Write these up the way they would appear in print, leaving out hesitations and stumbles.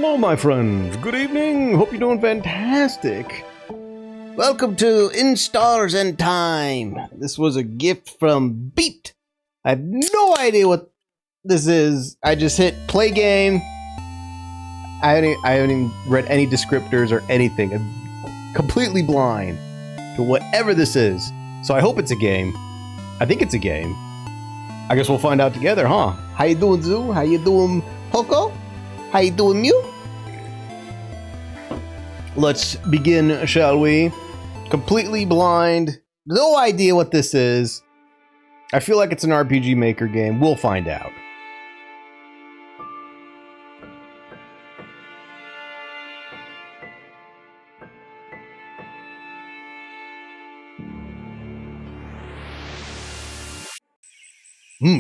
Hello, my friends. Good evening. Hope you're doing fantastic. Welcome to In Stars and Time. This was a gift from Beat. I have no idea what this is. I just hit play game. I haven't even read any descriptors or anything. I'm completely blind to whatever this is. So I hope it's a game. I think it's a game. I guess we'll find out together, huh? How you doing, Zoo? How you doing, Poco? How you doing, Mew? Let's begin, shall we? Completely blind. No idea what this is. I feel like it's an RPG Maker game. We'll find out.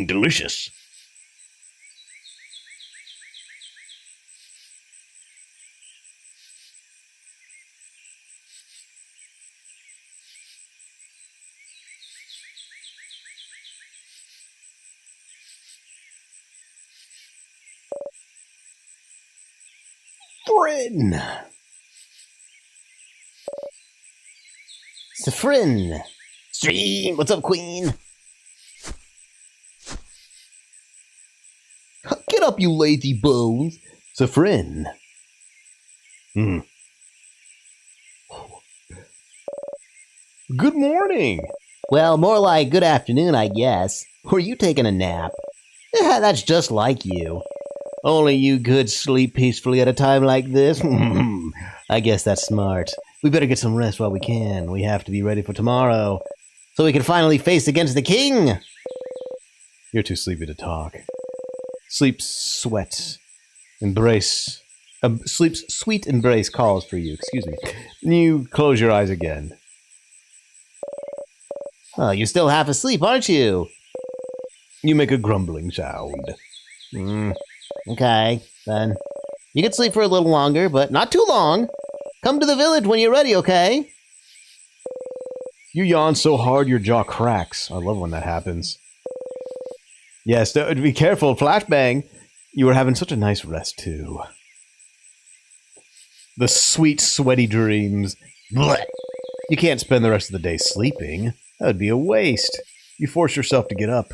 Delicious. Friend. It's a friend. Stream. What's up, Queen? Get up, you lazy bones. It's a friend. Good morning. Well, more like good afternoon, I guess. Were you taking a nap? Yeah, that's just like you. Only you could sleep peacefully at a time like this? I guess that's smart. We better get some rest while we can. We have to be ready for tomorrow, so we can finally face against the king. You're too sleepy to talk. Sleep's sweat. Embrace. Sleep's sweet embrace calls for you. Excuse me. You close your eyes again. Oh, you're still half asleep, aren't you? You make a grumbling sound. Okay, then. You can sleep for a little longer, but not too long. Come to the village when you're ready, okay? You yawn so hard your jaw cracks. I love when that happens. Yes, be careful, flashbang. You were having such a nice rest, too. The sweet, sweaty dreams. Blech. You can't spend the rest of the day sleeping. That would be a waste. You force yourself to get up.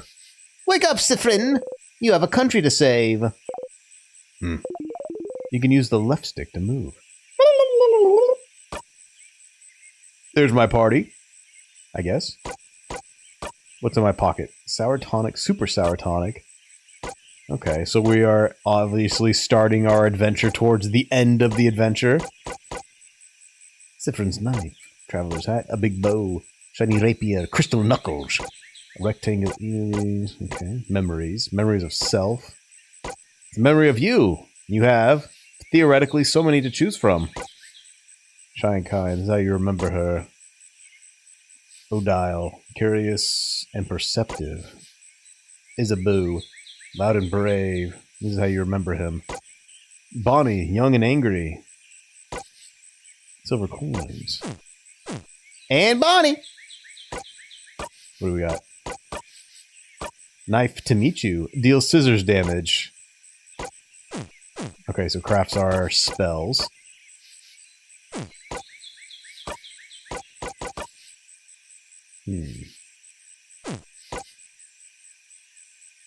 Wake up, Sifrin! You have a country to save. You can use the left stick to move. There's my party, I guess. What's in my pocket? Sour tonic, super sour tonic. Okay, so we are obviously starting our adventure towards the end of the adventure. Sifrin's knife, traveler's hat, a big bow, shiny rapier, crystal knuckles, a rectangle earrings. Okay, memories of self. The memory of you. You have, theoretically, so many to choose from. Shine kind, this is how you remember her. Odile, curious and perceptive. Isabu, loud and brave. This is how you remember him. Bonnie, young and angry. Silver coins. And Bonnie! What do we got? Knife to meet you. Deals scissors damage. Okay, so crafts our spells.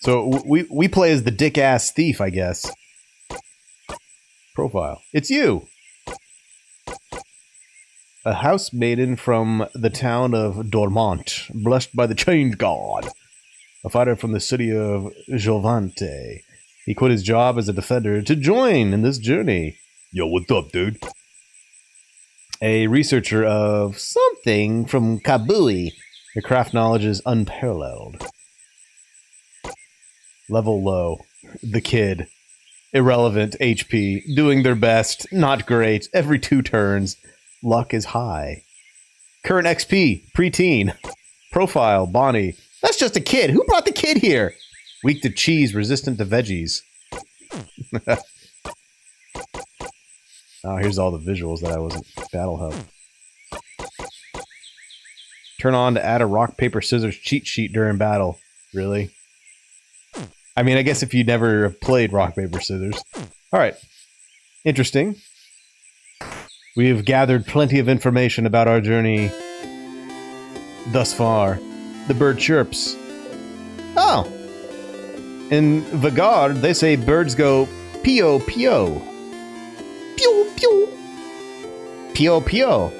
So we play as the dick-ass thief, I guess. Profile. It's you! A house maiden from the town of Dormont, blessed by the Change God. A fighter from the city of Jovante. He quit his job as a defender to join in this journey. Yo, what's up, dude? A researcher of something from Kabui. Your craft knowledge is unparalleled. Level low. The kid. Irrelevant HP. Doing their best. Not great. Every 2 turns. Luck is high. Current XP. Preteen. Profile. Bonnie. That's just a kid. Who brought the kid here? Weak to cheese. Resistant to veggies. Oh, here's all the visuals that I wasn't. Battle Hub. Turn on to add a rock, paper, scissors cheat sheet during battle. Really? I mean, I guess if you never played rock, paper, scissors. Alright. Interesting. We have gathered plenty of information about our journey thus far. The bird chirps. Oh. In Vagard, they say birds go pio pio. Pew, pew. Pio pio.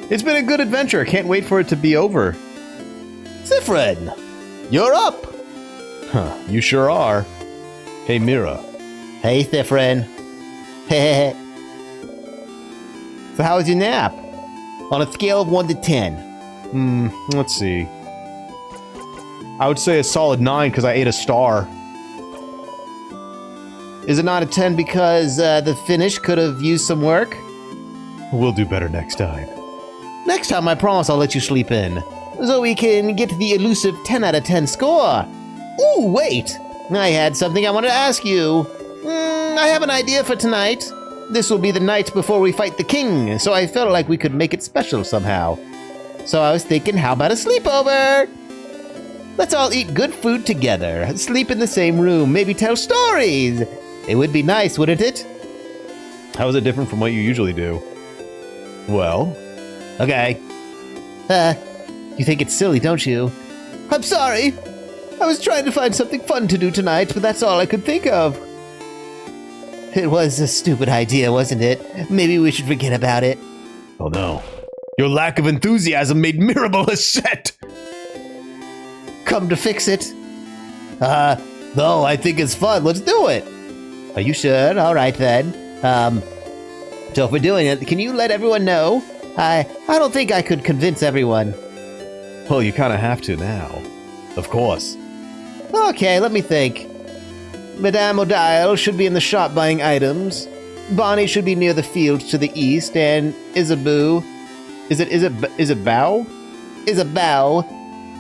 It's been a good adventure. Can't wait for it to be over. Siffrin, you're up. Huh, you sure are. Hey, Mira. Hey, Siffrin. Heh. So how was your nap? On a scale of 1 to 10. Let's see. I would say a solid 9 because I ate a star. Is it not a 10 because the finish could have used some work? We'll do better next time. Next time, I promise I'll let you sleep in, so we can get to the elusive 10 out of 10 score. Ooh, wait! I had something I wanted to ask you. I have an idea for tonight. This will be the night before we fight the king, so I felt like we could make it special somehow. So I was thinking, how about a sleepover? Let's all eat good food together, sleep in the same room, maybe tell stories. It would be nice, wouldn't it? How is it different from what you usually do? Well... Okay. You think it's silly, don't you? I'm sorry. I was trying to find something fun to do tonight, but that's all I could think of. It was a stupid idea, wasn't it? Maybe we should forget about it. Oh no. Your lack of enthusiasm made Mirabel upset! Come to fix it. No, I think it's fun. Let's do it. Are you sure? All right, then. So if we're doing it, can you let everyone know? I don't think I could convince everyone. Well, you kind of have to now. Of course. Okay, let me think. Madame O'Dial should be in the shop buying items. Bonnie should be near the fields to the east, and Isabeau... Is it Isabeau? Isabeau.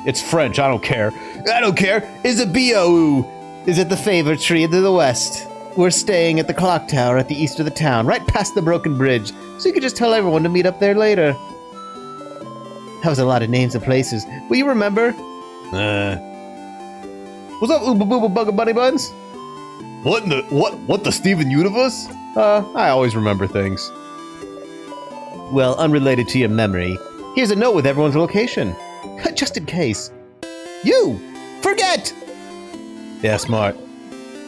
It's French, I don't care. I don't care! Isabeau is at the favor tree to the west. We're staying at the clock tower at the east of the town, right past the broken bridge, so you could just tell everyone to meet up there later. That was a lot of names and places. Will you remember? What's up, Ooba Booba Bugga Bunny Buns? What the Steven Universe? I always remember things. Well, unrelated to your memory, here's a note with everyone's location. Just in case. You! Forget! Yeah, smart.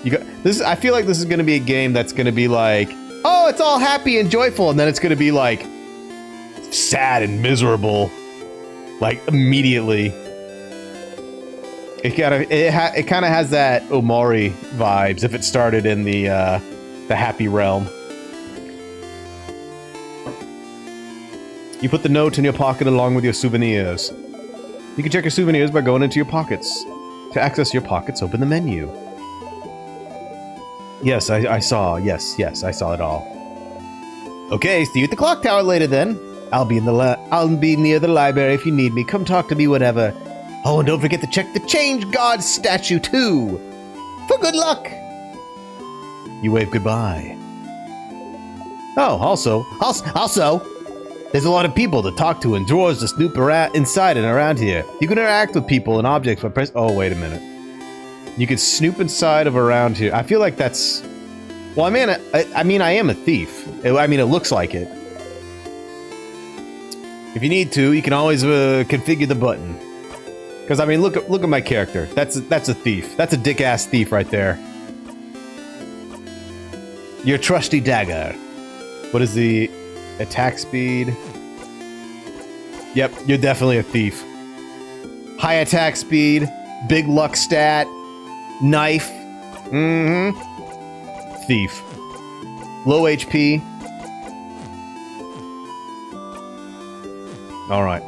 You got this. I feel like this is going to be a game that's going to be like, oh, it's all happy and joyful, and then it's going to be like sad and miserable, like immediately. It kind of has that Omori vibes if it started in the happy realm. You put the note in your pocket along with your souvenirs. You can check your souvenirs by going into your pockets. To access your pockets, open the menu. Yes, I saw. Yes, I saw it all. Okay, see you at the clock tower later then. I'll be near the library if you need me. Come talk to me whenever. Oh, and don't forget to check the Change God statue too. For good luck. You wave goodbye. Oh, also, there's a lot of people to talk to and drawers to snoop around inside and around here. You can interact with people and objects by press. Oh, wait a minute. You can snoop inside of around here. I feel like that's... Well, I mean, I am a thief. I mean, it looks like it. If you need to, you can always configure the button. Because, I mean, look at my character. That's a thief. That's a dick-ass thief right there. Your trusty dagger. What is the attack speed? Yep, you're definitely a thief. High attack speed, big luck stat, knife. Thief. Low HP. Alright.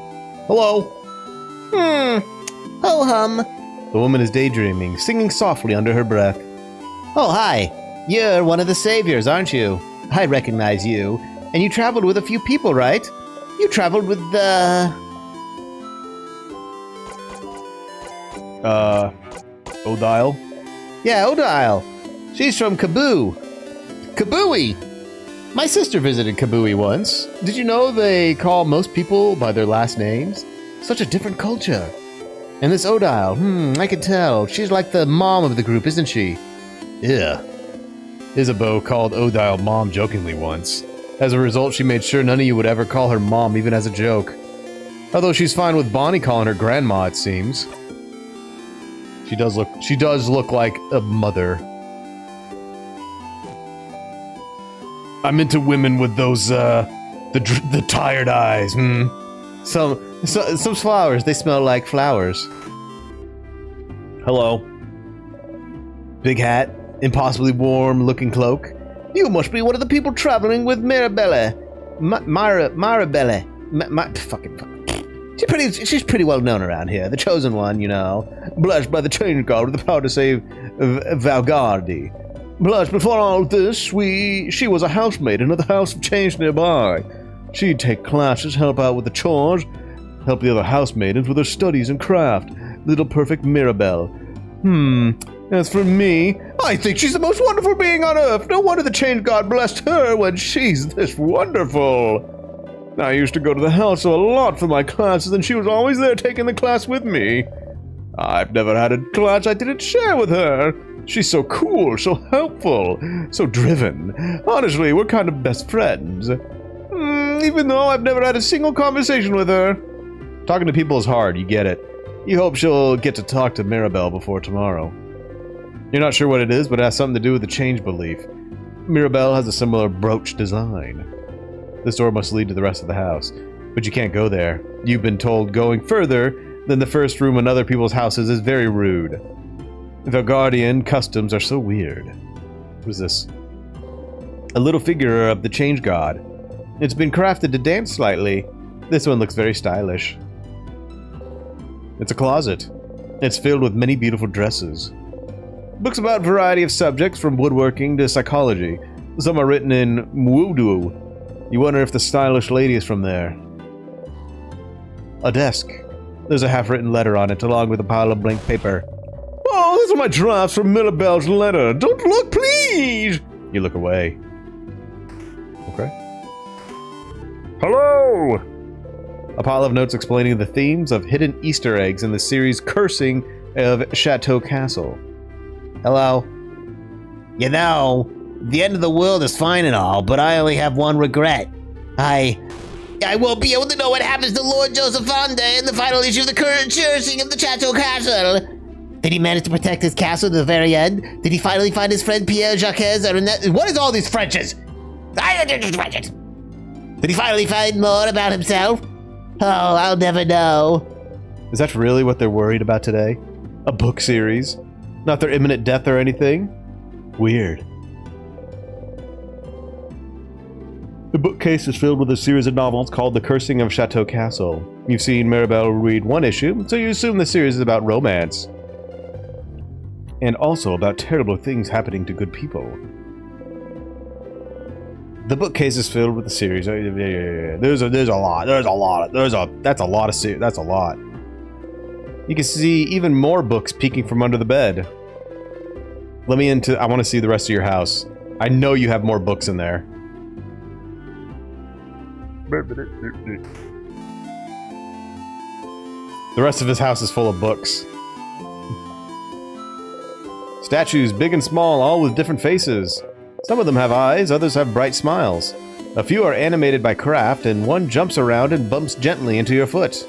Hello. Ho hum. The woman is daydreaming, singing softly under her breath. Oh, hi. You're one of the saviors, aren't you? I recognize you. And you traveled with a few people, right? You traveled with O'Dial? Yeah, O'Dial. She's from Kaboo. Kabooey! My sister visited Kabooey once. Did you know they call most people by their last names? Such a different culture. And this O'Dial, I can tell. She's like the mom of the group, isn't she? Yeah. Isabeau called Odile Mom jokingly once. As a result, she made sure none of you would ever call her Mom, even as a joke. Although she's fine with Bonnie calling her Grandma, it seems. She does look like a mother. I'm into women with those, the tired eyes, Some flowers, they smell like flowers. Hello. Big hat, impossibly warm-looking cloak. You must be one of the people traveling with Mirabella. Mirabella. Fucking. She's pretty well known around here. The chosen one, you know. Blessed by the change god with the power to save Valgardi. Blessed before all this, she was a housemaid in the House of Change nearby. She'd take classes, help out with the chores, help the other housemaidens with their studies and craft. Little perfect Mirabelle. As for me, I think she's the most wonderful being on Earth. No wonder the Change God blessed her when she's this wonderful. I used to go to the house a lot for my classes, and she was always there taking the class with me. I've never had a class I didn't share with her. She's so cool, so helpful, so driven. Honestly, we're kind of best friends. Even though I've never had a single conversation with her. Talking to people is hard, you get it. You hope she'll get to talk to Mirabelle before tomorrow. You're not sure what it is, but it has something to do with the change belief. Mirabelle has a similar brooch design. This door must lead to the rest of the house, but you can't go there. You've been told going further than the first room in other people's houses is very rude. Valgardian customs are so weird. What is this? A little figure of the change god. It's been crafted to dance slightly. This one looks very stylish. It's a closet. It's filled with many beautiful dresses. Books about a variety of subjects from woodworking to psychology. Some are written in Mwoodoo. You wonder if the stylish lady is from there. A desk. There's a half-written letter on it, along with a pile of blank paper. Oh, those are my drafts from Mirabelle's letter. Don't look, please! You look away. Okay. Hello! A pile of notes explaining the themes of hidden Easter eggs in the series Cursing of Chateau Castle. Hello. You know, the end of the world is fine and all, but I only have one regret. I won't be able to know what happens to Lord Joseph Fonda in the final issue of the current Cursing of the Chateau Castle. Did he manage to protect his castle to the very end? Did he finally find his friend Pierre Jacques or what is all these Frenches? Did he finally find more about himself? Oh, I'll never know. Is that really what they're worried about today? A book series? Not their imminent death or anything? Weird. The bookcase is filled with a series of novels called The Cursing of Chateau Castle. You've seen Mirabelle read one issue, so you assume the series is about romance. And also about terrible things happening to good people. The bookcase is filled with a series. That's a lot. You can see even more books peeking from under the bed. I want to see the rest of your house. I know you have more books in there. The rest of his house is full of books. Statues, big and small, all with different faces. Some of them have eyes, others have bright smiles. A few are animated by craft, and one jumps around and bumps gently into your foot.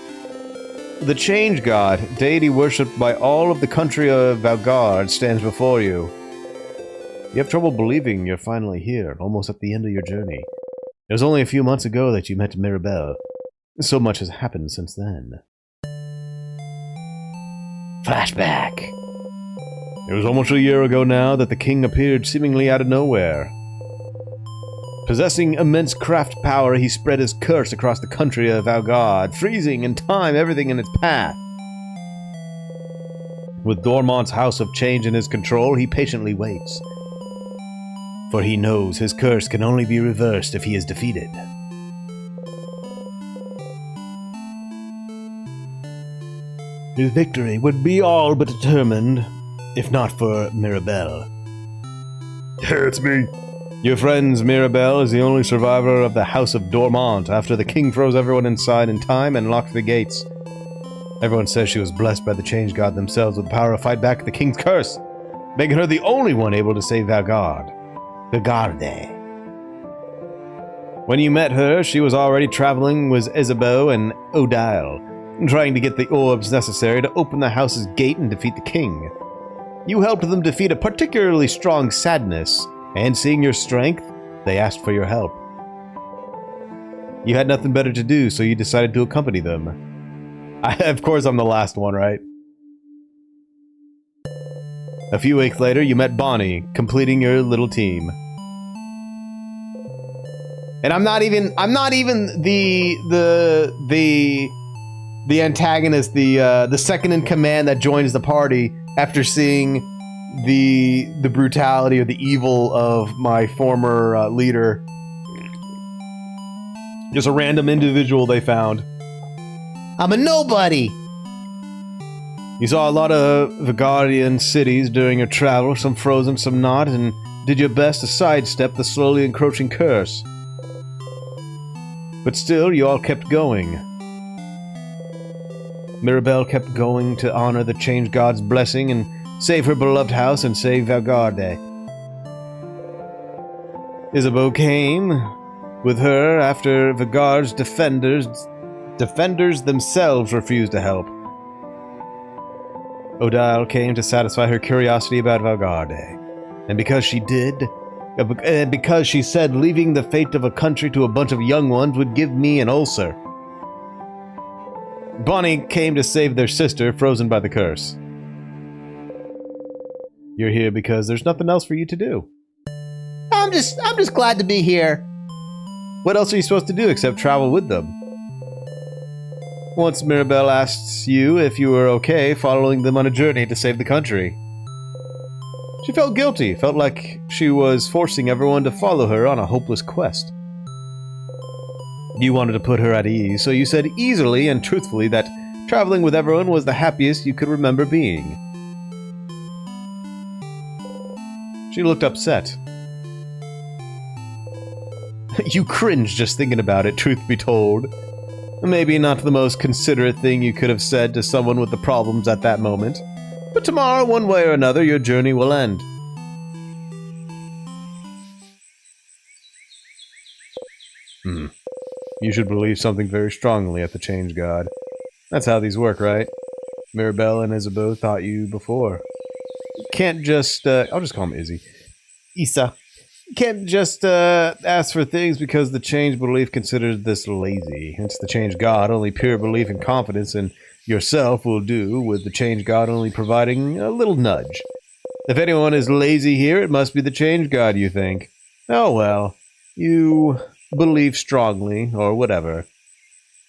The Change God, deity worshipped by all of the country of Valgard, stands before you. You have trouble believing you're finally here, almost at the end of your journey. It was only a few months ago that you met Mirabelle. So much has happened since then. Flashback. It was almost a year ago now that the king appeared seemingly out of nowhere. Possessing immense craft power, he spread his curse across the country of Valgard, freezing in time everything in its path. With Dormont's House of Change in his control, he patiently waits. For he knows his curse can only be reversed if he is defeated. His victory would be all but determined, if not for Mirabelle. It's me. Your friend Mirabelle is the only survivor of the House of Dormont after the king froze everyone inside in time and locked the gates. Everyone says she was blessed by the Change God themselves with the power to fight back the king's curse, making her the only one able to save Valgard. Vigarde. When you met her, she was already traveling with Isabeau and Odile, trying to get the orbs necessary to open the house's gate and defeat the king. You helped them defeat a particularly strong sadness, and seeing your strength, they asked for your help. You had nothing better to do, so you decided to accompany them. Of course I'm the last one, right? A few weeks later, you met Bonnie, completing your little team. And I'm not even the antagonist, the second in command that joins the party after seeing the brutality or the evil of my former leader. Just a random individual they found. I'm a nobody! You saw a lot of Vigardian cities during your travel, some frozen, some not, and did your best to sidestep the slowly encroaching curse. But still, you all kept going. Mirabelle kept going to honor the Change God's blessing and save her beloved house and save Valgarde. Isabeau came with her after Valgarde's defenders themselves refused to help. Odile came to satisfy her curiosity about Valgarde. And because she did, and because she said leaving the fate of a country to a bunch of young ones would give me an ulcer. Bonnie came to save their sister, frozen by the curse. You're here because there's nothing else for you to do. I'm just glad to be here. What else are you supposed to do except travel with them? Once Mirabelle asked you if you were okay following them on a journey to save the country. She felt guilty, felt like she was forcing everyone to follow her on a hopeless quest. You wanted to put her at ease, so you said easily and truthfully that traveling with everyone was the happiest you could remember being. She looked upset. You cringed just thinking about it, truth be told. Maybe not the most considerate thing you could have said to someone with the problems at that moment. But tomorrow, one way or another, your journey will end. You should believe something very strongly at the Change God. That's how these work, right? Mirabelle and Isabeau taught you before. Can't just, I'll just call him Izzy. Issa. Can't just, ask for things because the Change belief considers this lazy. It's the Change God. Only pure belief and confidence in yourself will do, with the Change God only providing a little nudge. If anyone is lazy here, it must be the Change God, you think. Oh well. You believe strongly, or whatever.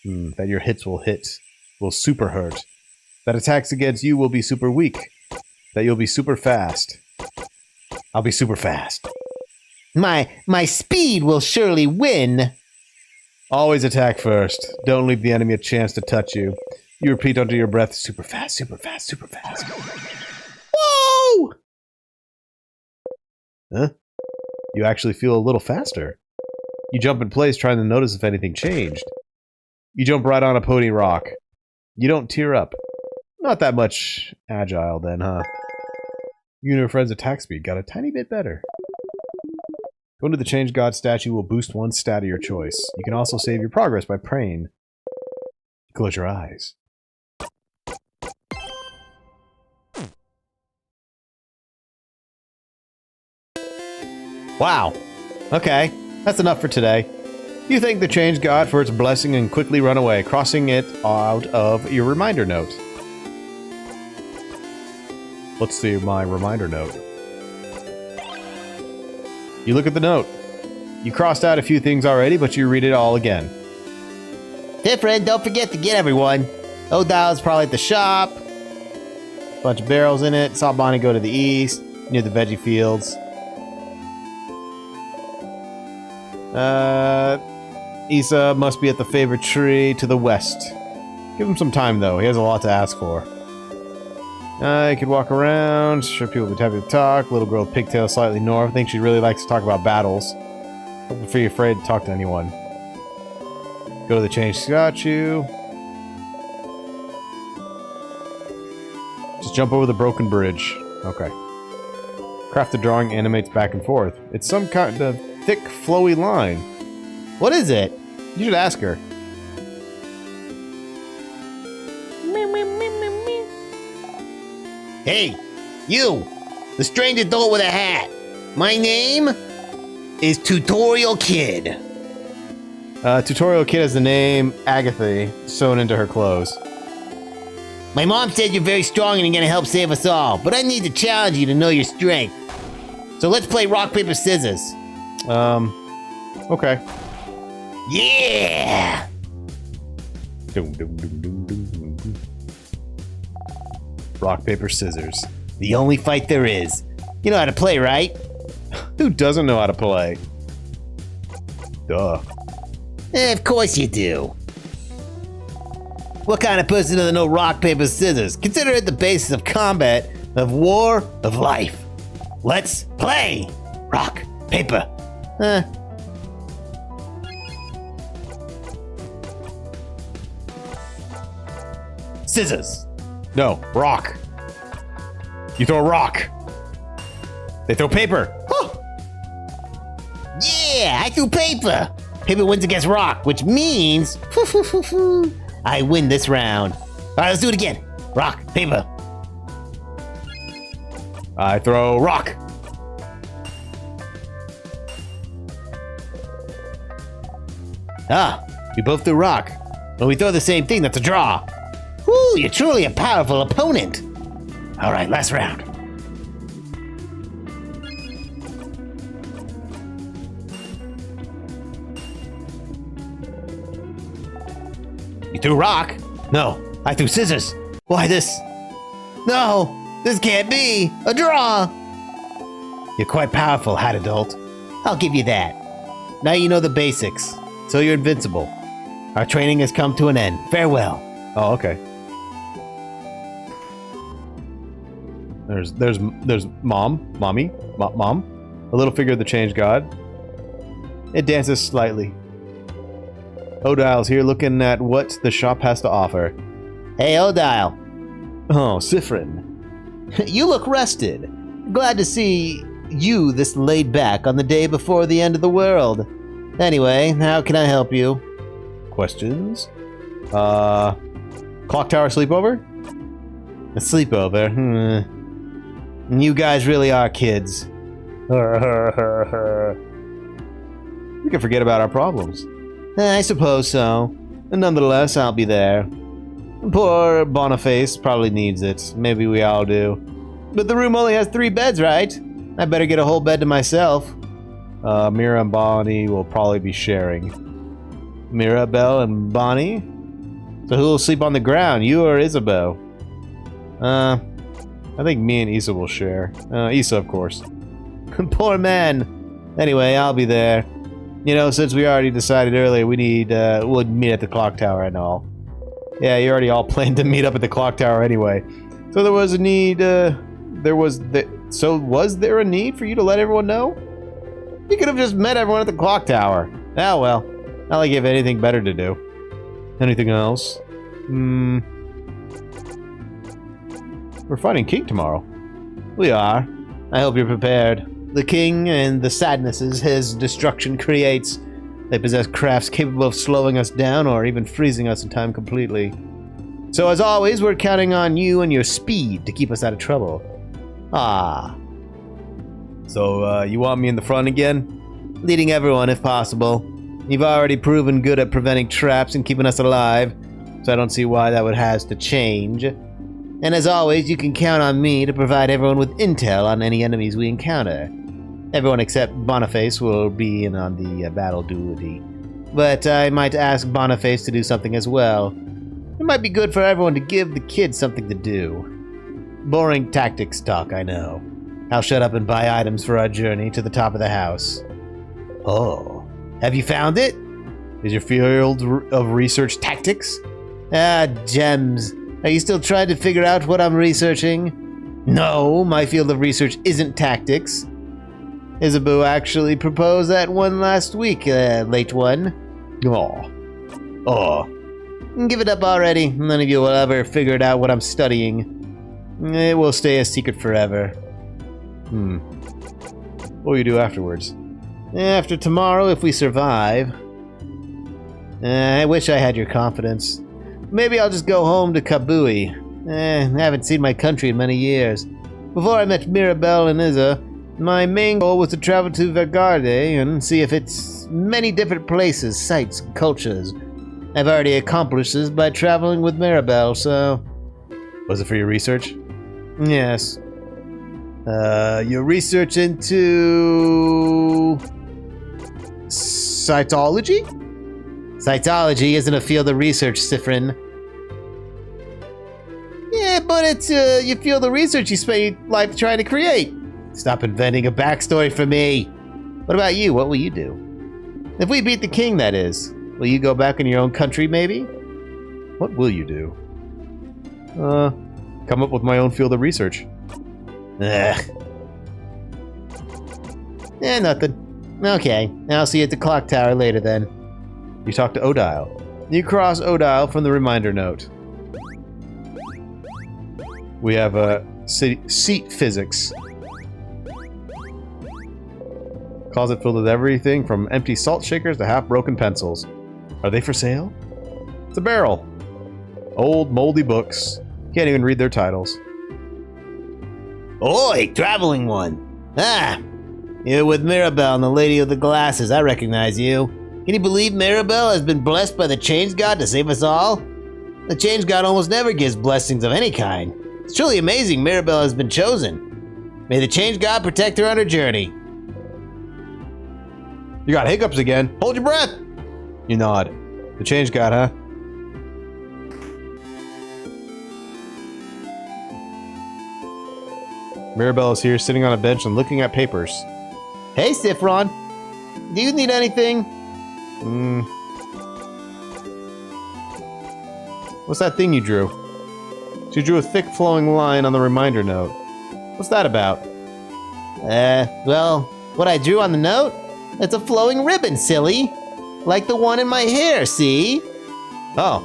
That your hits will super hurt. That attacks against you will be super weak. That you'll be super fast. I'll be super fast. My speed will surely win. Always attack first. Don't leave the enemy a chance to touch you. You repeat under your breath, super fast, super fast, super fast. Whoa! Huh? You actually feel a little faster. You jump in place trying to notice if anything changed. You jump right on a pony rock. You don't tear up. Not that much agile then, huh? You and your friend's attack speed got a tiny bit better. Going to the Change God statue will boost one stat of your choice. You can also save your progress by praying. Close your eyes. Wow. Okay, that's enough for today. You thank the Change God for its blessing and quickly run away, crossing it out of your reminder note. Let's see my reminder note. You look at the note. You crossed out a few things already, but you read it all again. Different, don't forget to get everyone. Odile's probably at the shop. Bunch of barrels in it. Saw Bonnie go to the east, near the veggie fields. Issa must be at the favorite tree to the west. Give him some time, though. He has a lot to ask for. You could walk around. Sure, people would be happy to talk. Little girl with pigtails slightly north. I think she really likes to talk about battles. Don't be afraid to talk to anyone. Go to the Change statue. Just jump over the broken bridge. Okay. Crafted drawing animates back and forth. It's some kind of thick, flowy line. What is it? You should ask her. Hey, you! The strange adult with a hat. My name is Tutorial Kid. Tutorial Kid has the name Agatha sewn into her clothes. My mom said you're very strong and you're gonna help save us all, but I need to challenge you to know your strength. So let's play rock, paper, scissors. Okay. Yeah! Rock, paper, scissors. The only fight there is. You know how to play, right? Who doesn't know how to play? Duh. Of course you do. What kind of person doesn't know rock, paper, scissors? Consider it the basis of combat, of war, of life. Let's play! Rock, paper. Scissors. No, rock. You throw a rock. They throw paper. Huh. Yeah, I threw paper. Paper wins against rock, which means I win this round. All right, let's do it again. Rock, paper. I throw rock. Ah, we both threw rock. When we throw the same thing, that's a draw. Whew, you're truly a powerful opponent. All right, last round. You threw rock? No, I threw scissors. Why this? No, this can't be. A draw. You're quite powerful, Hat Adult. I'll give you that. Now you know the basics, so you're invincible. Our training has come to an end. Farewell. Oh, okay. There's mommy, a little figure of the change god. It dances slightly. Odile's here looking at what the shop has to offer. Hey, Odile. Oh, Sifrin. You look rested. Glad to see you this laid back on the day before the end of the world. Anyway, how can I help you? Questions? Clock tower sleepover? A sleepover? You guys really are kids. We can forget about our problems. I suppose so. Nonetheless, I'll be there. Poor Boniface probably needs it. Maybe we all do. But the room only has 3 beds, right? I better get a whole bed to myself. Mira and Bonnie will probably be sharing. Mira, Belle, and Bonnie? So who will sleep on the ground, you or Isabeau? I think me and Issa will share. Issa, of course. Poor man. Anyway, I'll be there. You know, since we already decided earlier we'll meet at the clock tower and all. Yeah, you already all planned to meet up at the clock tower anyway. So there was a need, so was there a need for you to let everyone know? You could have just met everyone at the clock tower. Ah, well. Not like you have anything better to do. Anything else? We're fighting King tomorrow. We are. I hope you're prepared. The king and the sadnesses his destruction creates. They possess crafts capable of slowing us down or even freezing us in time completely. So as always, we're counting on you and your speed to keep us out of trouble. Ah. So, you want me in the front again? Leading everyone if possible. You've already proven good at preventing traps and keeping us alive, so I don't see why that would have to change. And as always, you can count on me to provide everyone with intel on any enemies we encounter. Everyone except Boniface will be in on the battle duty. But I might ask Boniface to do something as well. It might be good for everyone to give the kids something to do. Boring tactics talk, I know. I'll shut up and buy items for our journey to the top of the house. Oh, have you found it? Is your field of research tactics? Ah, gems. Are you still trying to figure out what I'm researching? No, my field of research isn't tactics. Isabeau actually proposed that one last week, late one. Oh. Give it up already. None of you will ever figure out what I'm studying. It will stay a secret forever. What will you do afterwards? After tomorrow, if we survive. I wish I had your confidence. Maybe I'll just go home to Kabui. I haven't seen my country in many years. Before I met Mirabelle and Iza, my main goal was to travel to Vergarde and see if it's many different places, sites, and cultures. I've already accomplished this by traveling with Mirabelle, so... Was it for your research? Yes. Your research into... cytology? Cytology isn't a field of research, Sifrin. Yeah, but it's your field of research you spend your life trying to create. Stop inventing a backstory for me. What about you? What will you do? If we beat the king, that is. Will you go back in your own country, maybe? What will you do? Come up with my own field of research. Ugh. Nothing. Okay, I'll see you at the clock tower later then. You talk to Odile. You cross Odile from the reminder note. We have a seat physics. Closet filled with everything from empty salt shakers to half-broken pencils. Are they for sale? It's a barrel. Old, moldy books. Can't even read their titles. Oi, traveling one. Ah, you're with Mirabelle and the Lady of the Glasses. I recognize you. Can you believe Mirabelle has been blessed by the Change God to save us all? The Change God almost never gives blessings of any kind. It's truly amazing Mirabelle has been chosen. May the Change God protect her on her journey. You got hiccups again. Hold your breath. You nod. The Change God, huh? Mirabelle is here, sitting on a bench and looking at papers. Hey, Sifron. Do you need anything? What's that thing you drew? She drew a thick flowing line on the reminder note. What's that about? Well, what I drew on the note? It's a flowing ribbon, silly. Like the one in my hair, see? Oh.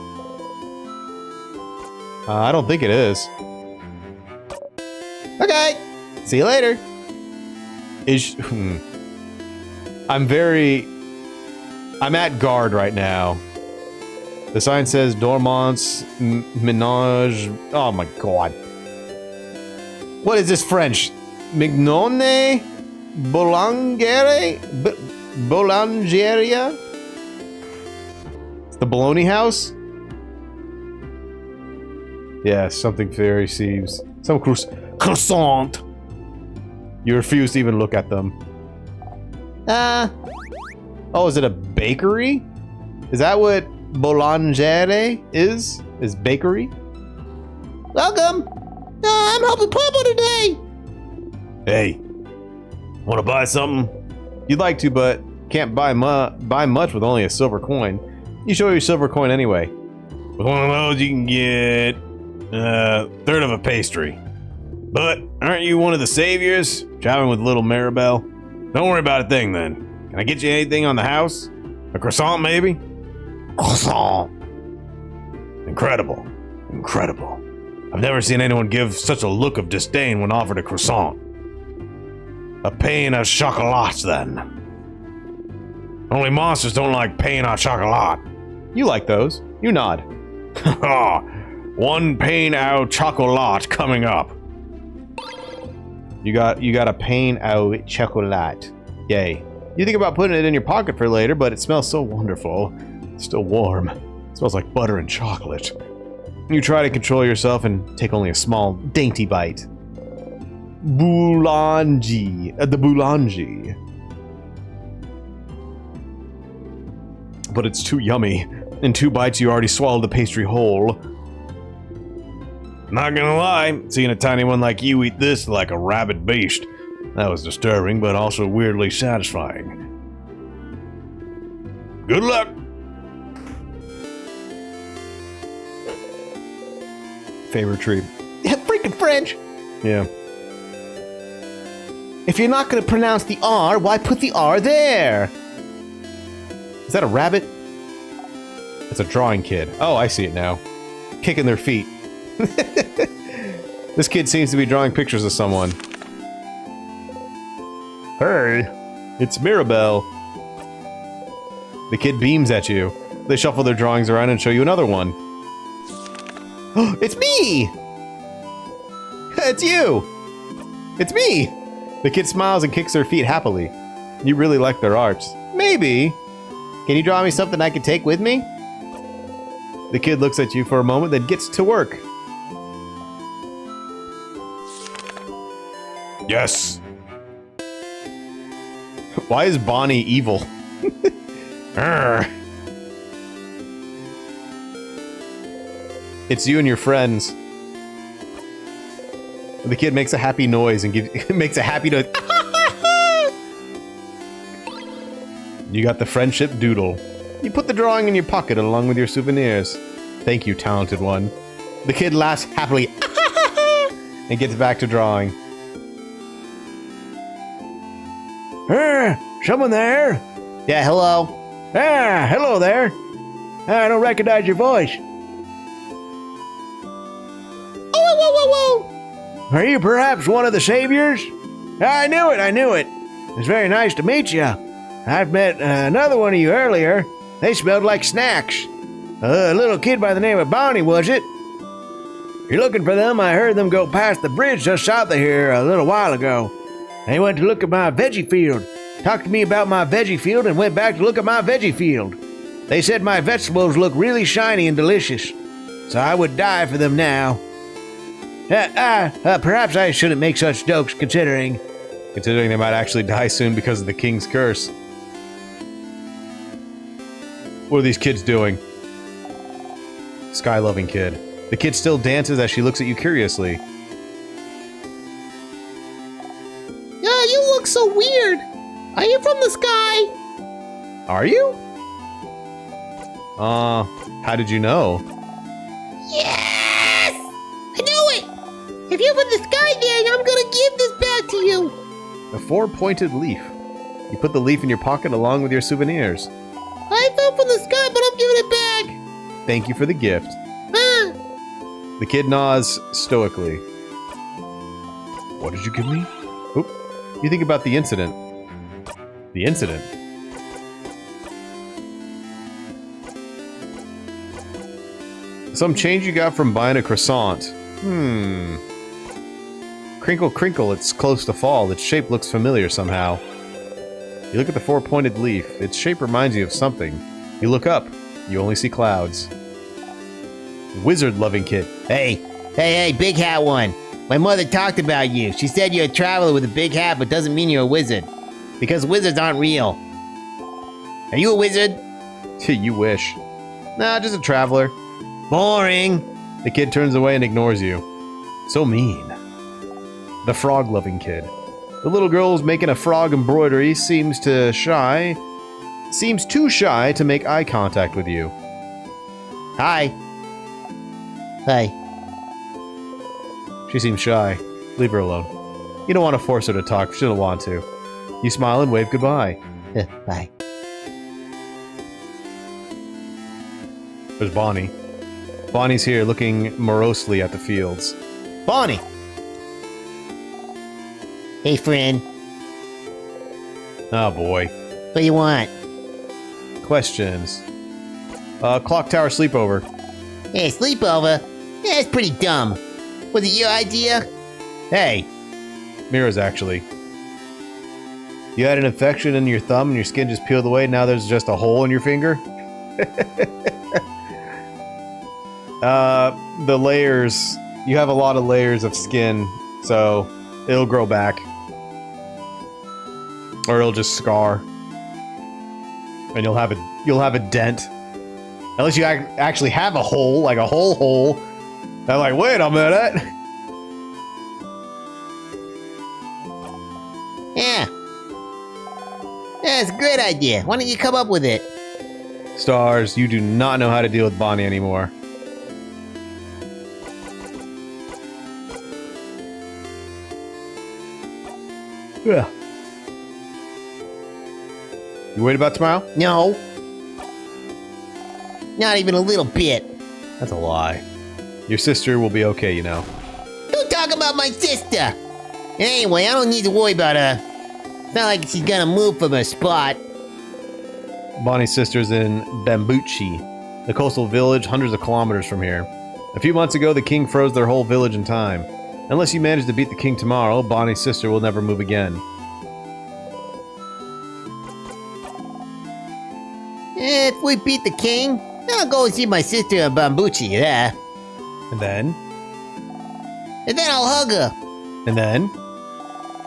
I don't think it is. Okay. See you later. I'm at guard right now. The sign says Dormant's Ménage. Oh my god. What is this French? Mignone? Boulangere? Boulangeria? It's the Bologna House? Yeah, something very seems. Some croissant. You refuse to even look at them. Oh, is it a bakery? Is that what Boulangere is? Is bakery? Welcome. I'm helping Papa today. Hey, want to buy something? You'd like to, but can't buy much with only a silver coin. You show your silver coin anyway. With one of those, you can get a third of a pastry. But aren't you one of the saviors? Traveling with little Mirabelle? Don't worry about a thing then. Can I get you anything on the house? A croissant, maybe? Croissant. Incredible. Incredible. I've never seen anyone give such a look of disdain when offered a croissant. A pain au chocolat, then. Only monsters don't like pain au chocolat. You like those. You nod. One pain au chocolat coming up. You got a pain au chocolat. Yay. You think about putting it in your pocket for later, but it smells so wonderful. It's still warm. It smells like butter and chocolate. You try to control yourself and take only a small, dainty bite. Boulangie. The boulangie. But it's too yummy. In 2 bites, you already swallowed the pastry whole. Not gonna lie, seeing a tiny one like you eat this like a rabid beast. That was disturbing, but also weirdly satisfying. Good luck! Favorite treat. Yeah, freaking French. Yeah. If you're not gonna pronounce the R, why put the R there? Is that a rabbit? It's a drawing kid. Oh, I see it now. Kicking their feet. This kid seems to be drawing pictures of someone. Hey, it's Mirabelle. The kid beams at you. They shuffle their drawings around and show you another one. It's me! It's you! It's me! The kid smiles and kicks their feet happily. You really like their arts. Maybe. Can you draw me something I can take with me? The kid looks at you for a moment, then gets to work. Yes! Why is Bonnie evil? It's you and your friends. The kid makes a happy noise and makes a happy noise. You got the friendship doodle. You put the drawing in your pocket along with your souvenirs. Thank you, talented one. The kid laughs happily and gets back to drawing. Someone there? Yeah, hello. Hello there. I don't recognize your voice. Whoa. Are you perhaps one of the saviors? I knew it. It's very nice to meet you. I've met another one of you earlier. They smelled like snacks. A little kid by the name of Bonnie, was it? You're looking for them? I heard them go past the bridge just south of here a little while ago. They went to look at my veggie field. Talked to me about my veggie field and went back to look at my veggie field. They said my vegetables look really shiny and delicious. So I would die for them now. Perhaps I shouldn't make such jokes considering they might actually die soon because of the king's curse. What are these kids doing? Sky-loving kid. The kid still dances as she looks at you curiously. Yeah, you look so weird. Are you from the sky? Are you? How did you know? Yes! I knew it! If you're from the sky gang, I'm gonna give this back to you. A four-pointed leaf. You put the leaf in your pocket along with your souvenirs. I fell from the sky, but I'm giving it back. Thank you for the gift. The kid nods stoically. What did you give me? Oop. You think about the incident. The incident? Some change you got from buying a croissant. Crinkle, crinkle, it's close to fall. Its shape looks familiar somehow. You look at the four-pointed leaf. Its shape reminds you of something. You look up. You only see clouds. Wizard-loving kid. Hey, big hat one. My mother talked about you. She said you're a traveler with a big hat, but doesn't mean you're a wizard. Because wizards aren't real. Are you a wizard? You wish. Nah, just a traveler. Boring. The kid turns away and ignores you. So mean. The frog-loving kid. The little girl's making a frog embroidery seems too shy to make eye contact with you. Hi. She seems shy. Leave her alone. You don't want to force her to talk if she doesn't want to. You smile and wave goodbye. Bye. There's Bonnie. Bonnie's here looking morosely at the fields. Bonnie! Hey, friend. Oh boy. What do you want? Questions. Clock tower sleepover. Hey, sleepover? Yeah, it's pretty dumb. Was it your idea? Hey! Mira's actually. You had an infection in your thumb and your skin just peeled away, now there's just a hole in your finger? The layers. You have a lot of layers of skin, so it'll grow back. Or it'll just scar. And you'll have a dent. Unless you actually have a hole, like a whole hole. I'm like, wait a minute. Yeah. Yeah, it's a great idea. Why don't you come up with it? Stars, you do not know how to deal with Bonnie anymore. Yeah. You worried about tomorrow? No. Not even a little bit. That's a lie. Your sister will be okay, you know. Don't talk about my sister. Anyway, I don't need to worry about her. It's not like she's gonna move from her spot. Bonnie's sister's in Bambuchi, the coastal village hundreds of kilometers from here. A few months ago, the king froze their whole village in time. Unless you manage to beat the king tomorrow, Bonnie's sister will never move again. If we beat the king, then I'll go and see my sister in Bambuchi, yeah. And then? And then I'll hug her. And then?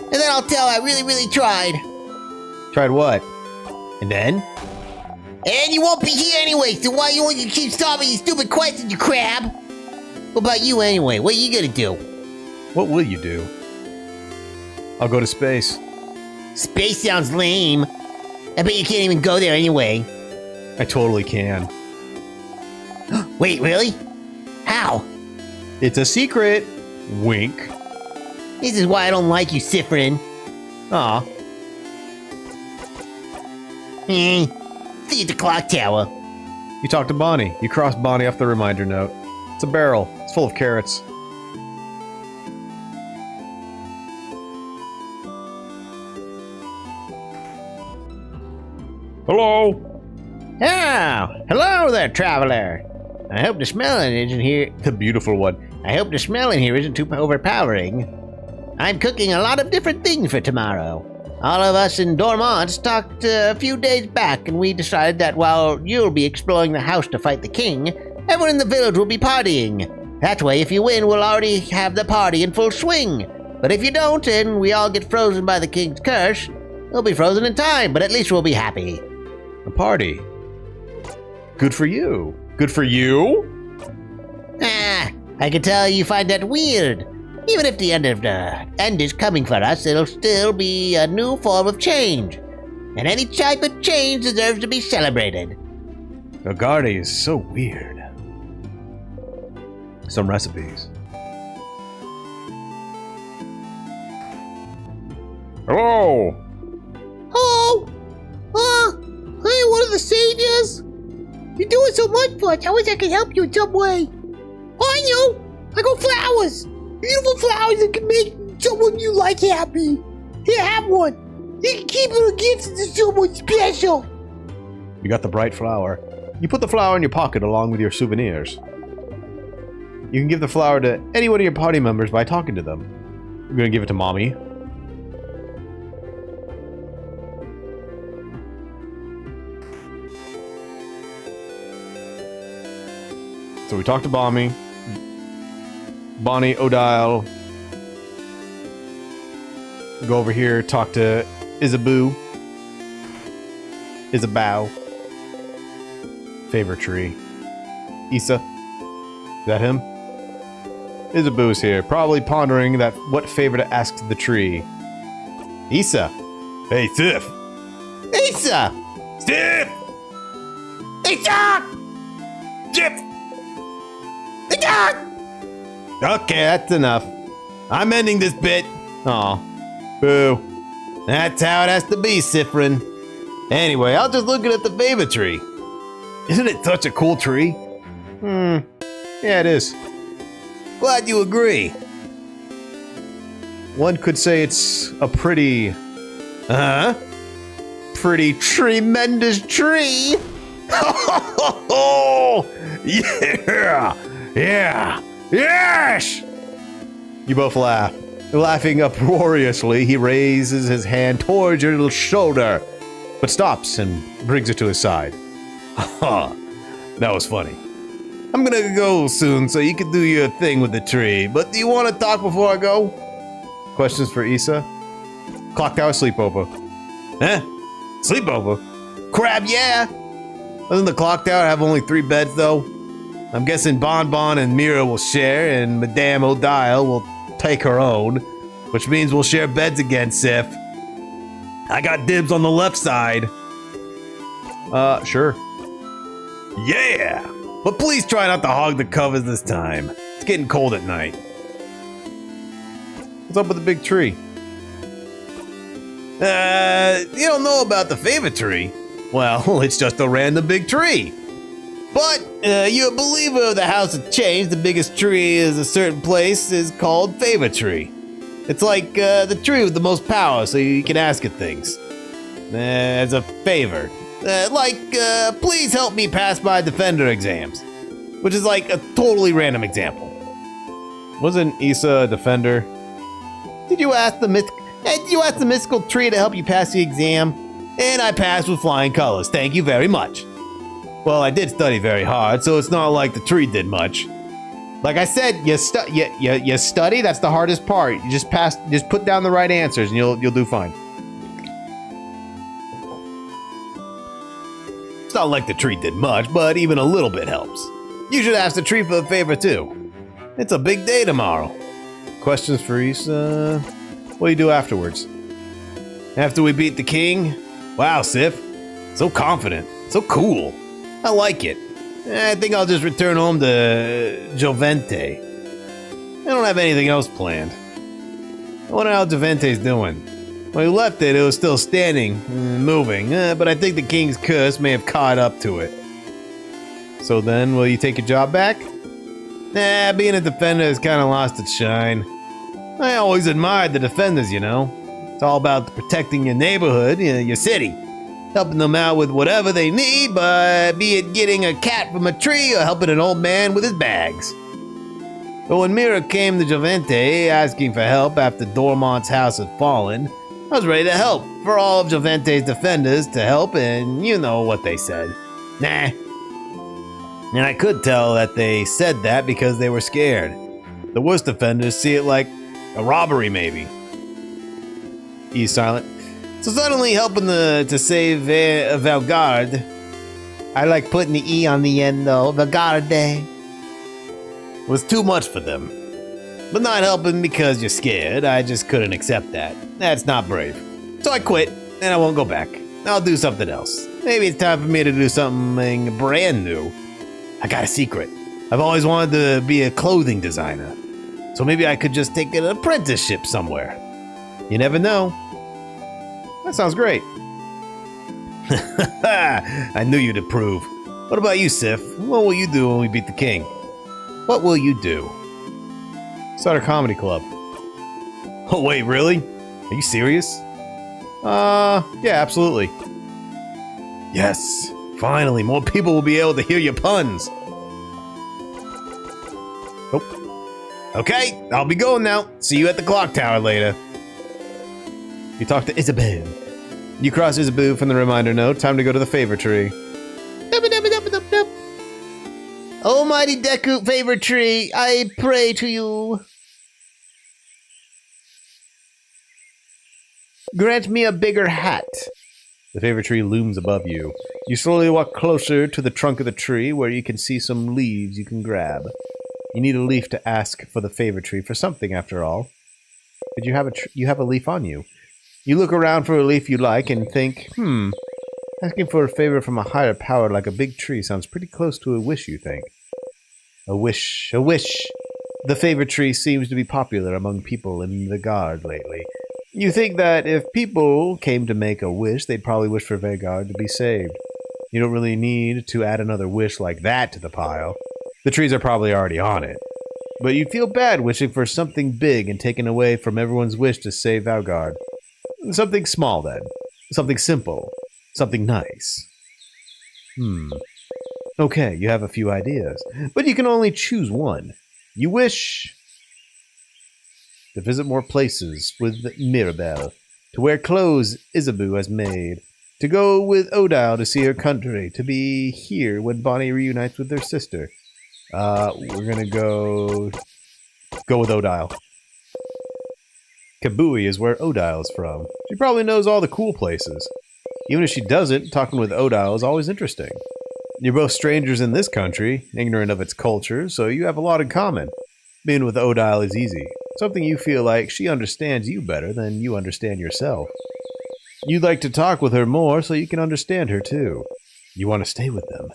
And then I'll tell her I really, really tried. Tried what? And then? And you won't be here anyway, so why you want to keep solving these stupid questions, you crab? What about you anyway? What are you gonna do? What will you do? I'll go to space. Space sounds lame. I bet you can't even go there anyway. I totally can. Wait, really? How? It's a secret. Wink. This is why I don't like you, Sifrin. Aw. See you at the clock tower. You talked to Bonnie. You crossed Bonnie off the reminder note. It's a barrel. It's full of carrots. Hello. Oh, hello there, traveler. I hope the smelling isn't here. The beautiful one. I hope the smell in here isn't too overpowering. I'm cooking a lot of different things for tomorrow. All of us in Dormont talked a few days back, and we decided that while you'll be exploring the house to fight the king, everyone in the village will be partying. That way, if you win, we'll already have the party in full swing. But if you don't, and we all get frozen by the king's curse, we'll be frozen in time, but at least we'll be happy. A party. Good for you. Good for you? I can tell you find that weird. Even if the end is coming for us, it'll still be a new form of change. And any type of change deserves to be celebrated. Agardi is so weird. Some recipes. Hello! Hello? Hey, one of the saviors? You're doing so much for us. I wish I could help you in some way. I know. I got flowers. Beautiful flowers that can make someone you like happy. Here, have one. You can keep little gifts to someone special. You got the bright flower. You put the flower in your pocket along with your souvenirs. You can give the flower to any one of your party members by talking to them. You're gonna give it to Mommy. So we talked to Bonnie, Odile. Go over here, talk to Isabeau. Favorite tree. Issa. Is that him? Isabeau's here, probably pondering that what favor to ask to the tree. Issa. Hey, Sif. Issa! Sif! Issa! Sif! Issa! Okay, that's enough. I'm ending this bit. Aw. Boo. That's how it has to be, Sifrin. Anyway, I was just looking at the fava tree. Isn't it such a cool tree? Yeah, it is. Glad you agree. One could say it's a pretty tremendous tree. Yeah! Yeah! Yes! You both laugh. Laughing uproariously, he raises his hand towards your little shoulder, but stops and brings it to his side. Haha, that was funny. I'm gonna go soon so you can do your thing with the tree, but do you want to talk before I go? Questions for Issa? Clock tower sleepover. Huh? Sleepover? Crap, yeah! Doesn't the clock tower have only 3 beds, though? I'm guessing Bon and Mira will share, and Madame Odile will take her own, which means we'll share beds again, Sif. I got dibs on the left side. Sure. Yeah! But please try not to hog the covers this time. It's getting cold at night. What's up with the big tree? You don't know about the favorite tree? Well, it's just a random big tree. But, you're a believer of the House of Change. The biggest tree is a certain place is called Favor Tree. It's like the tree with the most power, so you can ask it things. As a favor. Please help me pass my defender exams. Which is like a totally random example. Wasn't Issa a defender? Did you ask the mystical tree to help you pass the exam? And I passed with flying colors. Thank you very much. Well, I did study very hard, so it's not like the tree did much. Like I said, you study. That's the hardest part. You just put down the right answers, and you'll do fine. It's not like the tree did much, but even a little bit helps. You should ask the tree for a favor too. It's a big day tomorrow. Questions for Issa? What do you do afterwards? After we beat the king? Wow, Sif. So confident. So cool. I like it. I think I'll just return home to Jovente. I don't have anything else planned. I wonder how Jovente's doing. When we left it, it was still standing, moving, but I think the king's curse may have caught up to it. So then, will you take your job back? Nah, being a defender has kind of lost its shine. I always admired the defenders, you know. It's all about protecting your neighborhood, your city. Helping them out with whatever they need, but be it getting a cat from a tree or helping an old man with his bags. But when Mira came to Jovente asking for help after Dormont's house had fallen, I was ready to help for all of Jovente's defenders to help, and you know what they said. Nah. And I could tell that they said that because they were scared. The worst offenders see it like a robbery, maybe. He's silent. So suddenly helping to save Valgarde, I like putting the E on the end though, Valgarde, was too much for them. But not helping because you're scared, I just couldn't accept that. That's not brave. So I quit, and I won't go back. I'll do something else. Maybe it's time for me to do something brand new. I got a secret. I've always wanted to be a clothing designer. So maybe I could just take an apprenticeship somewhere. You never know. That sounds great. I knew you'd approve. What about you, Sif? What will you do when we beat the king? What will you do? Start a comedy club. Oh, wait, really? Are you serious? Yeah, absolutely. Yes. Finally, more people will be able to hear your puns. Oh. Okay, I'll be going now. See you at the clock tower later. You talk to Isabelle. You cross Isabelle from the reminder note. Time to go to the favor tree. Almighty Deku favor tree, I pray to you. Grant me a bigger hat. The favor tree looms above you. You slowly walk closer to the trunk of the tree where you can see some leaves you can grab. You need a leaf to ask for the favor tree for something, after all. But you have a leaf on you. You look around for a leaf you like and think, asking for a favor from a higher power like a big tree sounds pretty close to a wish, you think. A wish, a wish. The favor tree seems to be popular among people in the guard lately. You think that if people came to make a wish, they'd probably wish for Vegard to be saved. You don't really need to add another wish like that to the pile. The trees are probably already on it. But you'd feel bad wishing for something big and taking away from everyone's wish to save Valgard. Something small, then. Something simple. Something nice. Okay, you have a few ideas. But you can only choose one. You wish to visit more places with Mirabelle, to wear clothes Isabu has made, to go with Odile to see her country, to be here when Bonnie reunites with her sister. We're gonna go with Odile. Kabui is where Odile is from. She probably knows all the cool places. Even if she doesn't, talking with Odile is always interesting. You're both strangers in this country, ignorant of its culture, so you have a lot in common. Being with Odile is easy. Something you feel like she understands you better than you understand yourself. You'd like to talk with her more so you can understand her too. You want to stay with them.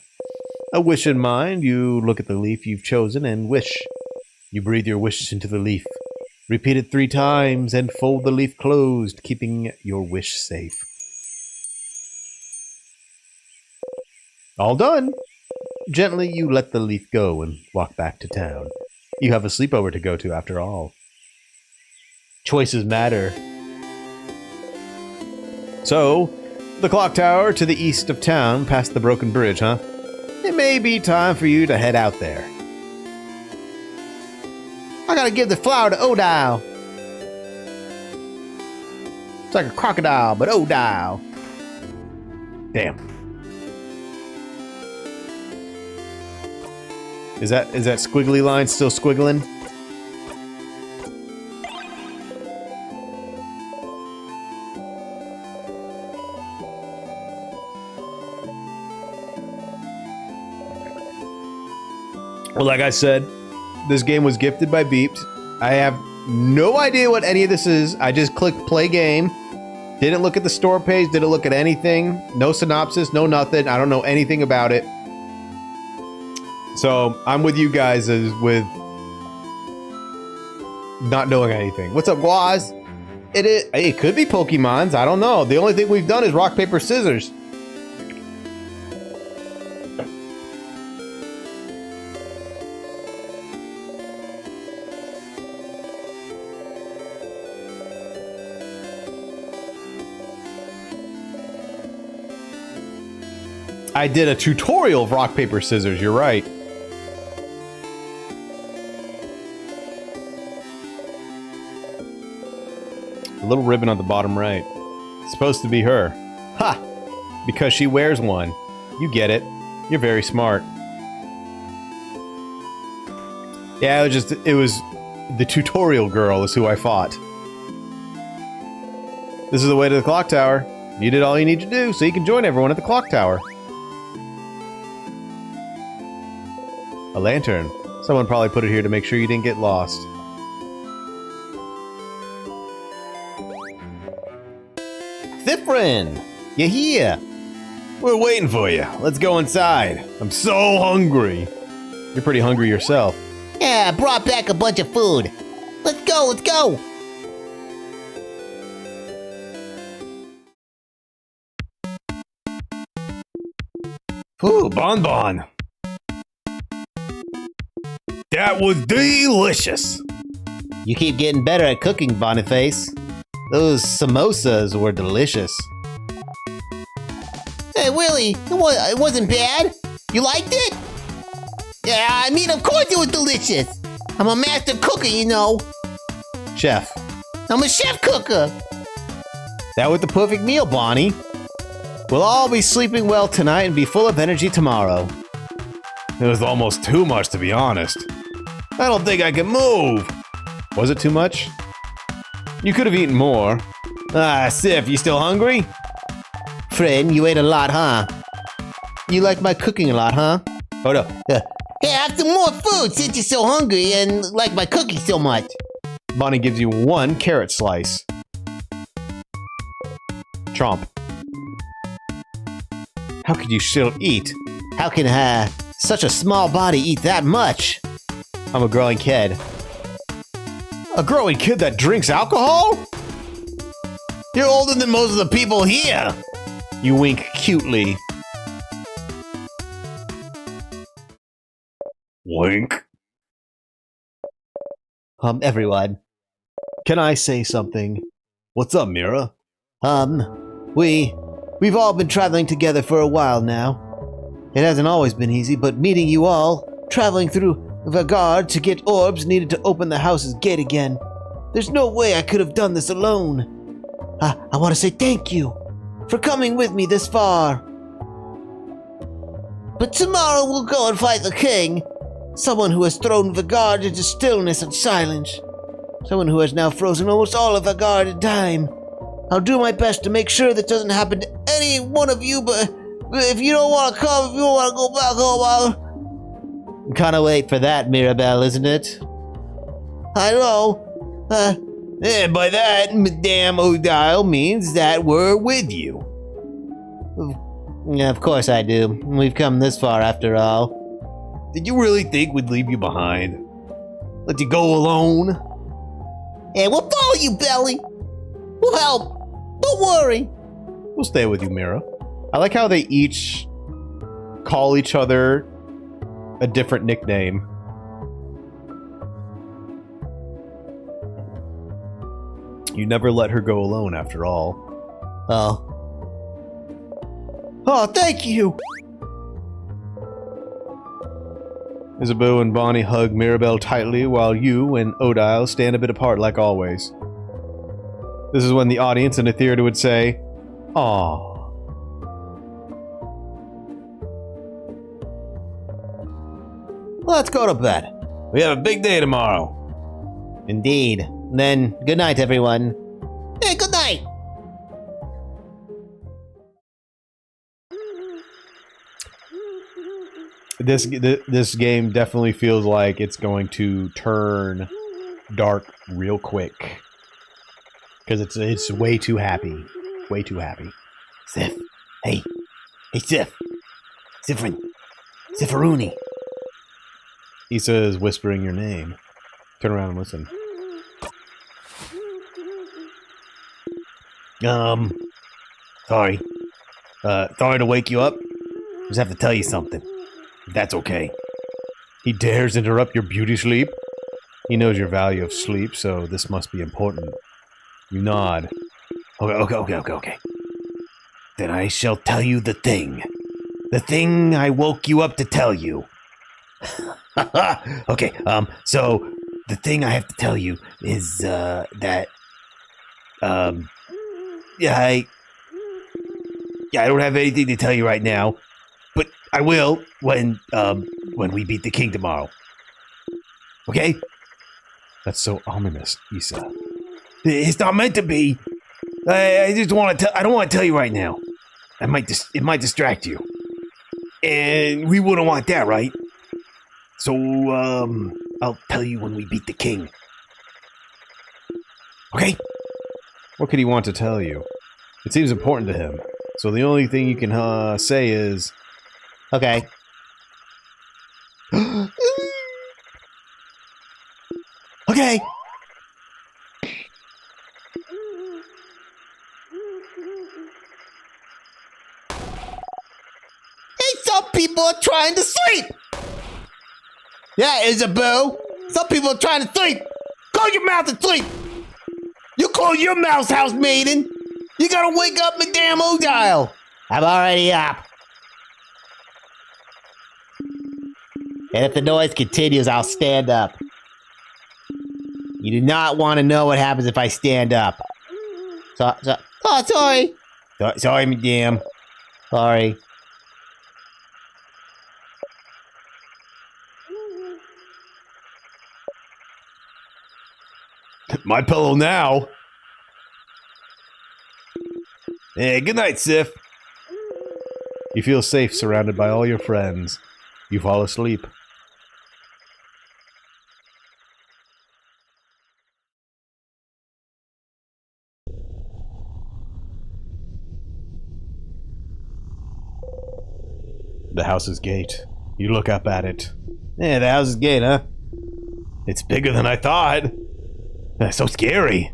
A wish in mind, you look at the leaf you've chosen and wish. You breathe your wish into the leaf. Repeat it 3 times and fold the leaf closed, keeping your wish safe. All done. Gently you let the leaf go and walk back to town. You have a sleepover to go to after all. Choices matter. So, the clock tower to the east of town, past the broken bridge, huh? It may be time for you to head out there. I gotta give the flower to Odile. It's like a crocodile, but Odile. Damn. Is that squiggly line still squiggling? Well, like I said, this game was gifted by Beeped. I have no idea what any of this is. I just clicked play game. Didn't look at the store page. Didn't look at anything. No synopsis. No nothing. I don't know anything about it. So I'm with you guys as with not knowing anything. What's up, guys? It could be Pokemons. I don't know. The only thing we've done is rock, paper, scissors. I did a tutorial of rock, paper, scissors. You're right. A little ribbon on the bottom right. It's supposed to be her. Ha! Because she wears one. You get it. You're very smart. Yeah, it was the tutorial girl is who I fought. This is the way to the clock tower. You did all you need to do, so you can join everyone at the clock tower. A lantern. Someone probably put it here to make sure you didn't get lost. Thifrin! You here? We're waiting for you. Let's go inside. I'm so hungry. You're pretty hungry yourself. Yeah, I brought back a bunch of food. Let's go, let's go! Ooh, bonbon. That was delicious. You keep getting better at cooking, Boniface. Those samosas were delicious. Hey, Willie, it wasn't bad. You liked it? Yeah, I mean, of course it was delicious. I'm a master cooker, you know. Chef. I'm a chef cooker. That was the perfect meal, Bonnie. We'll all be sleeping well tonight and be full of energy tomorrow. It was almost too much, to be honest. I don't think I can move. Was it too much? You could have eaten more. Ah, Sif, you still hungry? Friend, you ate a lot, huh? You like my cooking a lot, huh? Oh no. Hey, have some more food since you're so hungry and like my cooking so much. Bonnie gives you one carrot slice. Chomp. How could you still eat? How can such a small body eat that much? I'm a growing kid. A growing kid that drinks alcohol? You're older than most of the people here. You wink cutely. Wink. Everyone. Can I say something? What's up, Mira? We've all been traveling together for a while now. It hasn't always been easy, but meeting you all, traveling through Vagard to get orbs needed to open the house's gate again. There's no way I could have done this alone. I want to say thank you for coming with me this far. But tomorrow we'll go and fight the king. Someone who has thrown Vagard into stillness and silence. Someone who has now frozen almost all of Vagard in time. I'll do my best to make sure that doesn't happen to any one of you, but if you don't want to come, if you don't want to go back home, I'm kind of late for that, Mirabelle, isn't it? I know. And by that, Madame Odile means that we're with you. Yeah, of course I do. We've come this far after all. Did you really think we'd leave you behind? Let you go alone? Yeah, we'll follow you, Belly. We'll help. Don't worry. We'll stay with you, Mira. I like how they each call each other a different nickname. You never let her go alone, after all. Oh. Oh, thank you! Isabeau and Bonnie hug Mirabelle tightly while you and Odile stand a bit apart like always. This is when the audience in a theater would say, "Aww." Let's go to bed. We have a big day tomorrow. Indeed. Then, good night, everyone. Hey, good night! This game definitely feels like it's going to turn dark real quick. Because it's way too happy. Way too happy. Sif. Hey. Hey, Sif. Sifrin. Sifferoony. Issa is whispering your name. Turn around and listen. Sorry. Sorry to wake you up. Just have to tell you something. If that's okay. He dares interrupt your beauty sleep? He knows your value of sleep, so this must be important. You nod. Okay. Then I shall tell you the thing. The thing I woke you up to tell you. Okay, so the thing I have to tell you is, that, I don't have anything to tell you right now, but I will when we beat the king tomorrow. Okay? That's so ominous, Issa. It's not meant to be. I just want to I don't want to tell you right now. It might distract you. And we wouldn't want that, right? So, I'll tell you when we beat the king. Okay? What could he want to tell you? It seems important to him. So the only thing you can say is... Okay. Okay! Hey, some people are trying to sleep! Yeah, Isabeau. Some people are trying to sleep. Close your mouth and sleep. You close your mouse house, maiden. You gotta wake up Madame Odile. I'm already up. And if the noise continues, I'll stand up. You do not want to know what happens if I stand up. Sorry. Sorry, madame. Sorry. My pillow now. Hey, good night, Sif. You feel safe surrounded by all your friends. You fall asleep. The house's gate. You look up at it. Yeah, the house's gate, huh? It's bigger than I thought. That's so scary.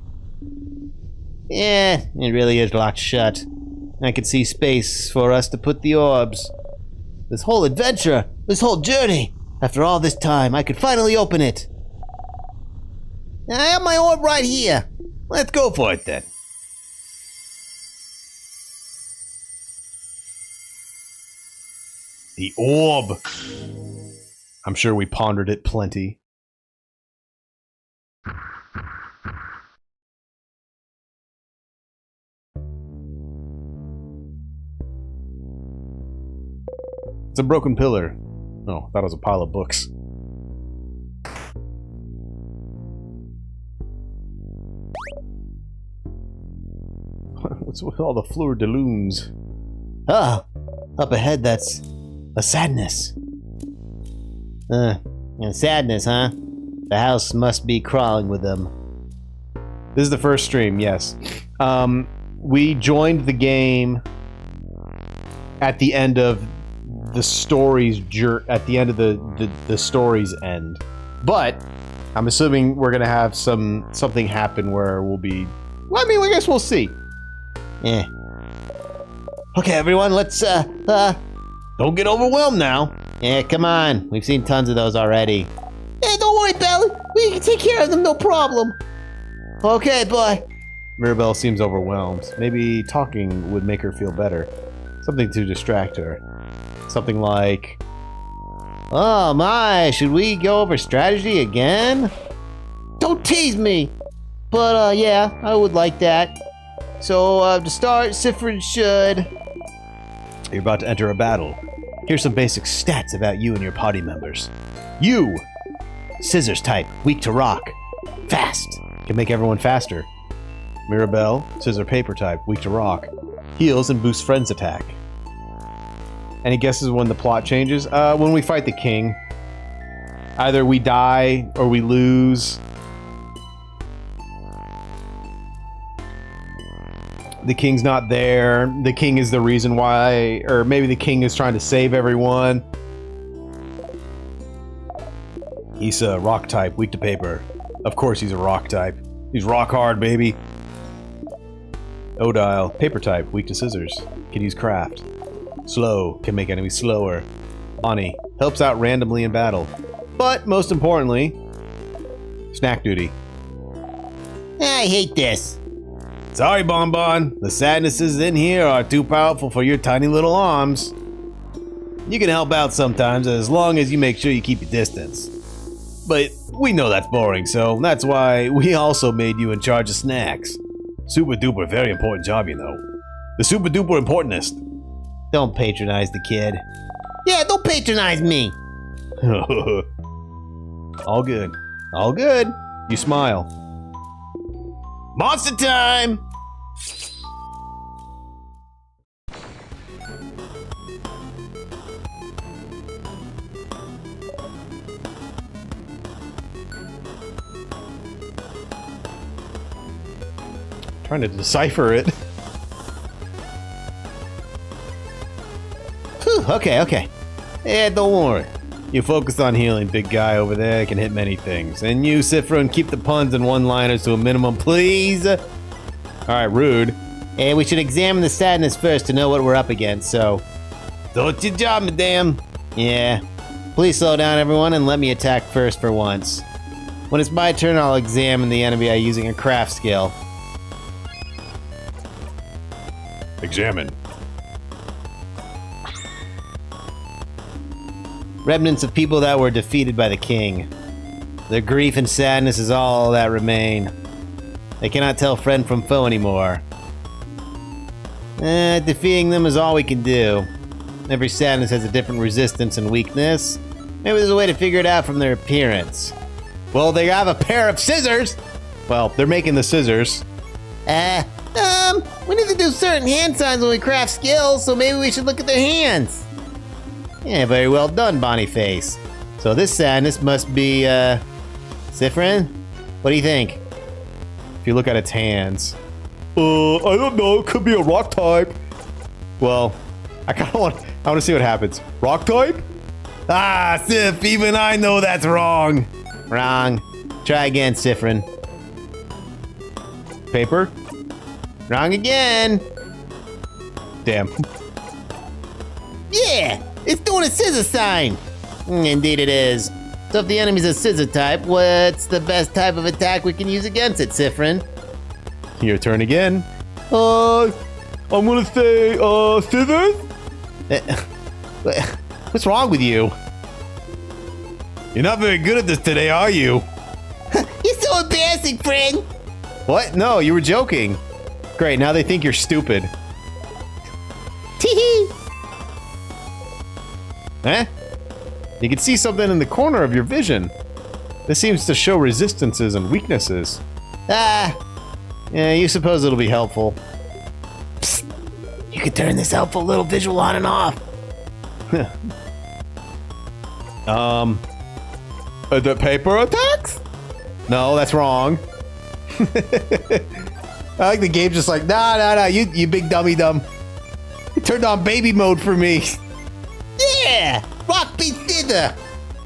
Yeah, it really is locked shut. I could see space for us to put the orbs. This whole adventure, this whole journey, after all this time, I could finally open it. I have my orb right here. Let's go for it then. The orb. I'm sure we pondered it plenty. It's a broken pillar. Oh, that was a pile of books. What's with all the fleur de lunes? Ah, up ahead, that's a sadness. Sadness, huh? The house must be crawling with them. This is the first stream, yes. We joined the game at the end of the story's at the end of the story's end. But I'm assuming we're gonna have something happen where we'll be. Well, I mean, I guess we'll see. Yeah. Okay, everyone, let's don't get overwhelmed now. Yeah, come on. We've seen tons of those already. Yeah, don't worry, Bella. We can take care of them, no problem. Okay, boy. Mirabelle seems overwhelmed. Maybe talking would make her feel better. Something to distract her. Something like, "Oh my, should we go over strategy again?" Don't tease me! But, yeah, I would like that. So, to start, Sifrin should... You're about to enter a battle. Here's some basic stats about you and your party members. You! Scissors type, weak to rock. Fast! Can make everyone faster. Mirabelle, scissor paper type, weak to rock. Heals and boosts friends' attack. Any guesses when the plot changes? When we fight the king. Either we die or we lose. The king's not there. The king is the reason why, or maybe the king is trying to save everyone. He's a rock type, weak to paper. Of course he's a rock type. He's rock hard, baby. Odile, paper type, weak to scissors. Can use craft. Slow, can make enemies slower. Ani, helps out randomly in battle. But, most importantly, snack duty. I hate this. Sorry, Bonbon. The sadnesses in here are too powerful for your tiny little arms. You can help out sometimes as long as you make sure you keep your distance. But we know that's boring, so that's why we also made you in charge of snacks. Super duper very important job, you know. The super duper importantest. Don't patronize the kid. Yeah, don't patronize me. All good. All good. You smile. Monster time! Trying to decipher it. Whew, okay. Yeah, don't worry. You focus on healing, big guy over there can hit many things. And you, Sifrin, keep the puns and one-liners to a minimum, please. Alright, rude. And we should examine the sadness first to know what we're up against, so... So it's your job, madame. Yeah. Please slow down, everyone, and let me attack first for once. When it's my turn, I'll examine the enemy by using a craft skill. Examine. Remnants of people that were defeated by the king. Their grief and sadness is all that remain. They cannot tell friend from foe anymore. Defeating them is all we can do. Every sadness has a different resistance and weakness. Maybe there's a way to figure it out from their appearance. Well, they have a pair of scissors! Well, they're making the scissors. We need to do certain hand signs when we craft skills, so maybe we should look at their hands. Yeah, very well done, Boniface. So this sadness must be, Sifrin? What do you think? If you look at its hands. I don't know, it could be a rock type. Well, I want to see what happens. Rock type? Ah, Sif, even I know that's wrong. Wrong. Try again, Sifrin. Paper? Wrong again. Damn. Yeah! It's doing a scissor sign! Indeed it is. So if the enemy's a scissor type, what's the best type of attack we can use against it, Sifrin? Your turn again. I'm gonna say, scissors? What's wrong with you? You're not very good at this today, are you? You're so embarrassing, friend! What? No, you were joking. Great, now they think you're stupid. Tee-hee! Eh? You can see something in the corner of your vision. This seems to show resistances and weaknesses. Yeah, you suppose it'll be helpful. Psst. You could turn this helpful little visual on and off. The paper attacks? No, that's wrong. I like the game just like, nah, you big dummy dumb. You turned on baby mode for me. Yeah! Rock beat scissor!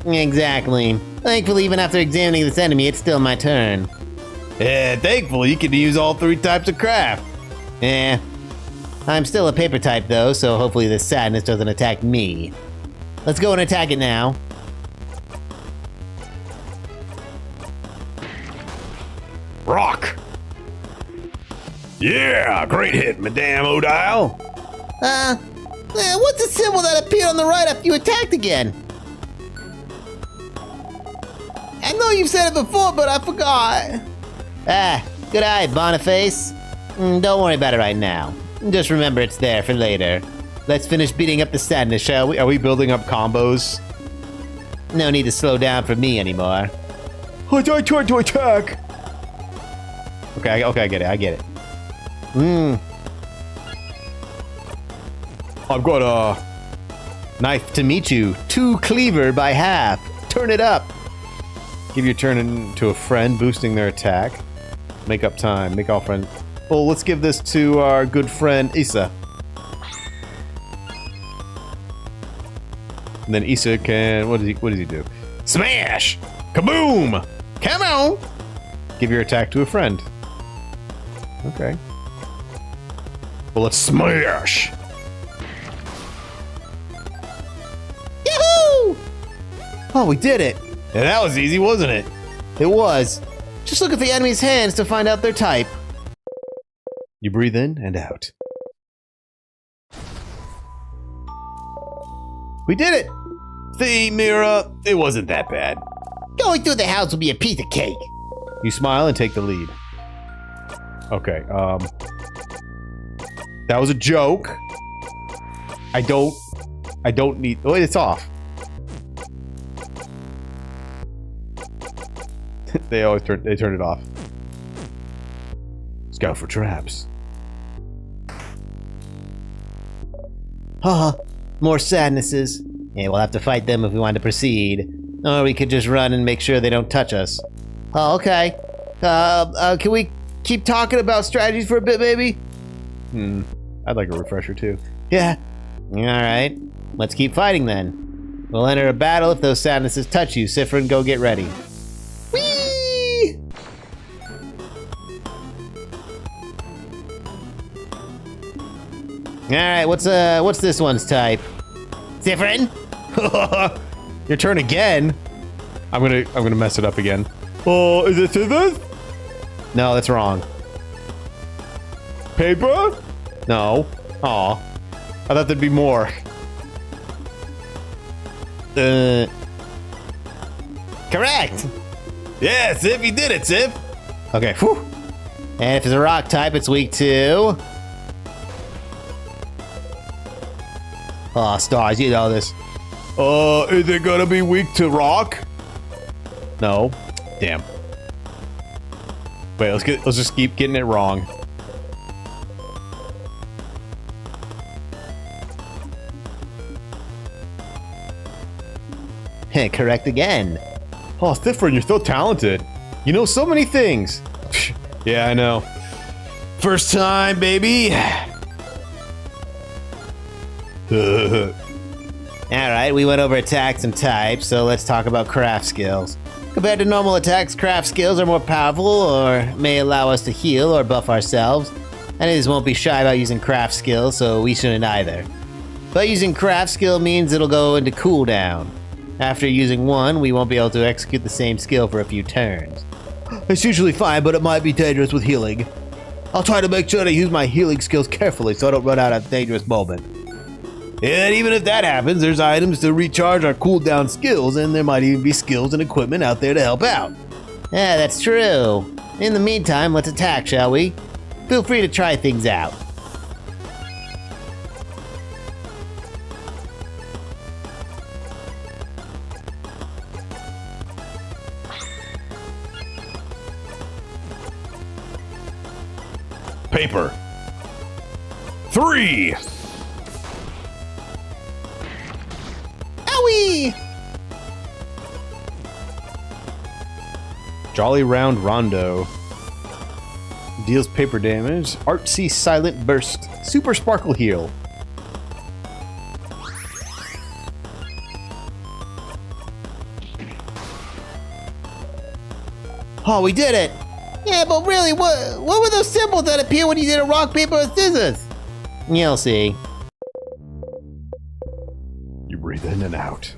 Exactly. Thankfully, even after examining this enemy, it's still my turn. Yeah, thankfully you can use all three types of craft. Yeah. I'm still a paper type though, so hopefully this sadness doesn't attack me. Let's go and attack it now. Rock! Yeah, great hit, Madame Odile. What's the symbol that appeared on the right after you attacked again? I know you've said it before, but I forgot. Good eye, Boniface. Don't worry about it right now. Just remember it's there for later. Let's finish beating up the sadness, shall we? Are we building up combos? No need to slow down for me anymore. I tried to attack. Okay, I get it. I've got a knife to meet you. 2 cleaver by half. Turn it up. Give your turn to a friend, boosting their attack. Make up time. Make all friends. Well, let's give this to our good friend Issa. And then Issa can. What does he do? Smash! Kaboom! Come on! Give your attack to a friend. Okay. Well, let's smash! Yahoo! Oh, we did it! Yeah, that was easy, wasn't it? It was. Just look at the enemy's hands to find out their type. You breathe in and out. We did it! See, Mira, it wasn't that bad. Going through the house will be a piece of cake. You smile and take the lead. Okay, that was a joke. I don't need. Oh, it's off. They turn it off. Scout for traps. More sadnesses. Yeah, we'll have to fight them if we want to proceed. Or we could just run and make sure they don't touch us. Oh, okay. Can we keep talking about strategies for a bit, maybe? I'd like a refresher too. Yeah. Alright. Let's keep fighting then. We'll enter a battle if those sadnesses touch you. Sifrin, go get ready. Whee! Alright, what's this one's type? Sifrin? Your turn again? I'm gonna mess it up again. Oh, is it scissors? No, that's wrong. Paper? No. Aw. I thought there'd be more. Correct! Yeah, Sif, you did it, Sif! Okay, whew. And if it's a rock type, it's weak to... Oh, stars, you know this. Is it gonna be weak to rock? No. Damn. Wait, let's just keep getting it wrong. Correct again. Oh, Sifrin, you're so talented. You know so many things. Yeah, I know. First time, baby. Alright, we went over attacks and types, so let's talk about craft skills. Compared to normal attacks, craft skills are more powerful or may allow us to heal or buff ourselves. Enemies won't be shy about using craft skills, so we shouldn't either. But using craft skill means it'll go into cooldown. After using one, we won't be able to execute the same skill for a few turns. It's usually fine, but it might be dangerous with healing. I'll try to make sure to use my healing skills carefully so I don't run out at a dangerous moment. And even if that happens, there's items to recharge our cooldown skills, and there might even be skills and equipment out there to help out. Yeah, that's true. In the meantime, let's attack, shall we? Feel free to try things out. Paper. 3. Owie! Jolly Round Rondo. Deals paper damage. Artsy Silent Burst. Super Sparkle Heal. Oh, we did it! Yeah, but really, what were those symbols that appear when you did a rock, paper, or scissors? You'll see. You breathe in and out.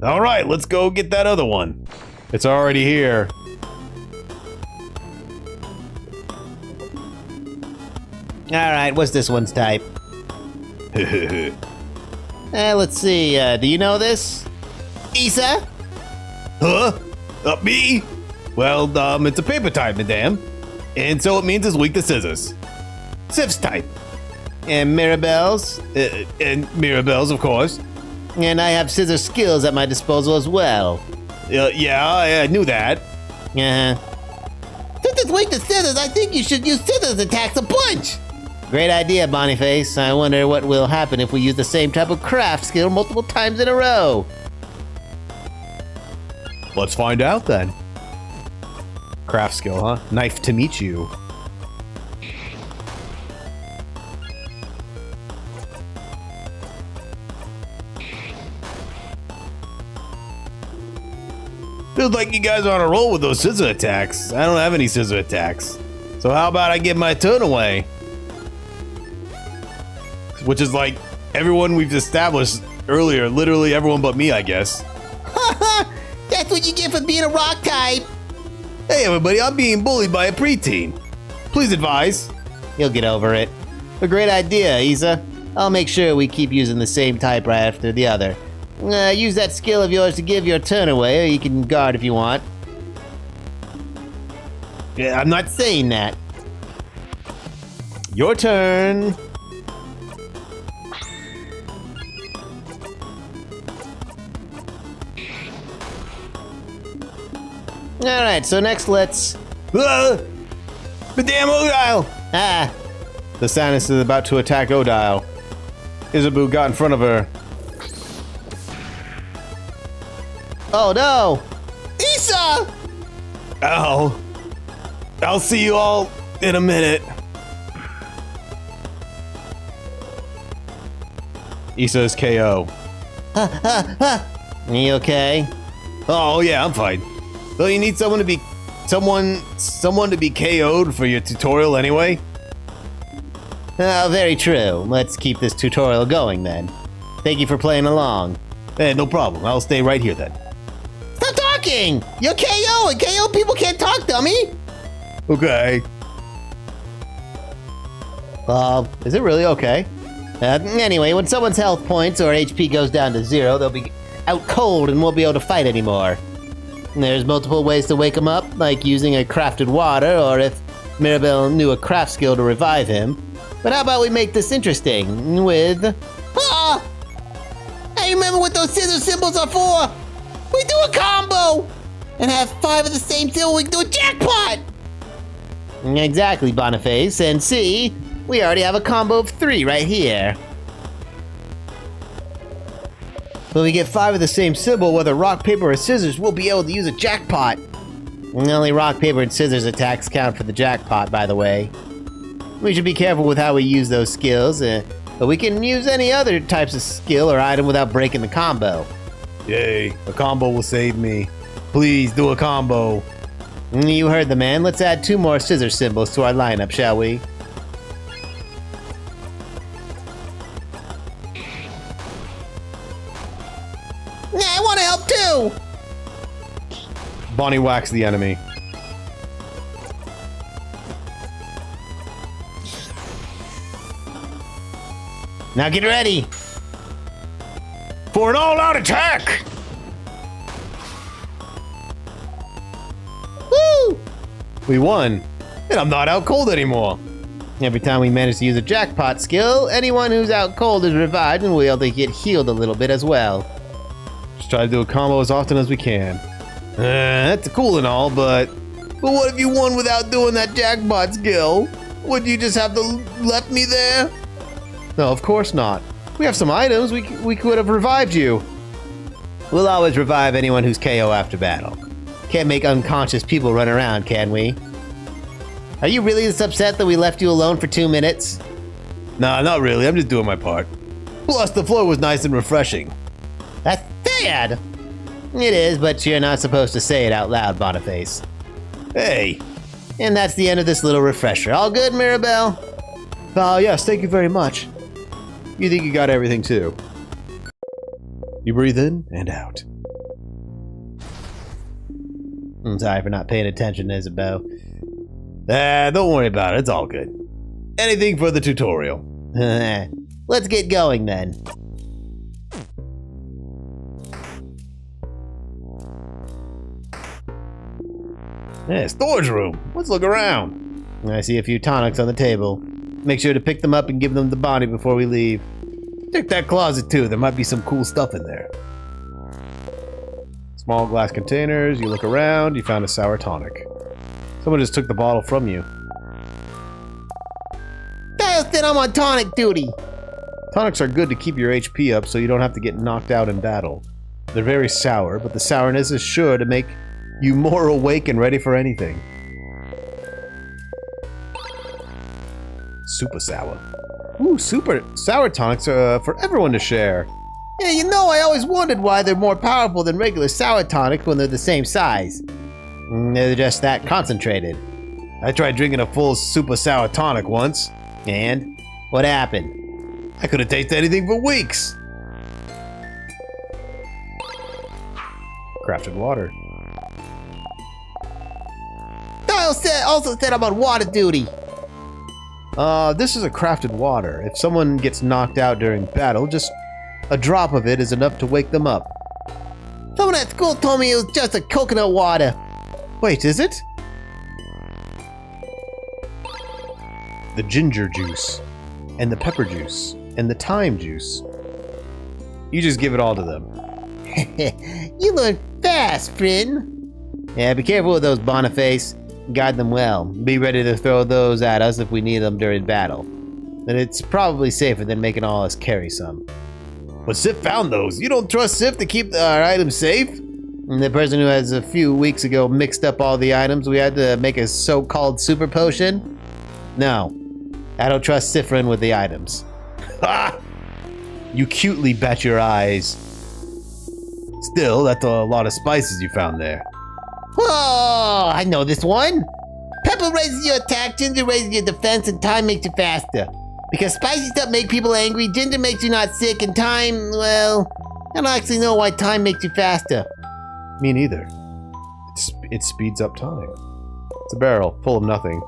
All right, let's go get that other one. It's already here. Alright, what's this one's type? Let's see, do you know this? Issa? Huh? Me? Well, it's a paper type, madame. And so it means it's weak to scissors. Sif's type. And Mirabelle's? And Mirabelle's, of course. And I have scissor skills at my disposal as well. Yeah, I knew that. Uh-huh. Since it's weak to scissors, I think you should use scissors attacks a bunch! Great idea, Boniface. I wonder what will happen if we use the same type of craft skill multiple times in a row. Let's find out then. Craft skill, huh? Knife to meet you. Feels like you guys are on a roll with those scissor attacks. I don't have any scissor attacks. So how about I give my turn away? Which is like everyone we've established earlier, literally everyone but me, I guess. That's what you get for being a rock type. Hey everybody, I'm being bullied by a preteen. Please advise. You'll get over it. A great idea, Isa. I'll make sure we keep using the same type right after the other. Use that skill of yours to give your turn away, or you can guard if you want. Yeah, I'm not Saying that. Your turn. Alright, so next let's... Madame Odile! Ah, The Sanus is about to attack Odile. Isabu got in front of her. oh no! Issa! Ow. I'll see you all in a minute. Issa is KO. You okay? Oh yeah, I'm fine. So you need someone to be someone to be KO'd for your tutorial anyway? Oh, very true. Let's keep this tutorial going then. Thank you for playing along. Hey, no problem. I'll stay right here then. Stop talking! You're KO, and KO people can't talk, dummy! Okay. Is it really okay? Anyway, when someone's health points or HP goes down to 0, they'll be out cold and won't be able to fight anymore. There's multiple ways to wake him up, like using a crafted water, or if Mirabelle knew a craft skill to revive him. But how about we make this interesting with... Ah! I remember what those scissor symbols are for! We do a combo! And have 5 of the same symbol, we can do a jackpot! Exactly, Boniface. And see, we already have a combo of 3 right here. When we get 5 of the same symbol, whether rock, paper, or scissors, we'll be able to use a jackpot. And only rock, paper, and scissors attacks count for the jackpot, by the way. We should be careful with how we use those skills, but we can use any other types of skill or item without breaking the combo. Yay, a combo will save me. Please do a combo. You heard the man. Let's add 2 more scissor symbols to our lineup, shall we? I want to help too! Bonnie whacks the enemy. Now get ready! For an all-out attack! Woo! We won. And I'm not out cold anymore. Every time we manage to use a jackpot skill, anyone who's out cold is revived and we'll be able to get healed a little bit as well. Just try to do a combo as often as we can. That's cool and all, but what if you won without doing that jackpot skill? Would you just have to left me there? No, of course not. We have some items. We could have revived you. We'll always revive anyone who's KO after battle. Can't make unconscious people run around, can we? Are you really this upset that we left you alone for 2 minutes? Nah, not really. I'm just doing my part. Plus, the floor was nice and refreshing. That's sad! It is, but you're not supposed to say it out loud, Boniface. Hey. And that's the end of this little refresher. All good, Mirabelle? Yes, thank you very much. You think you got everything too? You breathe in and out. I'm sorry for not paying attention, Isabel. Don't worry about it. It's all good. Anything for the tutorial. Let's get going then. Yeah, storage room. Let's look around. I see a few tonics on the table. Make sure to pick them up and give them to Bonnie before we leave. Check that closet too. There might be some cool stuff in there. Small glass containers. You look around. You found a sour tonic. Someone just took the bottle from you. Dial said I'm on tonic duty. Tonics are good to keep your HP up so you don't have to get knocked out in battle. They're very sour, but the sourness is sure to make you more awake and ready for anything. Super sour. Ooh, super sour tonics are for everyone to share. Yeah, you know, I always wondered why they're more powerful than regular sour tonics when they're the same size. They're just that concentrated. I tried drinking a full super sour tonic once. And? What happened? I couldn't taste anything for weeks. Crafted water. Dial also said I'm on water duty. This is a crafted water. If someone gets knocked out during battle, just a drop of it is enough to wake them up. Someone at school told me it was just a coconut water. Wait, is it? The ginger juice, and the pepper juice, and the thyme juice. You just give it all to them. You learn fast, friend. Yeah, be careful with those, Boniface. Guard them well. Be ready to throw those at us if we need them during battle. But it's probably safer than making all us carry some. But Sif found those. You don't trust Sif to keep our items safe? And the person who has a few weeks ago mixed up all the items, we had to make a so-called super potion? No. I don't trust Sifrin with the items. Ha! You cutely bat your eyes. Still, that's a lot of spices you found there. Oh, I know this one. Pepper raises your attack, ginger raises your defense, and thyme makes you faster. Because spicy stuff make people angry, ginger makes you not sick, and thyme, well, I don't actually know why thyme makes you faster. Me neither. It speeds up time. It's a barrel full of nothing.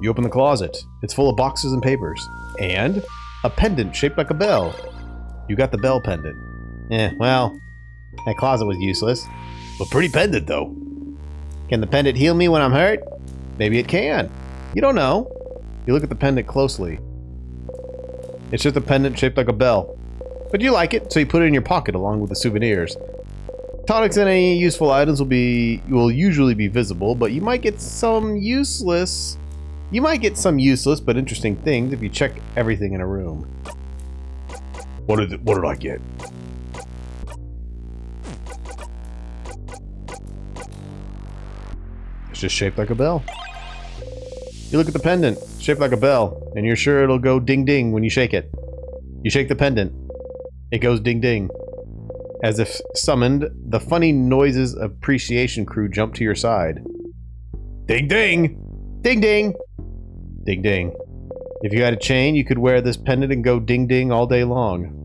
You open the closet. It's full of boxes and papers. And a pendant shaped like a bell. You got the bell pendant. Well, that closet was useless. But pretty pendant, though. Can the pendant heal me when I'm hurt? Maybe it can. You don't know. You look at the pendant closely. It's just a pendant shaped like a bell. But you like it, so you put it in your pocket along with the souvenirs. Tonics and any useful items will usually be visible, but you might get some useless but interesting things if you check everything in a room. What did I get? It's just shaped like a bell. You look at the pendant, shaped like a bell, and you're sure it'll go ding ding when you shake it. You shake the pendant. It goes ding ding. As if summoned, the funny noises appreciation crew jump to your side. Ding ding! Ding ding! Ding ding. If you had a chain, you could wear this pendant and go ding ding all day long.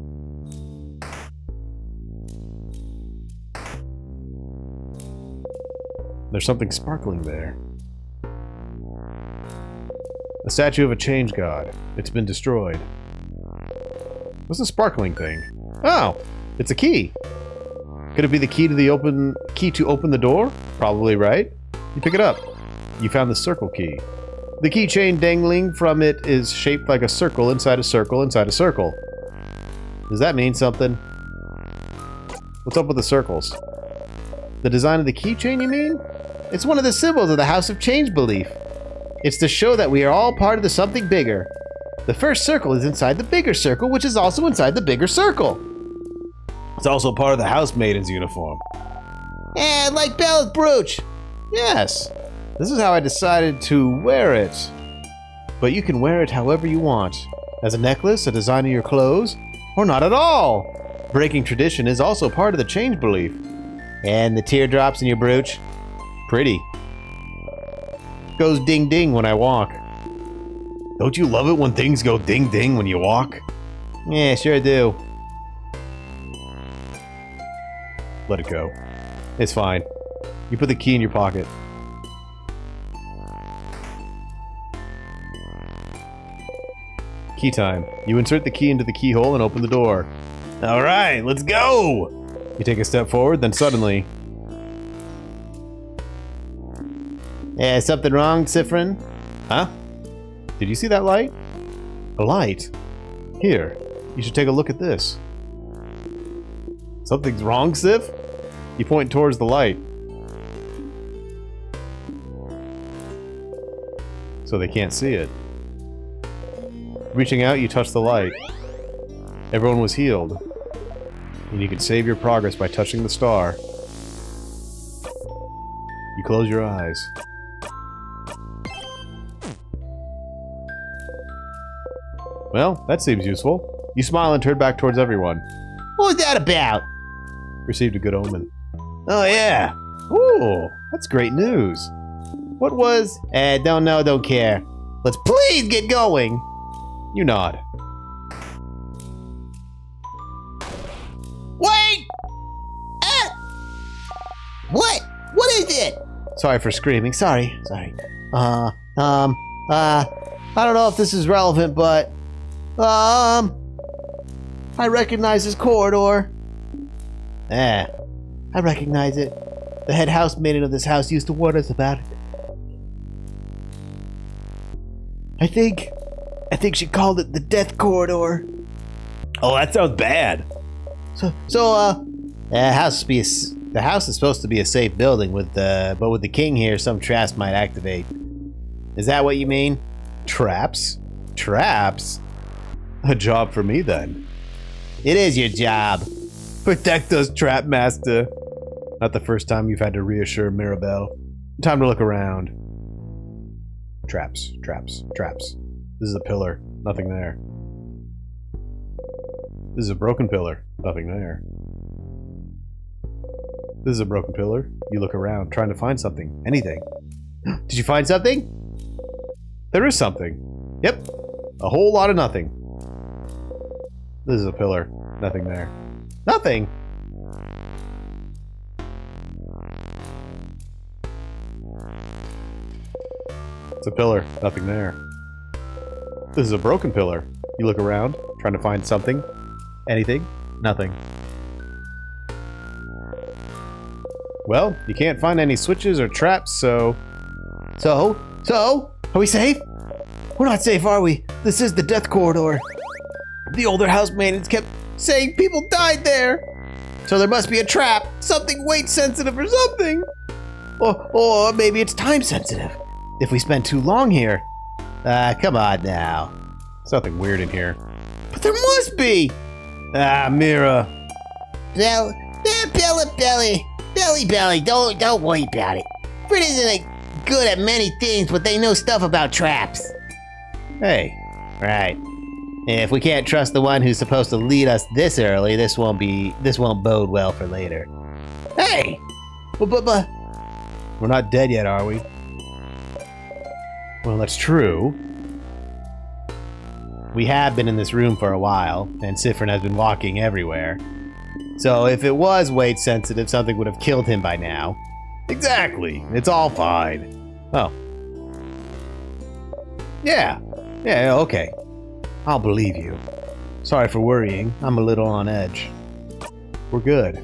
There's something sparkling there. A statue of a change god. It's been destroyed. What's the sparkling thing? Oh, it's a key. Could it be the key to open the door? Probably, right? You pick it up. You found the circle key. The keychain dangling from it is shaped like a circle inside a circle inside a circle. Does that mean something? What's up with the circles? The design of the keychain, you mean? It's one of the symbols of the House of Change belief. It's to show that we are all part of the something bigger. The first circle is inside the bigger circle, which is also inside the bigger circle. It's also part of the housemaiden's uniform. And like Bella's brooch. Yes. This is how I decided to wear it. But you can wear it however you want. As a necklace, a design of your clothes, or not at all. Breaking tradition is also part of the change belief. And the teardrops in your brooch? Pretty. Goes ding ding when I walk. Don't you love it when things go ding ding when you walk? Yeah, sure do. Let it go. It's fine. You put the key in your pocket. Key time. You insert the key into the keyhole and open the door. Alright, let's go! You take a step forward, then suddenly... Yeah, something wrong, Sifrin? Huh? Did you see that light? A light? Here, you should take a look at this. Something's wrong, Sif? You point towards the light. So they can't see it. Reaching out, you touch the light. Everyone was healed. And you can save your progress by touching the star. You close your eyes. Well, that seems useful. You smile and turn back towards everyone. What was that about? Received a good omen. Oh yeah! Ooh, that's great news. What was... Don't know, don't care. Let's please get going! You nod. Wait! What? What is it? Sorry for screaming. Sorry. I don't know if this is relevant, but... I recognize this corridor. I recognize it. The head housemaiden of this house used to warn us about it. I think she called it the death corridor. Oh, that sounds bad. The house is supposed to be a safe building, but with the king here, some traps might activate. Is that what you mean? Traps? Traps? A job for me, then. It is your job. Protect us, Trap Master. Not the first time you've had to reassure Mirabelle. Time to look around. Traps, traps, traps. This is a pillar. Nothing there. This is a broken pillar. Nothing there. This is a broken pillar. You look around, trying to find something. Anything. Did you find something? There is something. Yep. A whole lot of nothing. This is a pillar. Nothing there. Nothing. It's a pillar. Nothing there. This is a broken pillar. You look around, trying to find something. Anything. Nothing. Well, you can't find any switches or traps, so... So? Are we safe? We're not safe, are we? This is the death corridor. The older housemaidens kept saying people died there. So there must be a trap, something weight sensitive or something. Or maybe it's time sensitive. If we spend too long here. Come on now. Something weird in here. But there must be. Mira. Belly, don't worry about it. Fred isn't good at many things, but they know stuff about traps. Hey. Right. If we can't trust the one who's supposed to lead us this early, this won't bode well for later. Hey! But we're not dead yet, are we? Well, that's true. We have been in this room for a while, and Sifrin has been walking everywhere. So if it was weight sensitive, something would have killed him by now. Exactly. It's all fine. Oh. Yeah, okay. I'll believe you. Sorry for worrying. I'm a little on edge. We're good.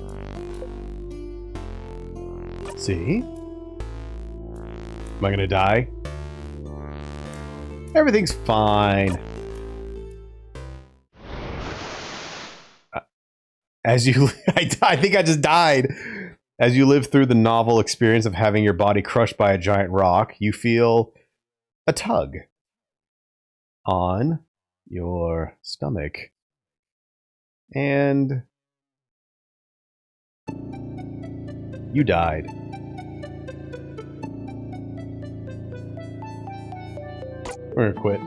See? Am I gonna die? Everything's fine. As you... I think I just died. As you live through the novel experience of having your body crushed by a giant rock, you feel a tug on your stomach. And you died. We're gonna quit.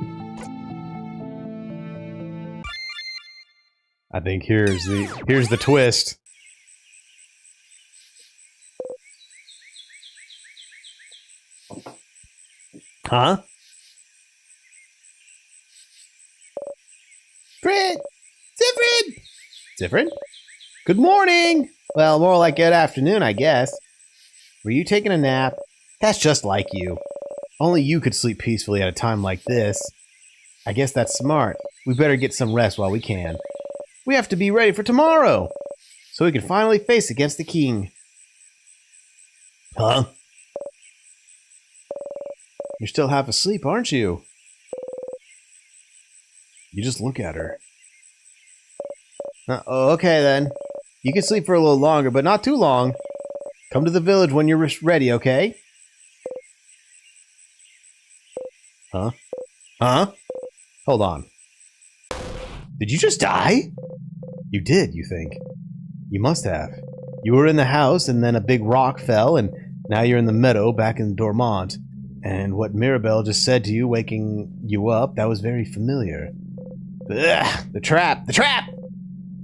I think here's the twist. Huh? Fred! Different? Good morning! Well, more like good afternoon, I guess. Were you taking a nap? That's just like you. Only you could sleep peacefully at a time like this. I guess that's smart. We better get some rest while we can. We have to be ready for tomorrow, so we can finally face against the king. Huh? You're still half asleep, aren't you? You just look at her. Okay then. You can sleep for a little longer, but not too long. Come to the village when you're ready, okay? Huh? Huh? Hold on. Did you just die? You did, you think? You must have. You were in the house, and then a big rock fell, and now you're in the meadow back in Dormont. And what Mirabelle just said to you, waking you up, that was very familiar. Ugh, the trap! The trap!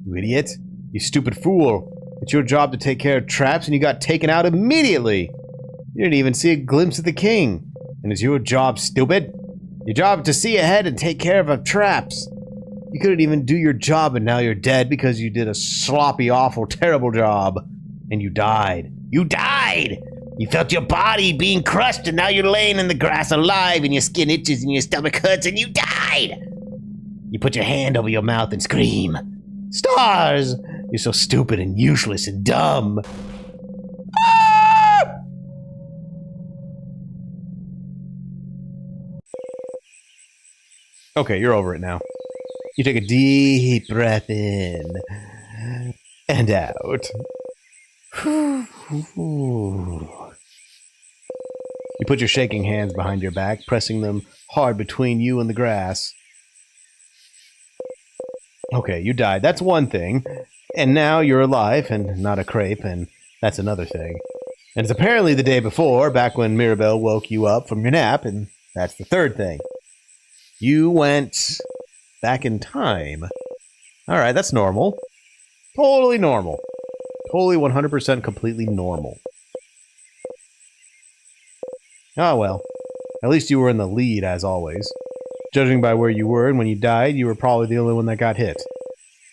You idiot. You stupid fool. It's your job to take care of traps, and you got taken out immediately. You didn't even see a glimpse of the king. And it's your job, stupid. Your job to see ahead and take care of traps. You couldn't even do your job, and now you're dead because you did a sloppy, awful, terrible job. And you died. You died! You felt your body being crushed, and now you're laying in the grass alive, and your skin itches and your stomach hurts, and you died! You put your hand over your mouth and scream. Stars! You're so stupid and useless and dumb. Ah! Okay, you're over it now. You take a deep breath in and out. You put your shaking hands behind your back, pressing them hard between you and the grass. Okay, you died. That's one thing. And now you're alive and not a crepe, and that's another thing. And it's apparently the day before, back when Mirabelle woke you up from your nap, and that's the third thing. You went back in time. Alright, that's normal. Totally normal. Totally 100% completely normal. Oh well. At least you were in the lead, as always. Judging by where you were and when you died, you were probably the only one that got hit.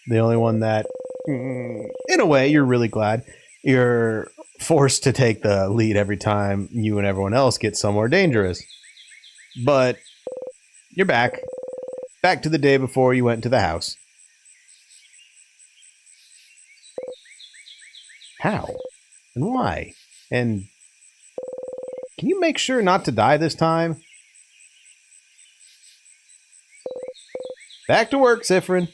The only one that, in a way, you're really glad. You're forced to take the lead every time you and everyone else get somewhere dangerous. But you're back. Back to the day before you went to the house. How? And why? And can you make sure not to die this time? Back to work, Sifrin.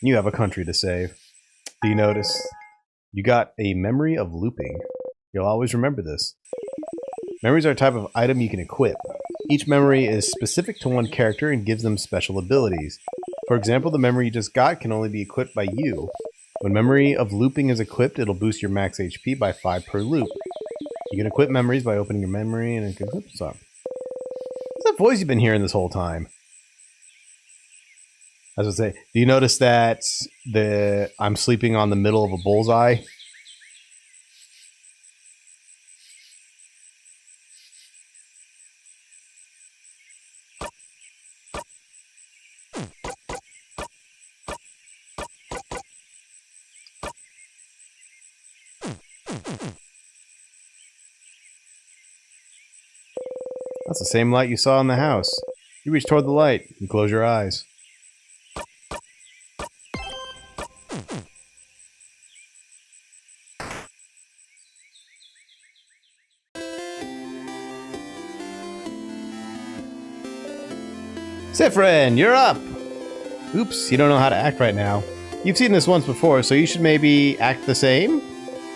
You have a country to save. Do you notice? You got a memory of looping. You'll always remember this. Memories are a type of item you can equip. Each memory is specific to one character and gives them special abilities. For example, the memory you just got can only be equipped by you. When memory of looping is equipped, it'll boost your max HP by 5 per loop. You can equip memories by opening your memory and it can equip some. What's that voice you've been hearing this whole time? I was gonna say, do you notice that I'm sleeping on the middle of a bullseye? That's the same light you saw in the house. You reach toward the light and close your eyes. Sifrin, you're up! Oops, you don't know how to act right now. You've seen this once before, so you should maybe act the same?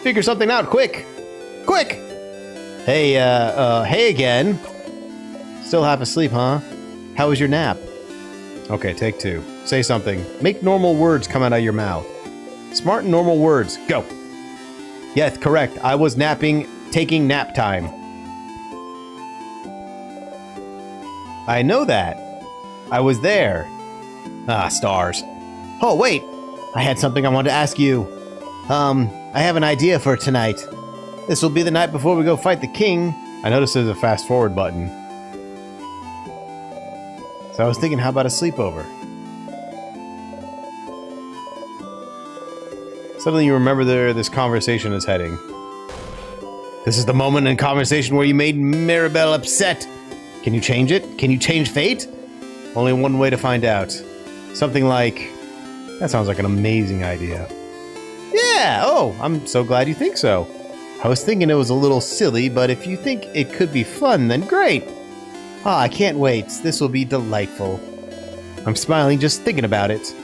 Figure something out, quick! Quick! Hey, hey again. Still half asleep, huh? How was your nap? Okay, take 2. Say something. Make normal words come out of your mouth. Smart and normal words. Go! Yes, correct. I was napping, taking nap time. I know that. I was there. Ah, stars. Oh, wait! I had something I wanted to ask you. I have an idea for tonight. This will be the night before we go fight the king. I noticed there's a fast forward button. So I was thinking, how about a sleepover? Suddenly you remember this conversation is heading. This is the moment in conversation where you made Mirabelle upset. Can you change it? Can you change fate? Only one way to find out. Something like... That sounds like an amazing idea. Yeah! Oh, I'm so glad you think so. I was thinking it was a little silly, but if you think it could be fun, then great! Ah, I can't wait. This will be delightful. I'm smiling just thinking about it.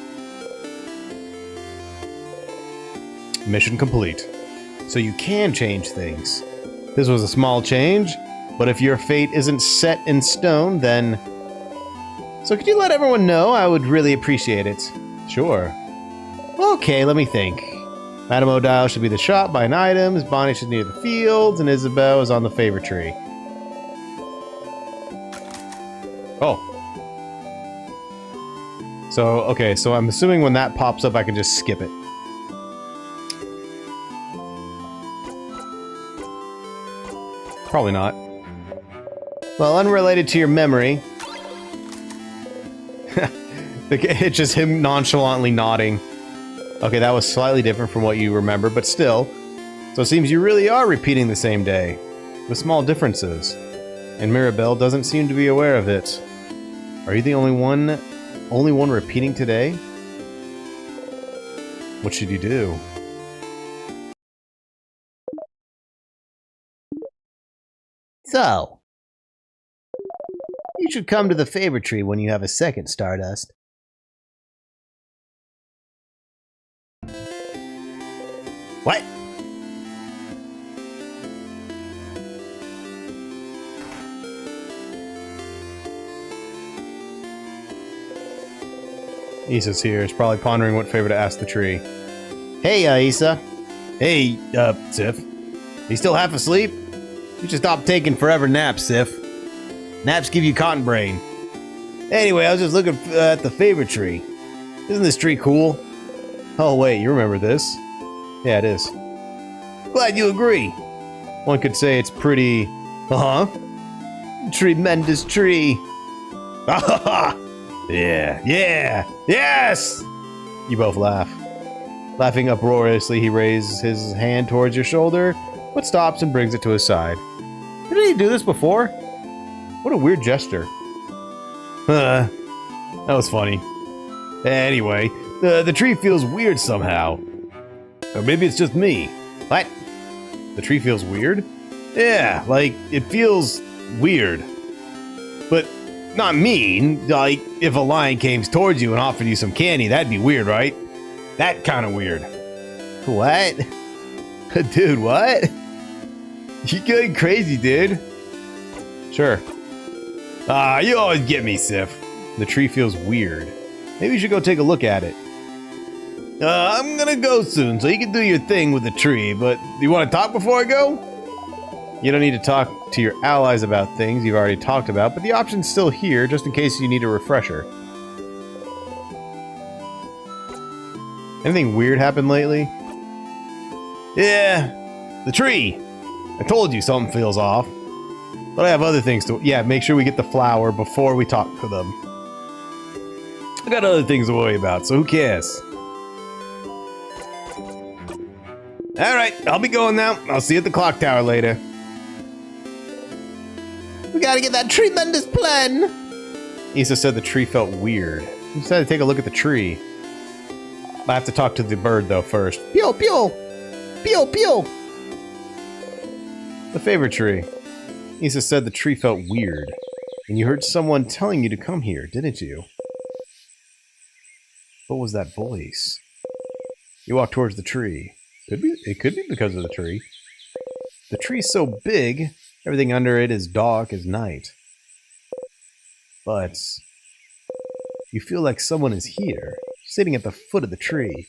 Mission complete. So you can change things. This was a small change, but if your fate isn't set in stone, then... So could you let everyone know? I would really appreciate it. Sure. Okay, let me think. Madame O'Dial should be the shop buying items, Bonnie should near the fields, and Isabel is on the favor tree. Oh. So, okay, so I'm assuming when that pops up, I can just skip it. Probably not. Well, unrelated to your memory. It's just him nonchalantly nodding. Okay, that was slightly different from what you remember, but still. So it seems you really are repeating the same day, with small differences. And Mirabelle doesn't seem to be aware of it. Are you the only one repeating today? What should you do? So, you should come to the favor tree when you have a second, Stardust. What? Issa's here. He's probably pondering what favor to ask the tree. Hey, Issa. Hey, Sif. You still half asleep? You should stop taking forever naps, Sif. Naps give you cotton brain. Anyway, I was just looking at the favor tree. Isn't this tree cool? Oh, wait, you remember this? Yeah, it is. Glad you agree. One could say it's pretty... Uh-huh. Tremendous tree. Yeah, yeah, yes! You both laugh. Laughing uproariously, he raises his hand towards your shoulder, but stops and brings it to his side. Didn't he do this before? What a weird gesture. That was funny. Anyway, the tree feels weird somehow. Or maybe it's just me. What? The tree feels weird? Yeah, like, it feels weird. But not mean. Like, if a lion came towards you and offered you some candy, that'd be weird, right? That kind of weird. What? Dude, what? You going crazy, dude. Sure. You always get me, Sif. The tree feels weird. Maybe you should go take a look at it. I'm gonna go soon, so you can do your thing with the tree, but do you want to talk before I go? You don't need to talk to your allies about things you've already talked about, but the option's still here, just in case you need a refresher. Anything weird happened lately? Yeah, the tree. I told you something feels off. But I have other things to... Yeah, make sure we get the flower before we talk to them. I got other things to worry about, so who cares? Alright, I'll be going now. I'll see you at the clock tower later. We gotta get that tremendous plan! Issa said the tree felt weird. He decided to take a look at the tree. I have to talk to the bird, though, first. Pew, pew! Pew, pew! The favorite tree. Issa said the tree felt weird. And you heard someone telling you to come here, didn't you? What was that voice? You walk towards the tree. It could be because of the tree. The tree's so big, everything under it is dark as night. But you feel like someone is here, sitting at the foot of the tree,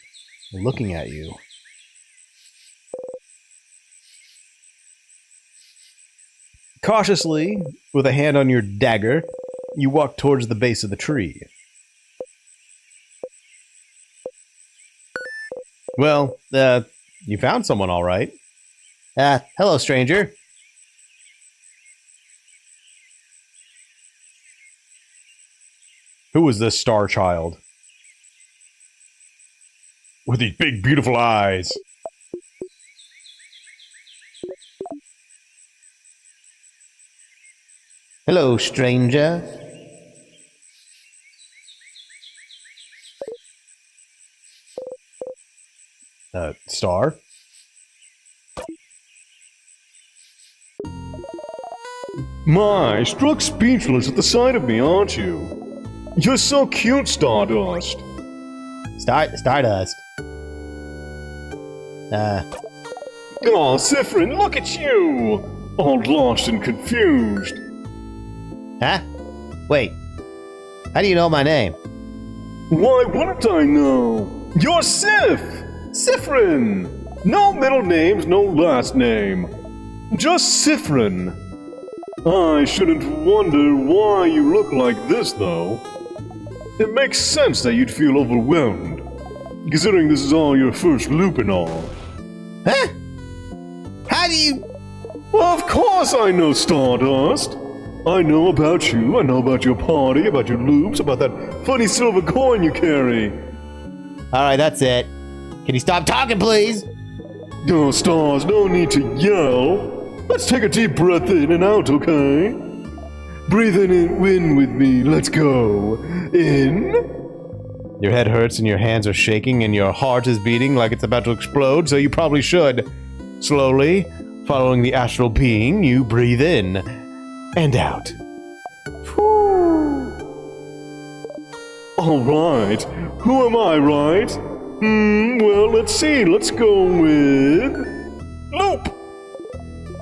looking at you. Cautiously, with a hand on your dagger, you walk towards the base of the tree. Well, you found someone all right. Hello, stranger. Who is this star child? With these big, beautiful eyes. Hello, stranger. Star? My, struck speechless at the sight of me, aren't you? You're so cute, Stardust. Stardust. Oh, Siffrin, look at you! All lost and confused. Huh? Wait. How do you know my name? Why wouldn't I know? You're Sif! Siffrin! No middle names, no last name. Just Siffrin. I shouldn't wonder why you look like this, though. It makes sense that you'd feel overwhelmed, considering this is all your first loop and all. Huh? How do you... Well, of course I know, Stardust. I know about you, I know about your party, about your loops, about that funny silver coin you carry. Alright, that's it. Can you stop talking, please? Oh, Stars, no need to yell. Let's take a deep breath in and out, okay? Breathe in with me, let's go. In. Your head hurts and your hands are shaking and your heart is beating like it's about to explode, so you probably should. Slowly, following the astral being, you breathe in and out. Alright, who am I, right? Well, let's see, let's go with... Loop!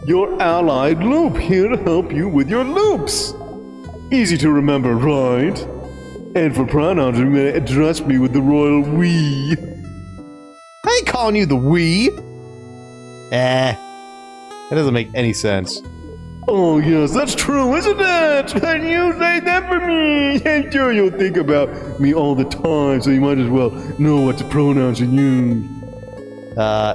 Your allied Loop, here to help you with your loops. Easy to remember, right? And for pronouns, you may address me with the royal we. I ain't calling you the we. That doesn't make any sense. Oh yes, that's true, isn't it? And you say that for me. And sure, you'll think about me all the time, so you might as well know what to pronounce and use.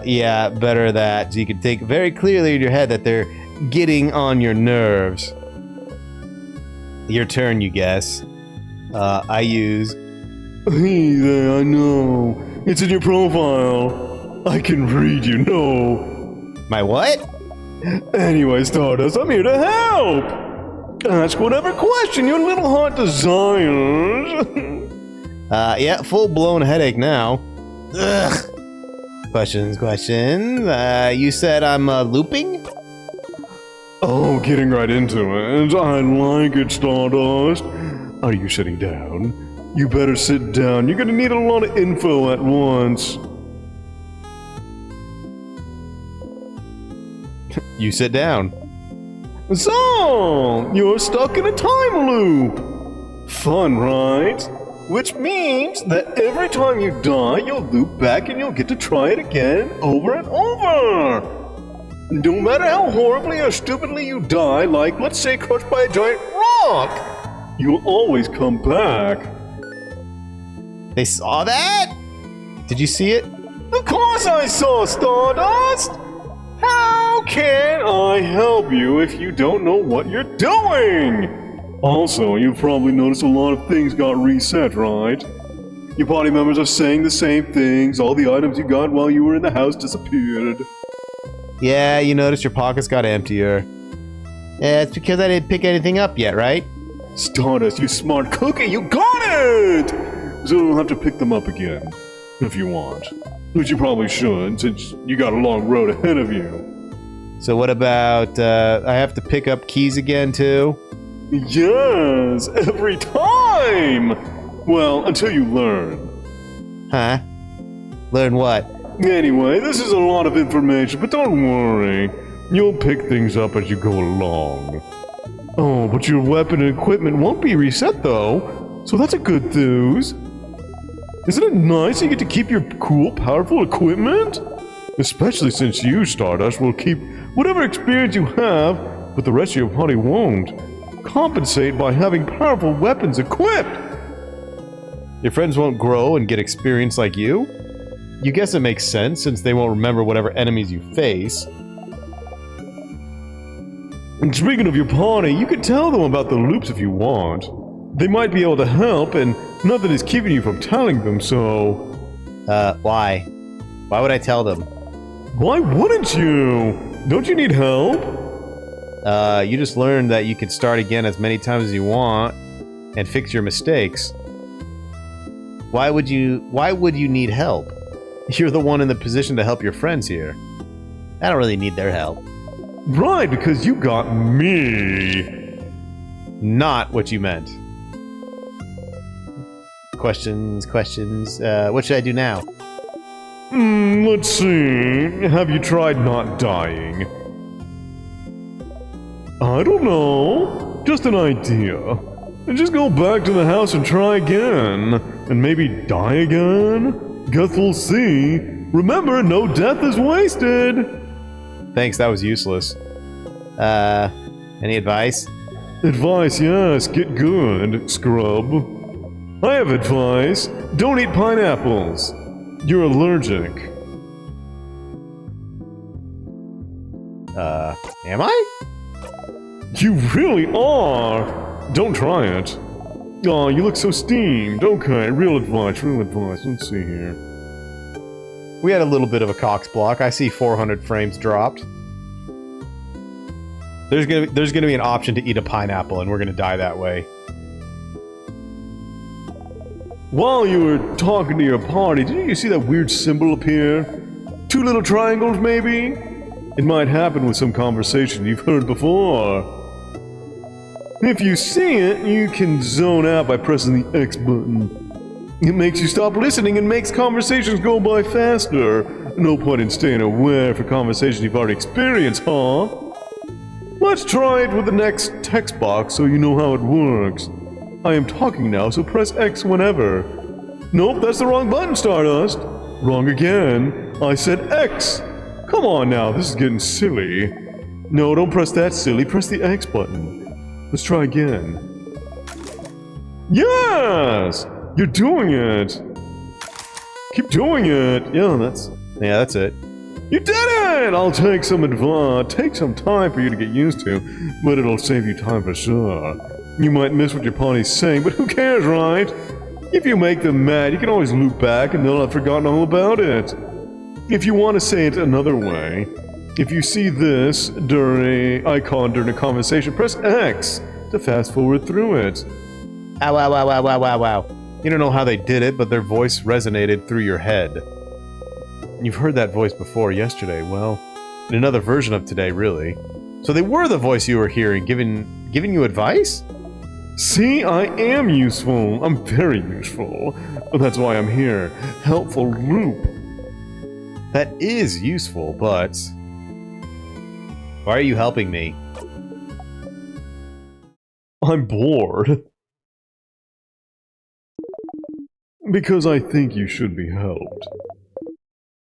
Yeah, better that. So you can think very clearly in your head that they're getting on your nerves. Your turn, you guess. I use... Hey there, I know. It's in your profile. I can read, you know. My what? Anyway, Stardust, I'm here to help. Ask whatever question your little heart desires. Yeah, full-blown headache now. Ugh. Questions. You said I'm, looping? Oh, getting right into it. I like it, Stardust. Are you sitting down? You better sit down. You're gonna need a lot of info at once. You sit down. So, you're stuck in a time loop. Fun, right? Which means that every time you die, you'll loop back and you'll get to try it again over and over. No matter how horribly or stupidly you die, like, let's say, crushed by a giant rock, you'll always come back. They saw that? Did you see it? Of course I saw, Stardust! How can I help you if you don't know what you're doing? Also, you've probably noticed a lot of things got reset, right? Your party members are saying the same things, all the items you got while you were in the house disappeared. Yeah, you noticed your pockets got emptier. Yeah, it's because I didn't pick anything up yet, right? Stardust, you smart cookie, you got it! So you'll have to pick them up again, if you want. Which you probably should, since you got a long road ahead of you. So what about, I have to pick up keys again, too? Yes, every time! Well, until you learn. Huh? Learn what? Anyway, this is a lot of information, but don't worry. You'll pick things up as you go along. Oh, but your weapon and equipment won't be reset, though. So that's a good news. Isn't it nice you get to keep your cool, powerful equipment? Especially since you, Stardust, will keep whatever experience you have, but the rest of your party won't. Compensate by having powerful weapons equipped! Your friends won't grow and get experience like you? You guess it makes sense, since they won't remember whatever enemies you face. And speaking of your party, you can tell them about the loops if you want. They might be able to help, and nothing is keeping you from telling them, so... Why? Why would I tell them? Why wouldn't you? Don't you need help? You just learned that you can start again as many times as you want, and fix your mistakes. Why would you need help? You're the one in the position to help your friends here. I don't really need their help. Right, because you got me. Not what you meant. Questions. What should I do now? Let's see. Have you tried not dying? I don't know. Just an idea. And just go back to the house and try again. And maybe die again? Guess we'll see. Remember, no death is wasted. Thanks, that was useless. Any advice? Advice, yes. Get good, scrub. I have advice. Don't eat pineapples. You're allergic. Am I? You really are! Don't try it. Aw, you look so steamed. Okay, real advice. Let's see here. We had a little bit of a Cox block. I see 400 frames dropped. There's gonna be an option to eat a pineapple, and we're gonna die that way. While you were talking to your party, didn't you see that weird symbol appear? 2 little triangles, maybe? It might happen with some conversation you've heard before. If you see it, you can zone out by pressing the X button. It makes you stop listening and makes conversations go by faster. No point in staying aware for conversations you've already experienced, huh? Let's try it with the next text box so you know how it works. I am talking now, so press X whenever. Nope, that's the wrong button, Stardust. Wrong again. I said X. Come on now, this is getting silly. No, don't press that, silly. Press the X button. Let's try again. Yes! You're doing it! Keep doing it! Yeah, that's it. You did it! I'll take some time for you to get used to, but it'll save you time for sure. You might miss what your party's saying, but who cares, right? If you make them mad, you can always loop back and they'll have forgotten all about it. If you want to say it another way, if you see this icon during a conversation, press X to fast forward through it. Ow, ow, ow, ow, ow, ow, ow. You don't know how they did it, but their voice resonated through your head. You've heard that voice before yesterday, well, in another version of today, really. So they were the voice you were hearing, giving you advice? See, I am useful. I'm very useful. That's why I'm here. Helpful loop. That is useful, but... why are you helping me? I'm bored. Because I think you should be helped.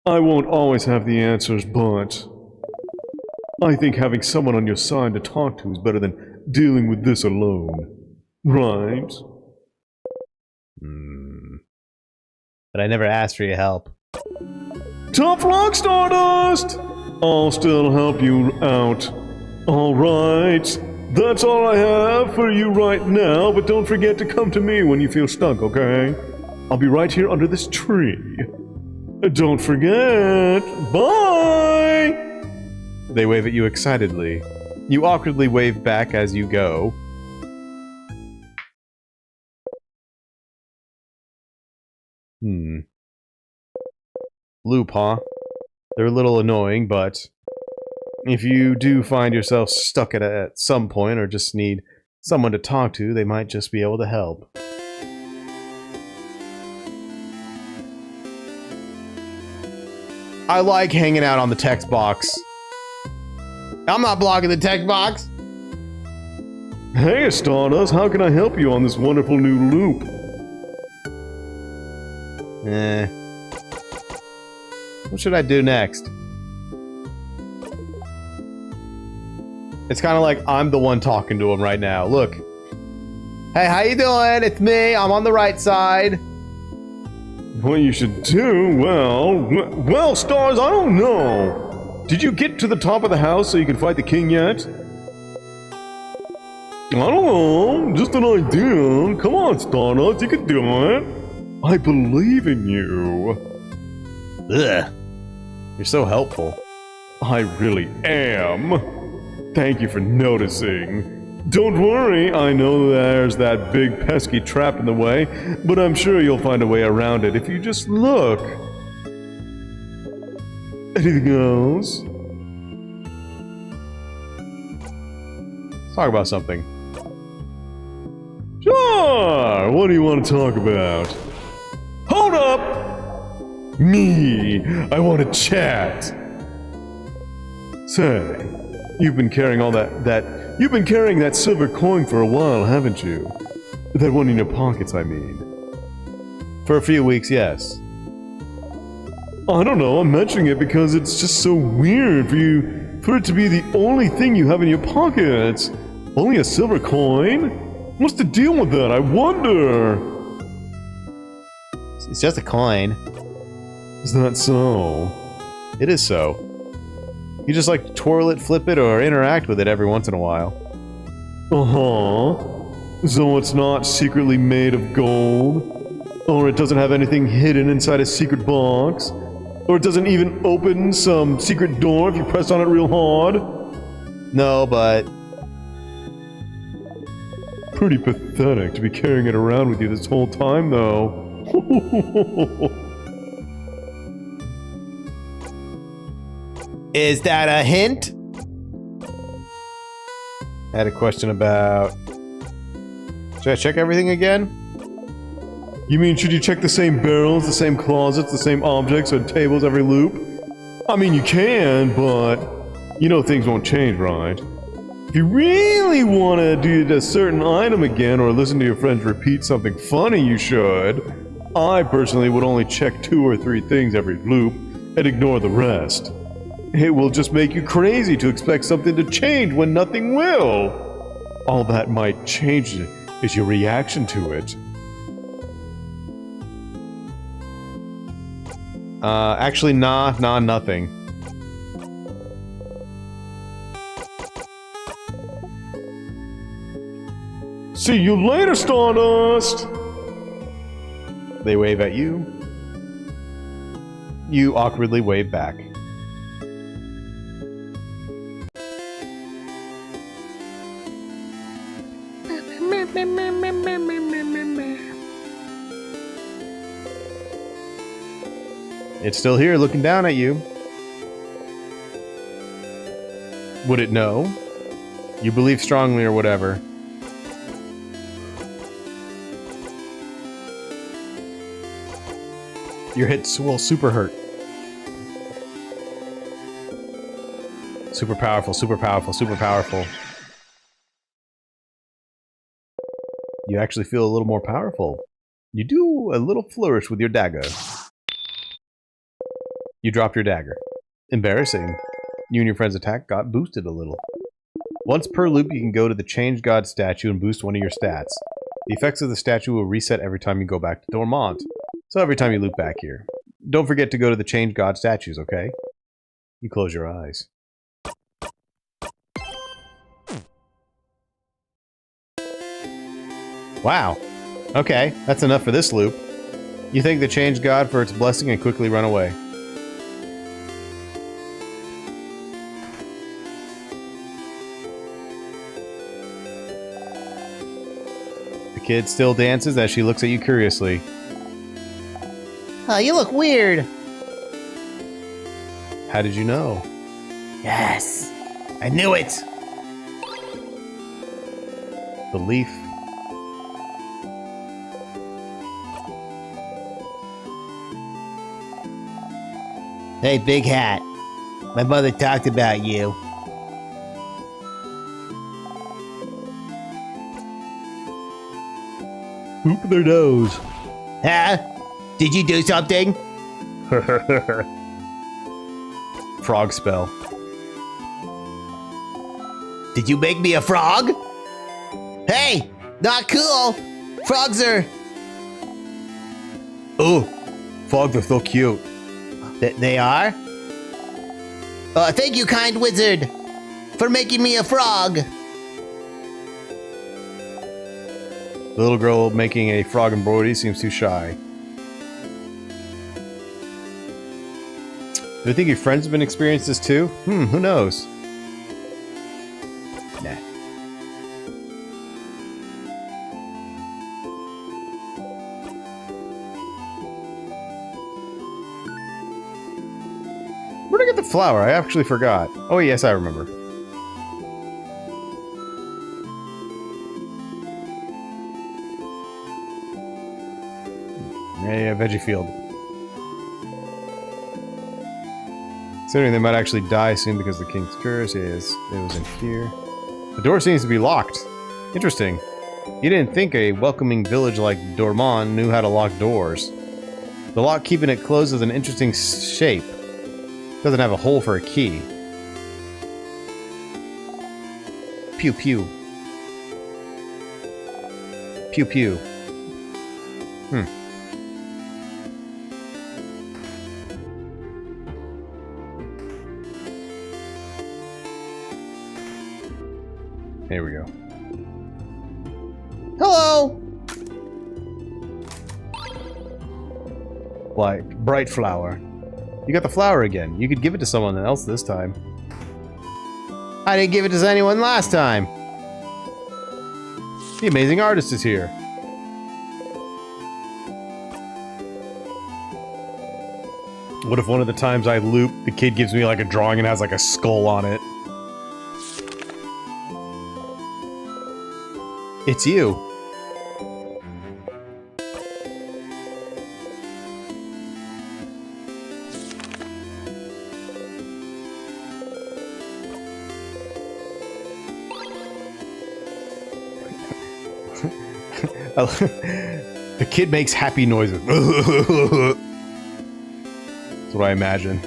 I won't always have the answers, but... I think having someone on your side to talk to is better than dealing with this alone. Right? But I never asked for your help. Tough luck, Stardust! I'll still help you out. Alright. That's all I have for you right now, but don't forget to come to me when you feel stuck, okay? I'll be right here under this tree. Don't forget. Bye! They wave at you excitedly. You awkwardly wave back as you go. Loop, huh? They're a little annoying, but... if you do find yourself stuck at some point, or just need someone to talk to, they might just be able to help. I like hanging out on the text box. I'm not blocking the text box! Hey, Stardust, how can I help you on this wonderful new loop? What should I do next? It's kind of like I'm the one talking to him right now. Look. Hey, how you doing? It's me. I'm on the right side. What you should do, well, Stars, I don't know. Did you get to the top of the house so you can fight the king yet? I don't know, just an idea. Come on, Stardust, you can do it. I believe in you. Ugh. You're so helpful. I really am. Thank you for noticing. Don't worry, I know there's that big pesky trap in the way, but I'm sure you'll find a way around it if you just look. Anything else? Let's talk about something. Sure! What do you want to talk about? Hold up! Me! I want to chat! Say, you've been carrying you've been carrying that silver coin for a while, haven't you? That one in your pockets, I mean. For a few weeks, yes. I don't know, I'm mentioning it because it's just so weird for it to be the only thing you have in your pockets. Only a silver coin? What's the deal with that? I wonder. It's just a coin. Is that so? It is so. You just like to twirl it, flip it, or interact with it every once in a while. Uh-huh. So it's not secretly made of gold? Or it doesn't have anything hidden inside a secret box? Or it doesn't even open some secret door if you press on it real hard? No, but... Pretty pathetic to be carrying it around with you this whole time, though. Is that a hint? I had a question about... Should I check everything again? You mean, should you check the same barrels, the same closets, the same objects and tables every loop? I mean, you can, but... you know things won't change, right? If you really want to do a certain item again, or listen to your friends repeat something funny, you should. I personally would only check 2 or 3 things every loop, and ignore the rest. It will just make you crazy to expect something to change when nothing will. All that might change is your reaction to it. Actually, nothing. See you later, Stardust! They wave at you. You awkwardly wave back. It's still here, looking down at you. Would it know? You believe strongly or whatever. Your hits will super hurt. Super powerful, super powerful, super powerful. You actually feel a little more powerful. You do a little flourish with your dagger. You dropped your dagger. Embarrassing. You and your friend's attack got boosted a little. Once per loop, you can go to the Change God statue and boost one of your stats. The effects of the statue will reset every time you go back to Dormont. So every time you loop back here. Don't forget to go to the Change God statues, okay? You close your eyes. Wow. Okay, that's enough for this loop. You thank the Change God for its blessing and quickly run away. The kid still dances as she looks at you curiously. Oh, you look weird. How did you know? Yes, I knew it. Belief. Hey, Big Hat. My mother talked about you. Poop their nose. Huh? Did you do something? Frog spell. Did you make me a frog? Hey, not cool. Frogs are... Oh, frogs are so cute. They are? Thank you, kind wizard, for making me a frog. The little girl making a frog embroidery seems too shy. Do you think your friends have been experiencing this too? Who knows? Nah. Where'd I get the flower? I actually forgot. Oh, yes, I remember. Yeah, veggie field. Considering they might actually die soon because of the king's curse. Yes, it was in here. The door seems to be locked. Interesting. You didn't think a welcoming village like Dormont knew how to lock doors. The lock keeping it closed is an interesting shape. Doesn't have a hole for a key. Pew pew. Pew pew. Here we go. Hello! Like, bright flower. You got the flower again. You could give it to someone else this time. I didn't give it to anyone last time. The amazing artist is here. What if one of the times I loop, the kid gives me like a drawing and has like a skull on it? It's you. The kid makes happy noises. That's what I imagine.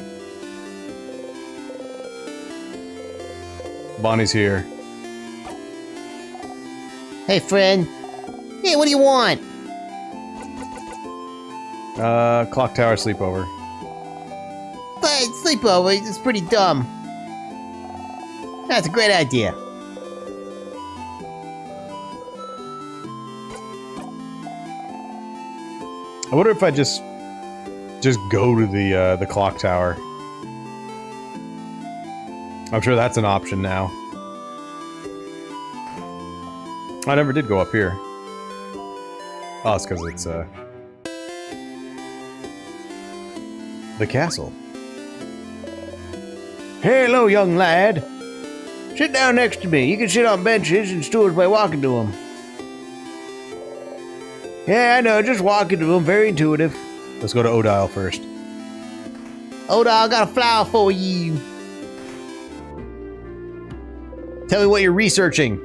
Bonnie's here. Hey, friend. Hey, what do you want? Clock tower sleepover. But sleepover, it's pretty dumb. That's a great idea. I wonder if I just go to the clock tower. I'm sure that's an option now. I never did go up here. Oh, it's because it's the castle. Hello, young lad. Sit down next to me. You can sit on benches and stools by walking to them. Yeah, I know, just walking to them. Very intuitive. Let's go to Odile first. Odile, I got a flower for you. Tell me what you're researching.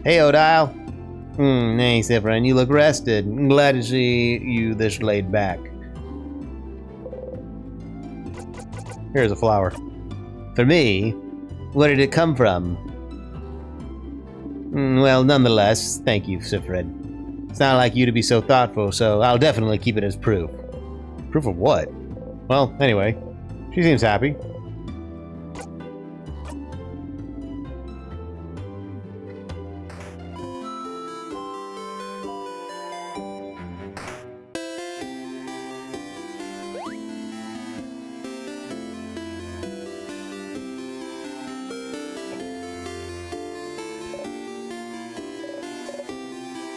Hey, Odile. Hey, Severin, you look rested. I'm glad to see you this laid back. Here's a flower. For me? Where did it come from? Well, nonetheless, thank you, Sifred. It's not like you to be so thoughtful, so I'll definitely keep it as proof. Proof of what? Well, anyway, she seems happy.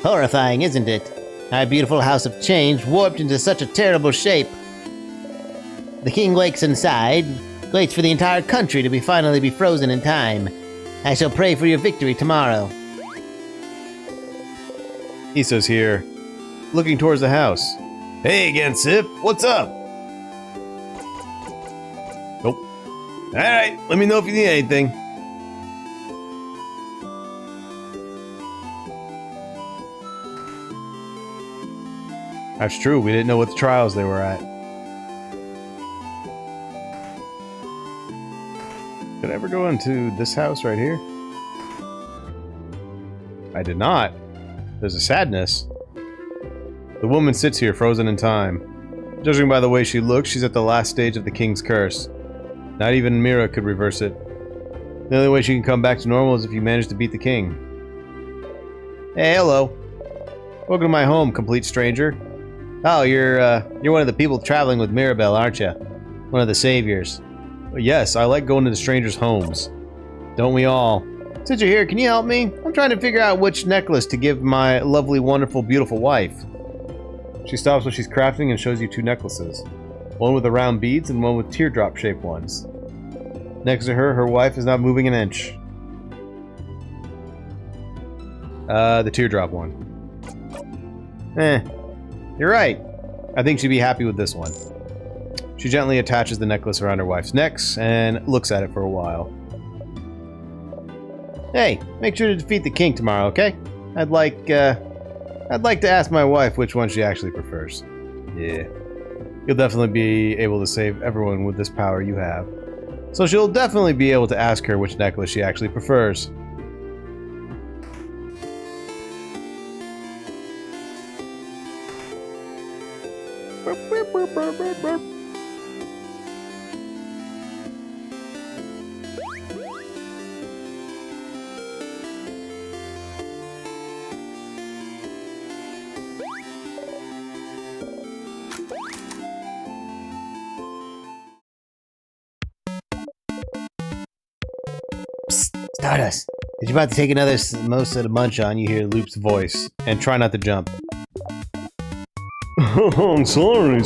Horrifying, isn't it? Our beautiful house of change warped into such a terrible shape. The king wakes inside, waits for the entire country to finally be frozen in time. I shall pray for your victory tomorrow. Issa's here, looking towards the house. Hey again, Sip. What's up? Nope. Alright, let me know if you need anything. That's true, we didn't know what the trials they were at. Did I ever go into this house right here? I did not. There's a sadness. The woman sits here, frozen in time. Judging by the way she looks, she's at the last stage of the king's curse. Not even Mira could reverse it. The only way she can come back to normal is if you manage to beat the king. Hey, hello. Welcome to my home, complete stranger. Oh, you're one of the people traveling with Mirabelle, aren't you? One of the saviors. Yes, I like going to the strangers' homes. Don't we all? Since you're here, can you help me? I'm trying to figure out which necklace to give my lovely, wonderful, beautiful wife. She stops what she's crafting and shows you two necklaces. One with the round beads and one with teardrop-shaped ones. Next to her, her wife is not moving an inch. The teardrop one. You're right. I think she'd be happy with this one. She gently attaches the necklace around her wife's neck and looks at it for a while. Hey, make sure to defeat the king tomorrow, okay? I'd like to ask my wife which one she actually prefers. Yeah. You'll definitely be able to save everyone with this power you have. So she'll definitely be able to ask her which necklace she actually prefers. Stardust, as you're about to take another samosa to munch on, you hear Loop's voice. And try not to jump. Oh, sorry.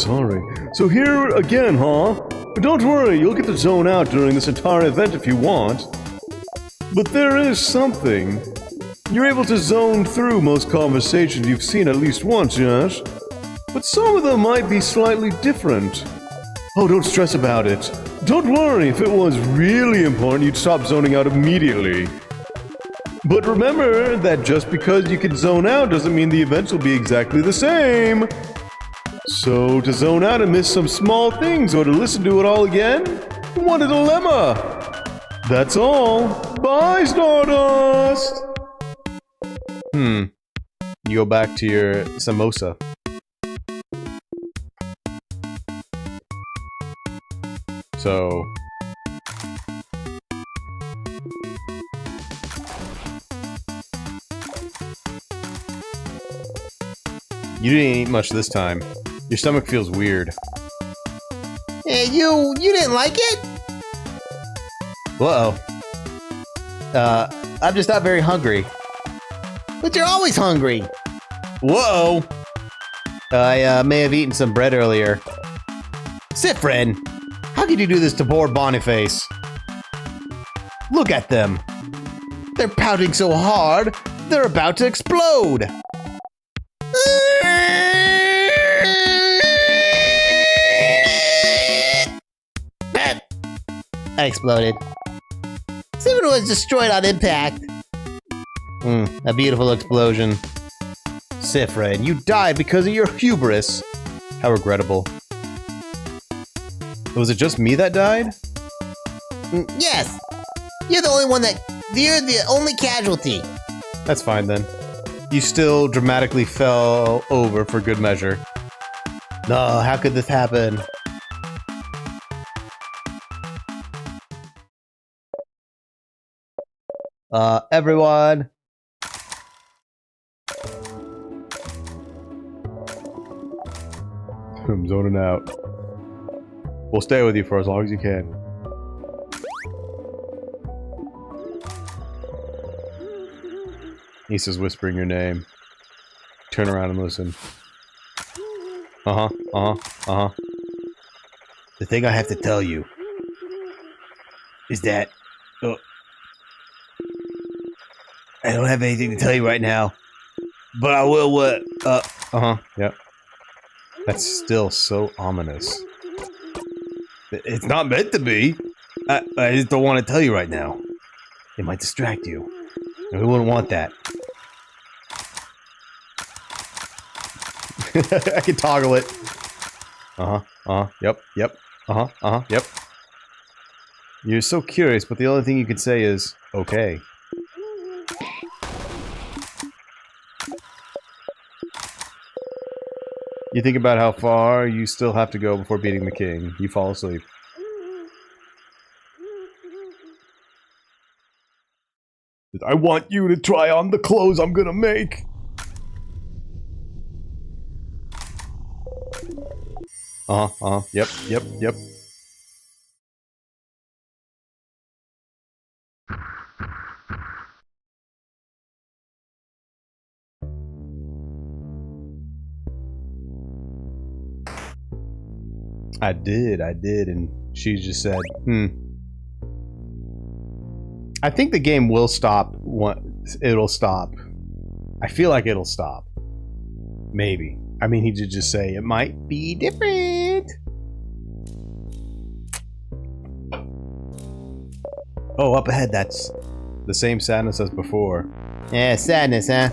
So here again, huh? But don't worry, you'll get to zone out during this entire event if you want. But there is something. You're able to zone through most conversations you've seen at least once, yes? But some of them might be slightly different. Oh, don't stress about it. Don't worry, if it was really important, you'd stop zoning out immediately. But remember that just because you can zone out doesn't mean the events will be exactly the same. So, to zone out and miss some small things or to listen to it all again? What a dilemma! That's all. Bye, Stardust! You go back to your samosa. So... You didn't eat much this time. Your stomach feels weird. Hey, you didn't like it? Uh-oh. I'm just not very hungry. But you're always hungry. Whoa! I may have eaten some bread earlier. Sifrin, how could you do this to poor Boniface? Look at them. They're pouting so hard, they're about to explode. I exploded. Sifrin was destroyed on impact. A beautiful explosion. Sifrin, you died because of your hubris. How regrettable. Was it just me that died? Yes. You're the only casualty. That's fine then. You still dramatically fell over for good measure. No, how could this happen? Everyone. I'm zoning out. We'll stay with you for as long as you can. Issa's whispering your name. Turn around and listen. The thing I have to tell you is that I don't have anything to tell you right now, but I will. Yep. That's still so ominous. It's not meant to be. I just don't want to tell you right now. It might distract you, and we wouldn't want that. I can toggle it. Yep. Yep. You're so curious, but the only thing you can say is, okay. You think about how far you still have to go before beating the king. You fall asleep. I want you to try on the clothes I'm gonna make. Yep. I did, and she just said, I think the game will stop. It'll stop. I feel like it'll stop. Maybe. I mean, he did just say it might be different. Oh, up ahead, that's the same sadness as before. Yeah, sadness, huh?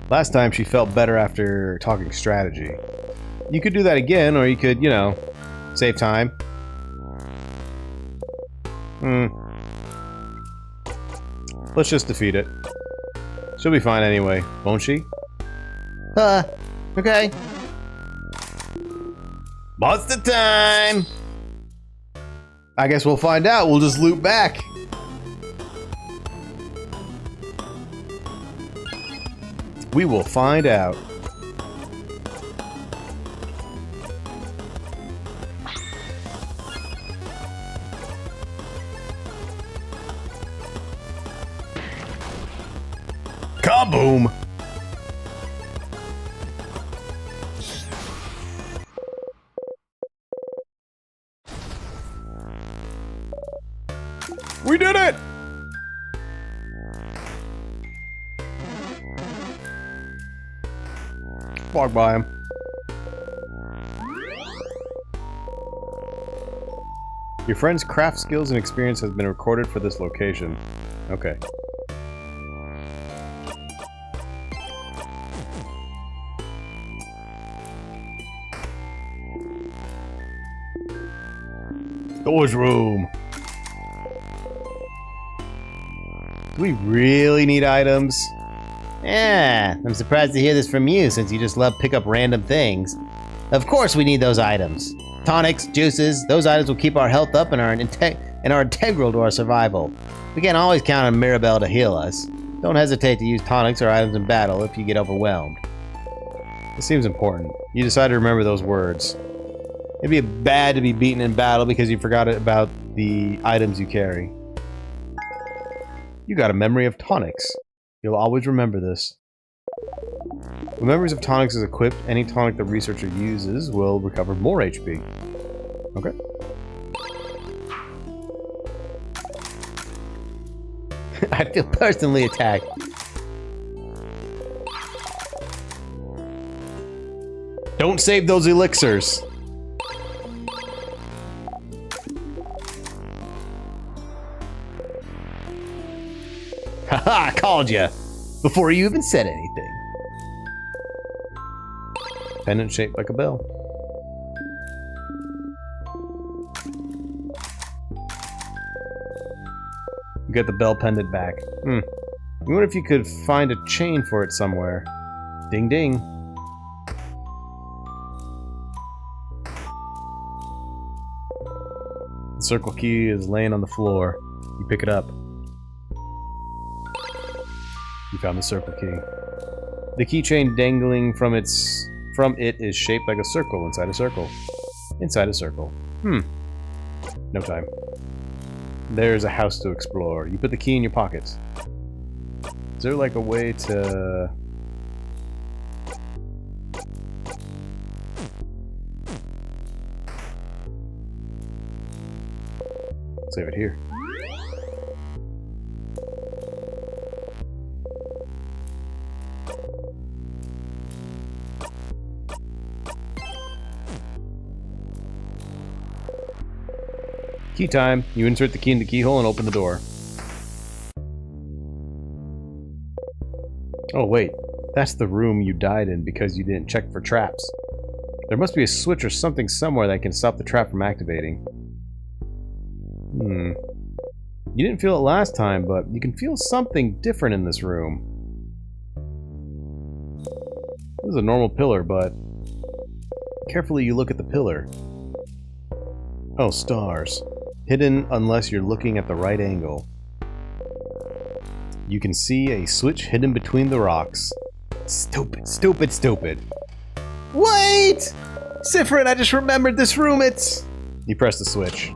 Last time she felt better after talking strategy. You could do that again, or you could, you know, save time. Let's just defeat it. She'll be fine anyway, won't she? Okay. Monster time! I guess we'll find out. We'll just loop back. We will find out. Kaboom! We did it! Walk by him. Your friend's craft skills and experience has been recorded for this location. Okay. Storage room. Do we really need items? Yeah, I'm surprised to hear this from you since you just love pick up random things. Of course we need those items. Tonics, juices, those items will keep our health up and are integral to our survival. We can't always count on Mirabelle to heal us. Don't hesitate to use tonics or items in battle if you get overwhelmed. It seems important. You decide to remember those words. It'd be bad to be beaten in battle because you forgot about the items you carry. You got a memory of tonics. You'll always remember this. When memories of tonics is equipped, any tonic the researcher uses will recover more HP. Okay. I feel personally attacked. Don't save those elixirs. Haha, I called you before you even said anything. Pendant shaped like a bell. You get the bell pendant back. I wonder if you could find a chain for it somewhere. Ding ding. The circle key is laying on the floor. You pick it up. You found the circle key. The keychain dangling from it is shaped like a circle inside a circle. Inside a circle. No time. There's a house to explore. You put the key in your pockets. Is there like a way to... Save it here. Key time. You insert the key in the keyhole and open the door. Oh wait, that's the room you died in because you didn't check for traps. There must be a switch or something somewhere that can stop the trap from activating. You didn't feel it last time, but you can feel something different in this room. This is a normal pillar, but carefully you look at the pillar. Oh, stars. Hidden unless you're looking at the right angle. You can see a switch hidden between the rocks. Stupid, stupid, stupid. Wait! Sifrin, I just remembered this room, it's... You press the switch.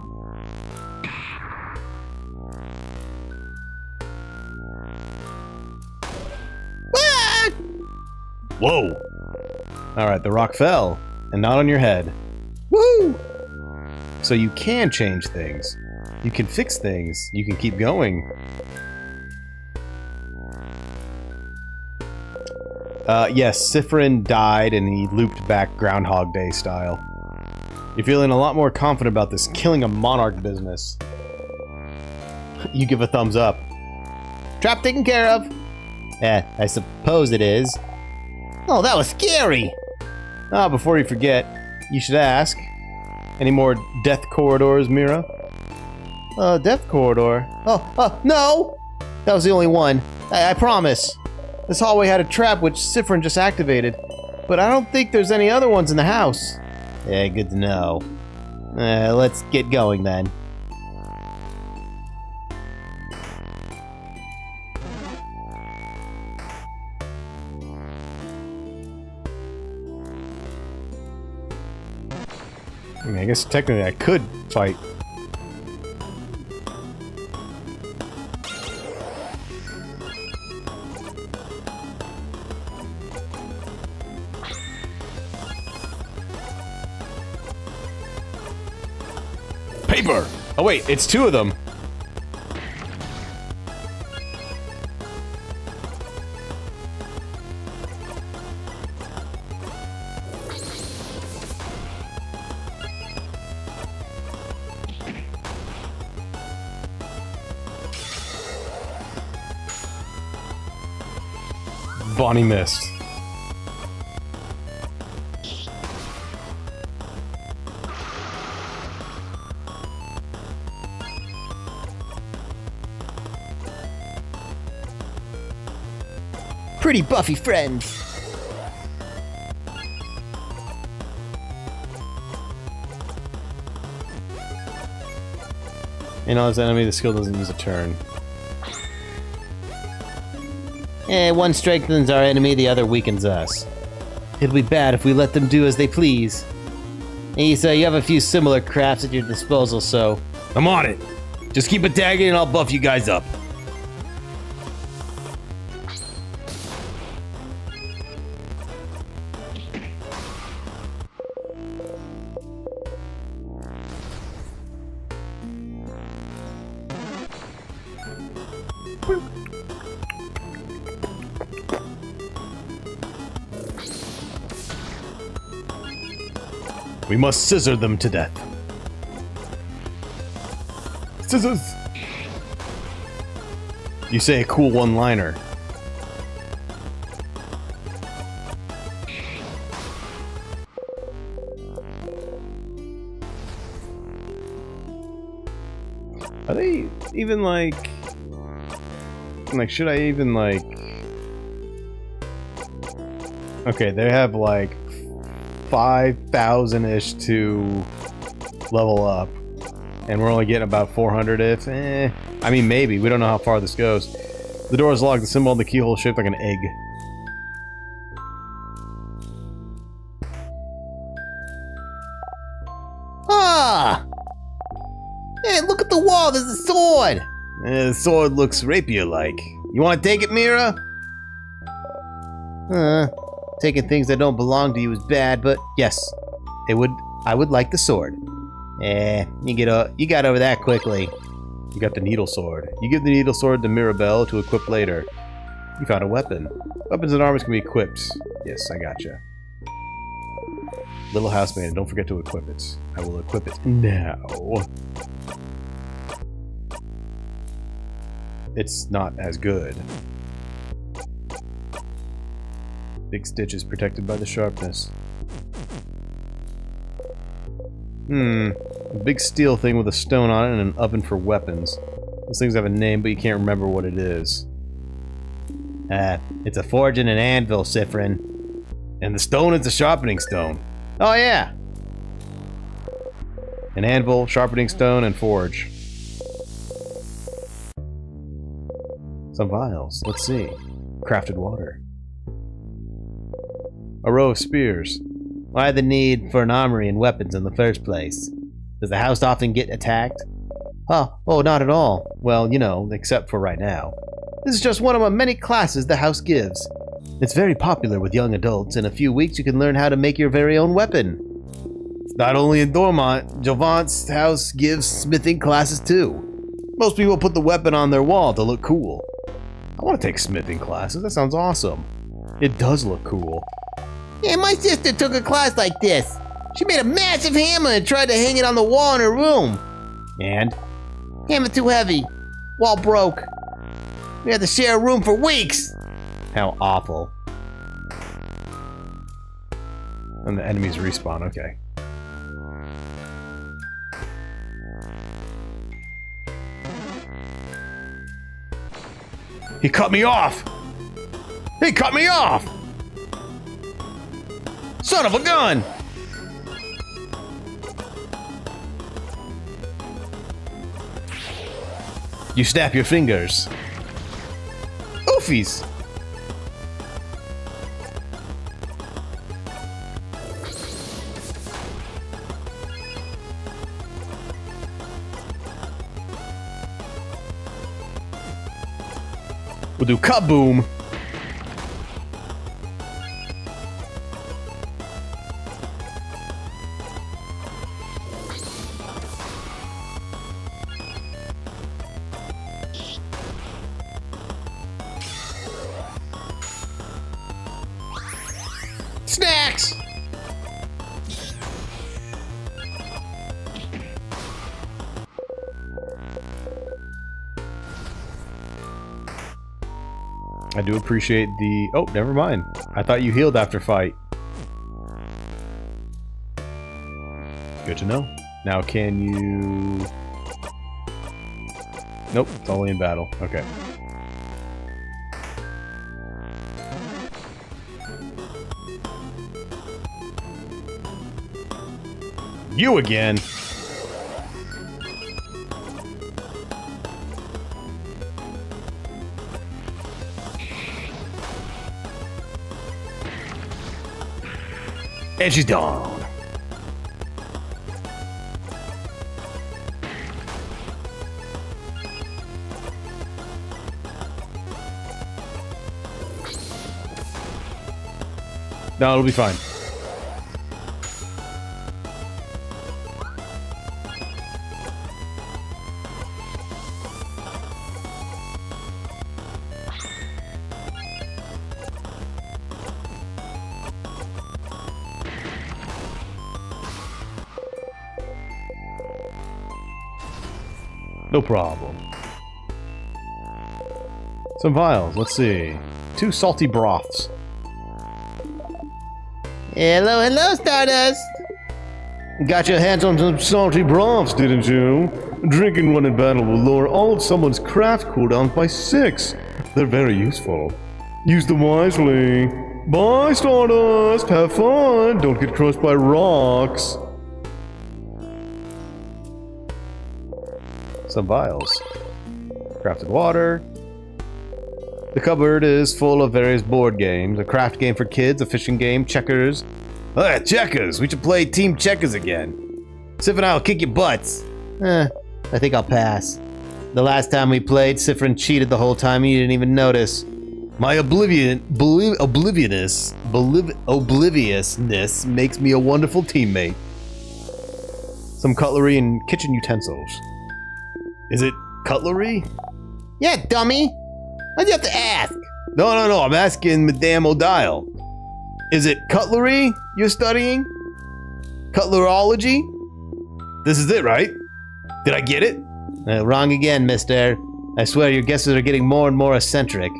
Ah! Whoa! Alright, the rock fell. and not on your head. Woo! So you can change things. You can fix things. You can keep going. Yes, Sifrin died and he looped back Groundhog Day style. You're feeling a lot more confident about this killing a monarch business. You give a thumbs up. Trap taken care of. I suppose it is. Oh, that was scary! Ah, before you forget, you should ask. Any more death corridors, Mira? Death corridor? No! That was the only one. I promise. This hallway had a trap which Sifrin just activated. But I don't think there's any other ones in the house. Yeah, good to know. Let's get going then. I mean, I guess technically I could fight. Paper! Oh wait, it's two of them. Bonnie missed. Pretty buffy friend. You know, as an enemy, the skill doesn't use a turn. One strengthens our enemy, the other weakens us. It'll be bad if we let them do as they please. Issa, you have a few similar crafts at your disposal, so... I'm on it! Just keep attacking and I'll buff you guys up. We must scissor them to death. Scissors! You say a cool one-liner. Are they even like... should I even like... Okay, they have like 5,000-ish to level up. And we're only getting about 400 if... I mean, maybe. We don't know how far this goes. The door is locked. The symbol on the keyhole is shaped like an egg. Ah! Hey, look at the wall. There's a sword. The sword looks rapier-like. You want to take it, Mira? Taking things that don't belong to you is bad, but yes, I would like the sword. You got over that quickly. You got the needle sword. You give the needle sword to Mirabelle to equip later. You found a weapon. Weapons and armors can be equipped. Yes, I gotcha. Little housemaid, don't forget to equip it. I will equip it now. It's not as good. Big Stitch is protected by the sharpness. A big steel thing with a stone on it and an oven for weapons. Those things have a name, but you can't remember what it is. It's a forge and an anvil, Sifrin. And the stone is a sharpening stone. Oh yeah! An anvil, sharpening stone, and forge. Some vials. Let's see. Crafted water. A row of spears. Why the need for an armory and weapons in the first place? Does the house often get attacked? Oh, not at all. Well, you know, except for right now. This is just one of the many classes the house gives. It's very popular with young adults. In a few weeks, you can learn how to make your very own weapon. It's not only in Dormont, Jovant's house gives smithing classes too. Most people put the weapon on their wall to look cool. I want to take smithing classes. That sounds awesome. It does look cool. Yeah, my sister took a class like this. She made a massive hammer and tried to hang it on the wall in her room. And? Hammer too heavy. Wall broke. We had to share a room for weeks. How awful. And the enemies respawn, okay. He cut me off! He cut me off! Son of a gun! You snap your fingers. Oofies! We'll do kaboom. Snacks! I do appreciate the... Oh, never mind. I thought you healed after fight. Good to know. Now can you... Nope, it's only in battle. Okay. You again! And she's down. No, it'll be fine. No problem. Some vials, let's see. 2 salty broths. Hello, hello, Stardust! Got your hands on some salty broths, didn't you? Drinking one in battle will lower all of someone's craft cooldowns by 6. They're very useful. Use them wisely. Bye, Stardust! Have fun! Don't get crushed by rocks. Some vials. Crafted water. The cupboard is full of various board games. A craft game for kids, a fishing game, checkers. Oh yeah, checkers! We should play team checkers again. Sif and I will kick your butts. I think I'll pass. The last time we played, Sifrin cheated the whole time and you didn't even notice. My obliviousness makes me a wonderful teammate. Some cutlery and kitchen utensils. Is it cutlery? Yeah, dummy! Why'd you have to ask? No, I'm asking Madame O'Dial. Is it cutlery you're studying? Cutlerology? This is it, right? Did I get it? Wrong again, mister. I swear your guesses are getting more and more eccentric.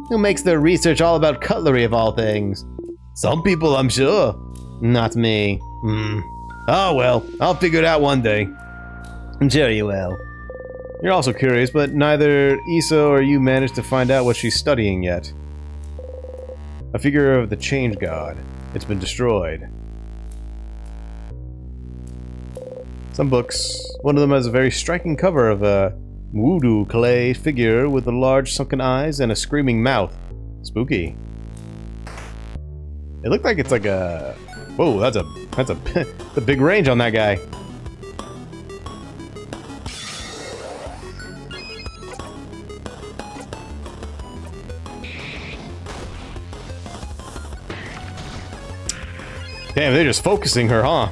Who makes their research all about cutlery of all things? Some people, I'm sure. Not me. Oh well, I'll figure it out one day. Sure you will. You're also curious, but neither Issa or you managed to find out what she's studying yet. A figure of the Change God. It's been destroyed. Some books. One of them has a very striking cover of a voodoo clay figure with the large sunken eyes and a screaming mouth. Spooky. It looked like it's like a... Whoa, that's a big range on that guy. Damn, they're just focusing her, huh?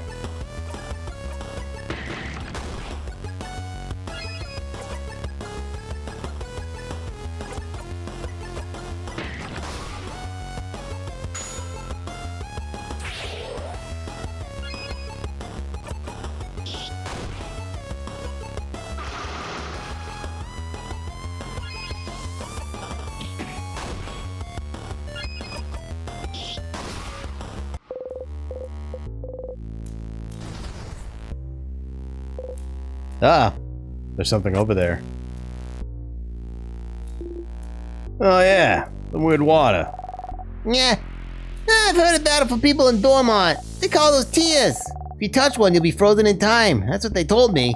Ah, there's something over there. Oh yeah, the weird water. Yeah. I've heard about it from people in Dormont. They call those tears. If you touch one, you'll be frozen in time. That's what they told me.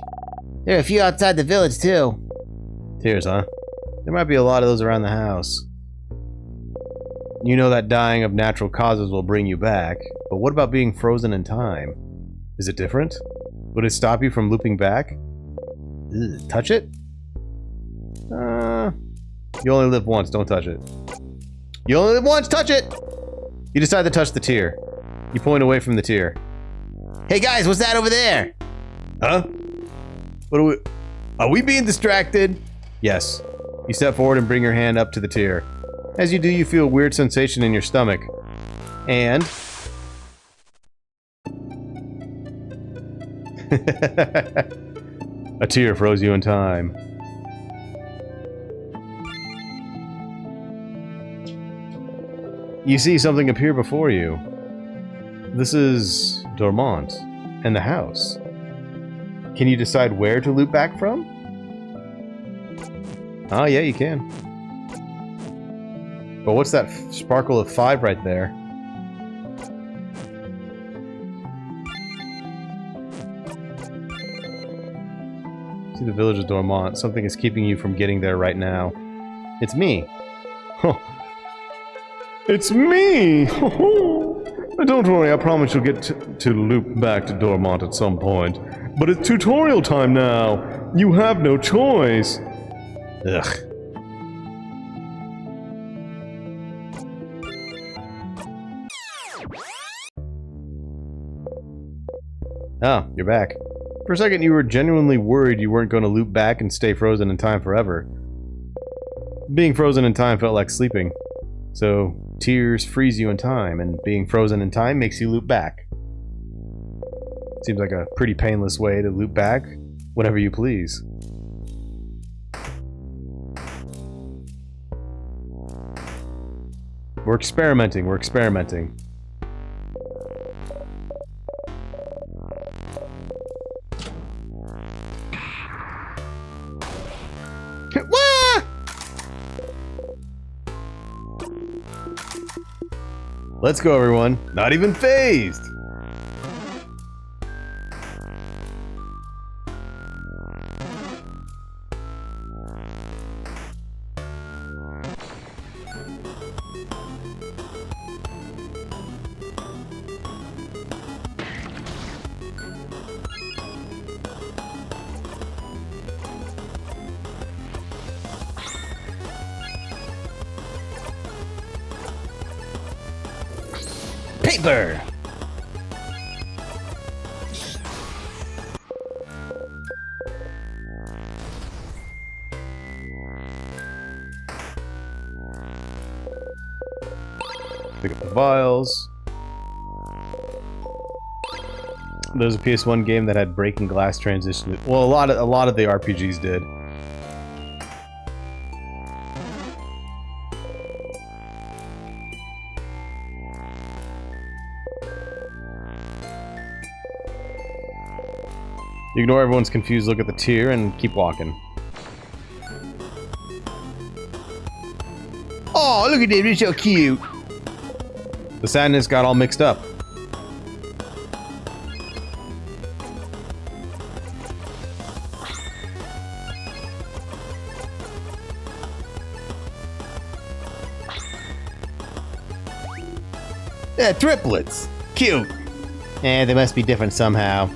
There are a few outside the village, too. Tears, huh? There might be a lot of those around the house. You know that dying of natural causes will bring you back, but what about being frozen in time? Is it different? Would it stop you from looping back? Ugh, touch it? You only live once, don't touch it. You only live once, touch it! You decide to touch the tear. You point away from the tear. Hey guys, what's that over there? Huh? What are we being distracted? Yes. You step forward and bring your hand up to the tear. As you do, you feel a weird sensation in your stomach. And... a tear froze you in time. You see something appear before you. This is Dormont and the house. Can you decide where to loop back from? Oh yeah, you can. But what's that sparkle of 5 right there? See the village of Dormont. Something is keeping you from getting there right now. It's me. Huh. It's me! Don't worry, I promise you'll get to loop back to Dormont at some point. But it's tutorial time now! You have no choice! Ugh. Oh, you're back. For a second you were genuinely worried you weren't going to loop back and stay frozen in time forever. Being frozen in time felt like sleeping. So, tears freeze you in time, and being frozen in time makes you loop back. Seems like a pretty painless way to loop back whenever you please. We're experimenting, we're experimenting. Let's go, everyone. Not even phased! Paper! Pick up the vials. There's a PS1 game that had breaking glass transition. Well, a lot of the RPGs did. You ignore everyone's confused look at the tear and keep walking. Oh, look at it, it's so cute. The sadness got all mixed up. Yeah, triplets. Cute. They must be different somehow.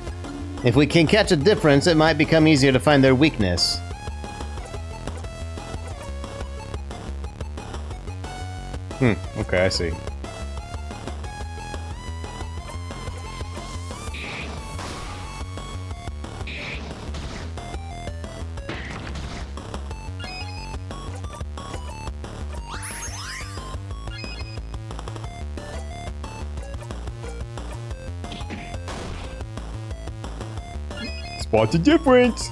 If we can catch a difference, it might become easier to find their weakness. Okay, I see. Spot the difference.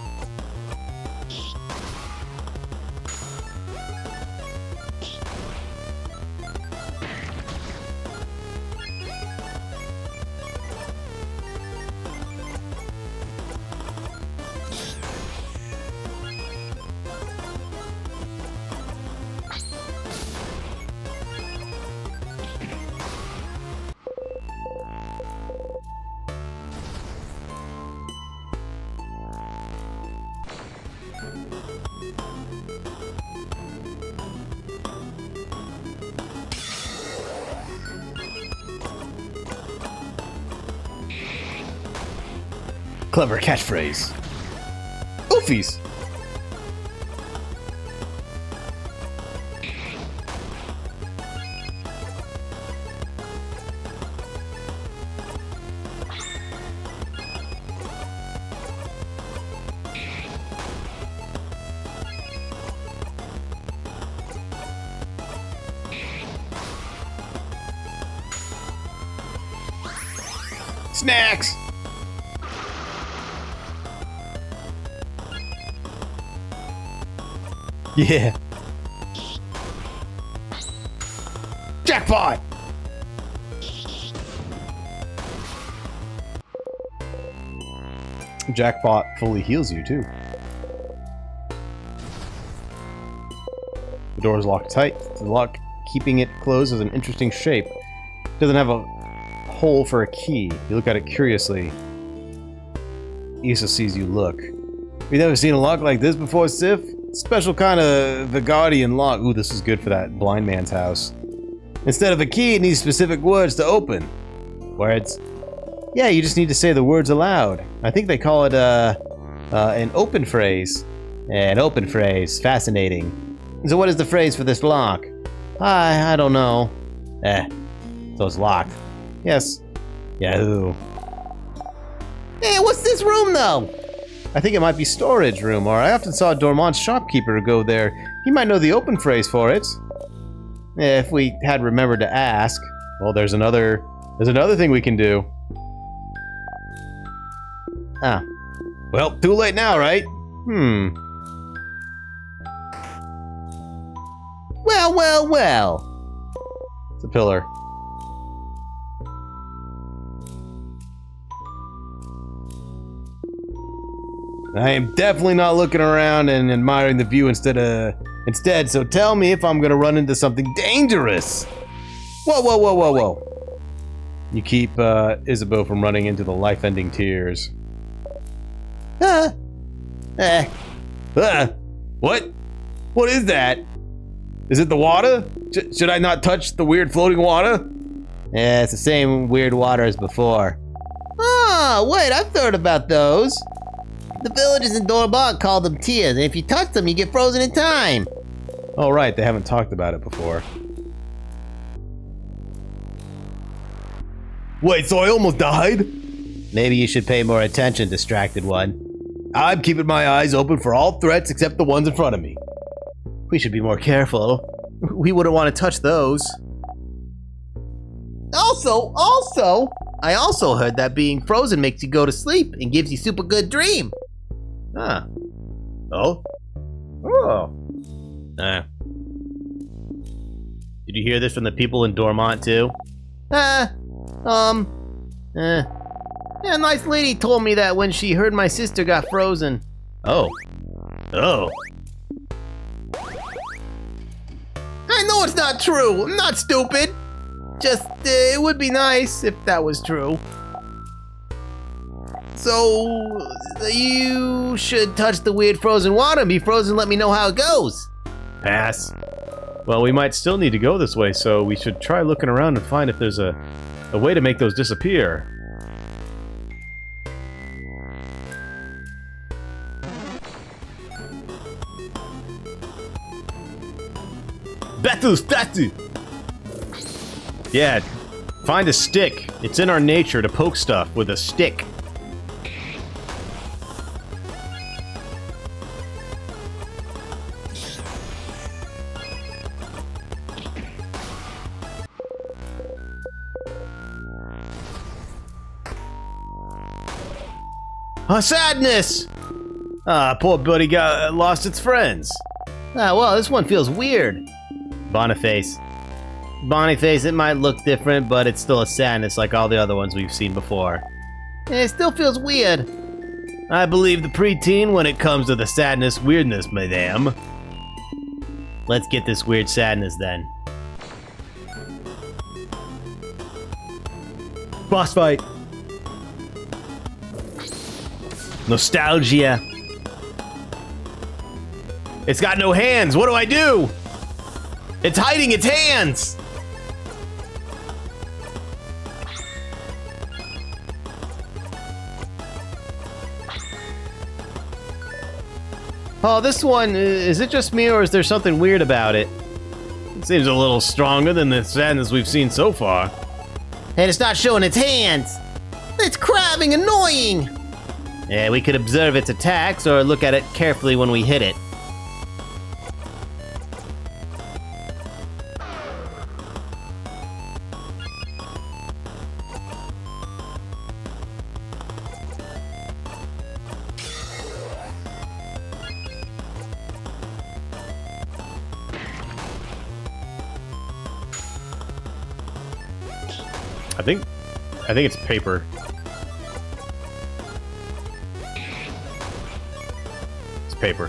Clever catchphrase. Oofies! Snacks! Yeah. Jackpot! Jackpot fully heals you, too. The door is locked tight. The lock keeping it closed is an interesting shape. It doesn't have a hole for a key. You look at it curiously. Issa sees you look. You've never seen a lock like this before, Sif? Special kind of Vigardian lock. Ooh, this is good for that blind man's house. Instead of a key, it needs specific words to open. Words? Yeah, you just need to say the words aloud. I think they call it an open phrase. An open phrase. Fascinating. So what is the phrase for this lock? I don't know. So it's locked. Yes. Yahoo. Hey, what's this room though? I think it might be storage room, or I often saw Dormont's shopkeeper go there. He might know the open phrase for it. If we had remembered to ask. Well, there's another thing we can do. Ah. Well, too late now, right? Well. It's a pillar. I am definitely not looking around and admiring the view instead, so tell me if I'm gonna run into something dangerous. Whoa. You keep Isabeau from running into the life-ending tears. What? What is that? Is it the water? Should I not touch the weird floating water? Yeah, it's the same weird water as before. Oh, wait, I've heard about those. The villagers in Dormont call them tears, and if you touch them, you get frozen in time. Oh, right, they haven't talked about it before. Wait, so I almost died? Maybe you should pay more attention, distracted one. I'm keeping my eyes open for all threats except the ones in front of me. We should be more careful. We wouldn't want to touch those. Also, I also heard that being frozen makes you go to sleep and gives you super good dream. Huh. Oh? Did you hear this from the people in Dormont too? Yeah, a nice lady told me that when she heard my sister got frozen. Oh. I know it's not true. I'm not stupid. Just, it would be nice if that was true. So, you should touch the weird frozen water and be frozen. Let me know how it goes. Pass. Well, we might still need to go this way, so we should try looking around and find if there's a way to make those disappear. Battle statue! Yeah, find a stick. It's in our nature to poke stuff with a stick. Sadness! Ah, poor buddy got lost its friends. Ah, well, this one feels weird. Boniface. Boniface, it might look different, but it's still a sadness like all the other ones we've seen before. It still feels weird. I believe the preteen when it comes to the sadness weirdness, madame. Let's get this weird sadness then. Boss fight. Nostalgia. It's got no hands. What do I do? It's hiding its hands. Oh, this one, is it just me or is there something weird about it? It seems a little stronger than the sadness we've seen so far. And it's not showing its hands. It's crabbing annoying. Yeah, we could observe its attacks or look at it carefully when we hit it. I think it's paper. It's paper.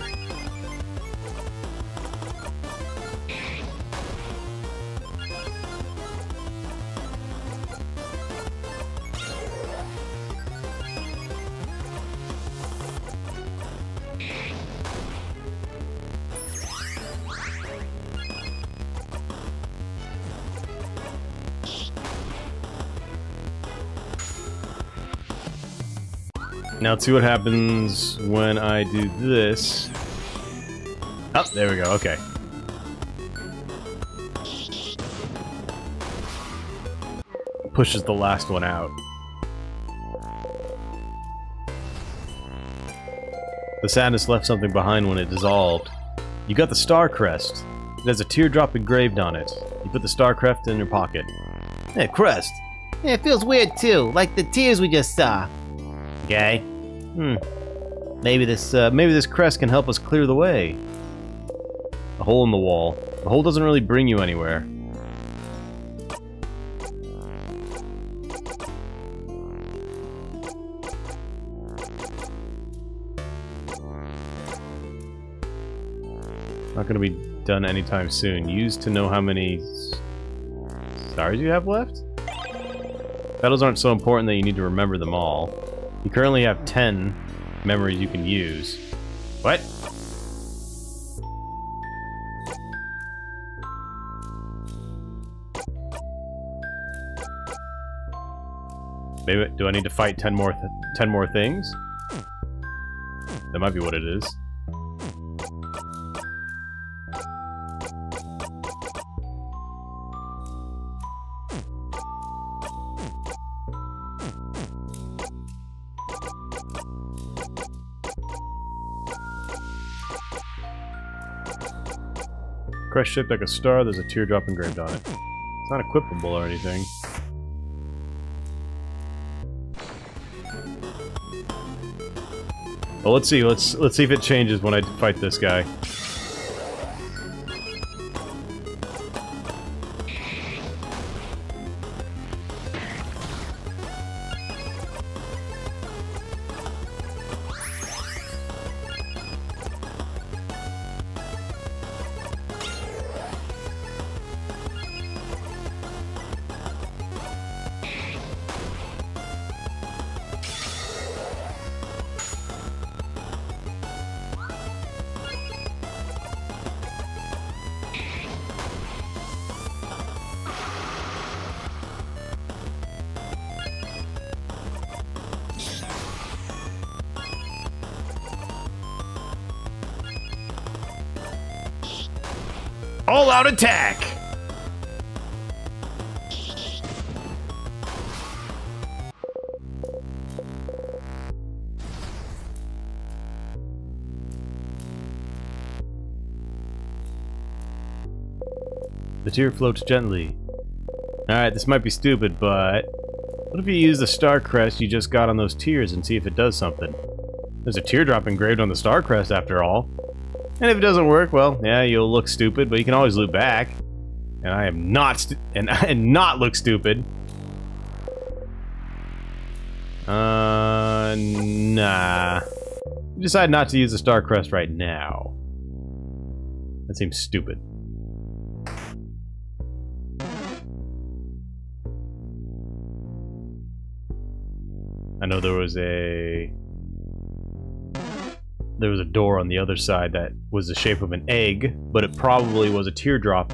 Now let's see what happens when I do this. Oh, there we go, okay. Pushes the last one out. The sadness left something behind when it dissolved. You got the star crest. It has a teardrop engraved on it. You put the star crest in your pocket. Hey, crest. Yeah, it feels weird too, like the tears we just saw. Okay. Maybe this crest can help us clear the way. A hole in the wall. The hole doesn't really bring you anywhere. Not gonna be done anytime soon. Use to know how many stars you have left? Battles aren't so important that you need to remember them all. You currently have 10 memories you can use. What? Maybe, do I need to fight 10 more things? That might be what it is. Crest shaped like a star, there's a teardrop engraved on it. It's not equipable or anything. Well, let's see. Let's see if it changes when I fight this guy. All-out attack! The tear floats gently. Alright, this might be stupid, but what if you use the star crest you just got on those tears and see if it does something? There's a teardrop engraved on the star crest after all. And if it doesn't work, well, yeah, you'll look stupid, but you can always loop back. And I am not not look stupid. Nah. You decide not to use the star crest right now. That seems stupid. I know there was a door on the other side that was the shape of an egg, but it probably was a teardrop.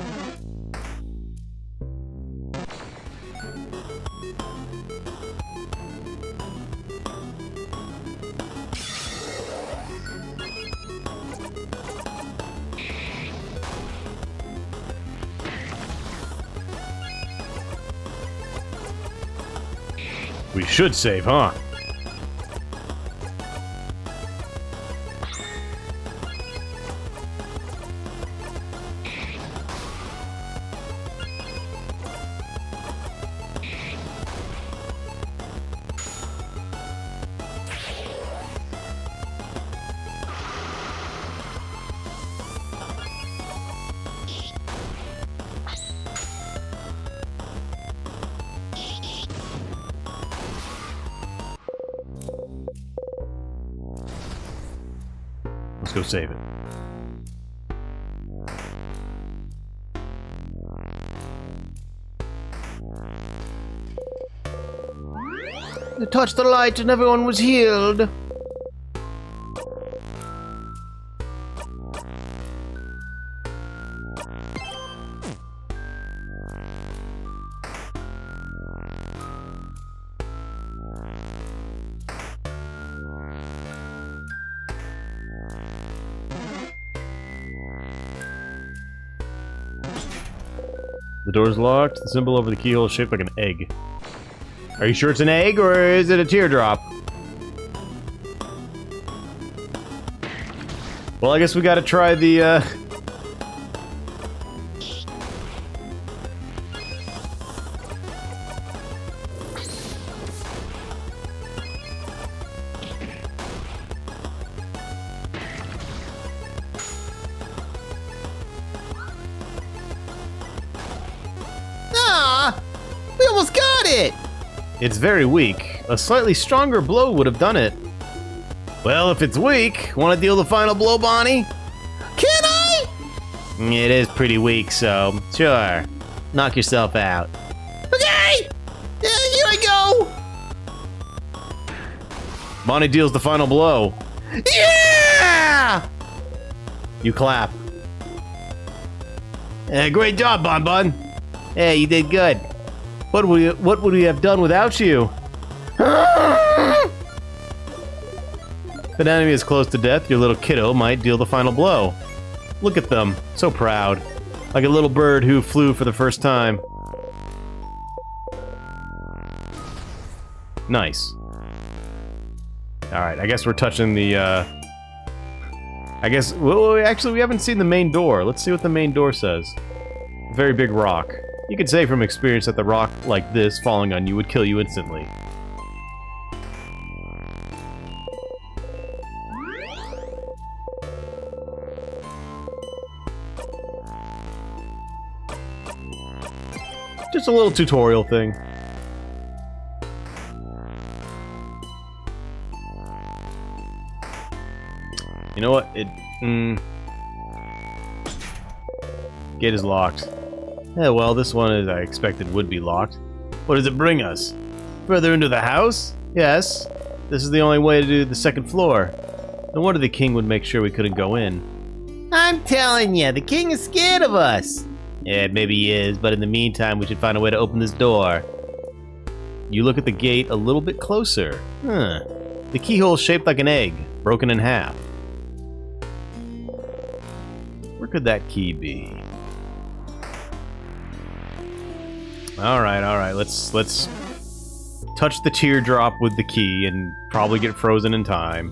We should save, huh? Let's go save it. You touched the light and everyone was healed. The door's locked. The symbol over the keyhole is shaped like an egg. Are you sure it's an egg, or is it a teardrop? Well, I guess we gotta try the, Ah! We almost got it! It's very weak. A slightly stronger blow would have done it. Well, if it's weak, want to deal the final blow, Bonnie? Can I? It is pretty weak, so sure. Knock yourself out. Okay! Here I go! Bonnie deals the final blow. Yeah! You clap. Great job, Bon Bon. Hey, you did good. What would we have done without you? If an enemy is close to death, your little kiddo might deal the final blow. Look at them, so proud. Like a little bird who flew for the first time. Nice. Alright, I guess we're touching the, well, actually, we haven't seen the main door. Let's see what the main door says. Very big rock. You could say from experience that the rock like this falling on you would kill you instantly. Just a little tutorial thing. You know what? Gate is locked. Yeah, well, this one, as I expected, would be locked. What does it bring us? Further into the house? Yes. This is the only way to do the second floor. No wonder the king would make sure we couldn't go in. I'm telling you, the king is scared of us. Yeah, maybe he is, but in the meantime, we should find a way to open this door. You look at the gate a little bit closer. Huh. The keyhole's shaped like an egg, broken in half. Where could that key be? Alright, let's touch the teardrop with the key and probably get frozen in time.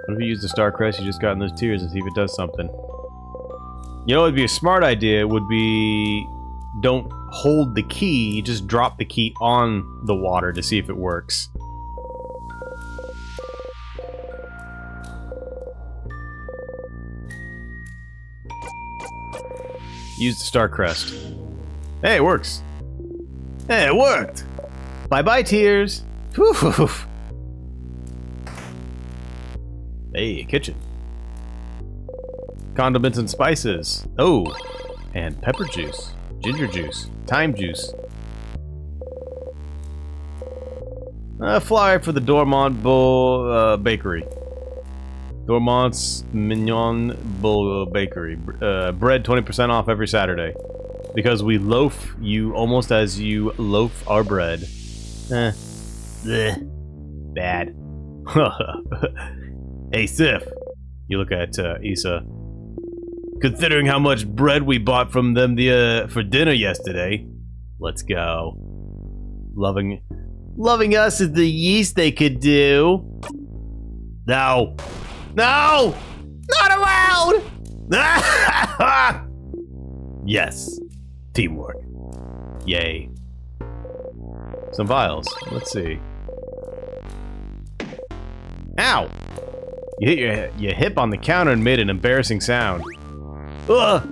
What if you use the star crest you just got in those tears and see if it does something? You know what would be a smart idea would be don't hold the key, just drop the key on the water to see if it works. Use the star crest. Hey, it works. Hey, it worked. Bye-bye, tears. Whew. Hey, kitchen. Condiments and spices. Oh, and pepper juice, ginger juice, thyme juice. A flyer for the Dormont Bakery. Dormont's Mignon Bull Bakery. Bread 20% off every Saturday. Because we loaf you almost as you loaf our bread. Bad. Hey, Sif. You look at Issa. Considering how much bread we bought from them for dinner yesterday. Let's go. Loving us is the least they could do. No. No! Not allowed! Yes. Teamwork. Yay. Some vials. Let's see. Ow! You hit your hip on the counter and made an embarrassing sound. Ugh!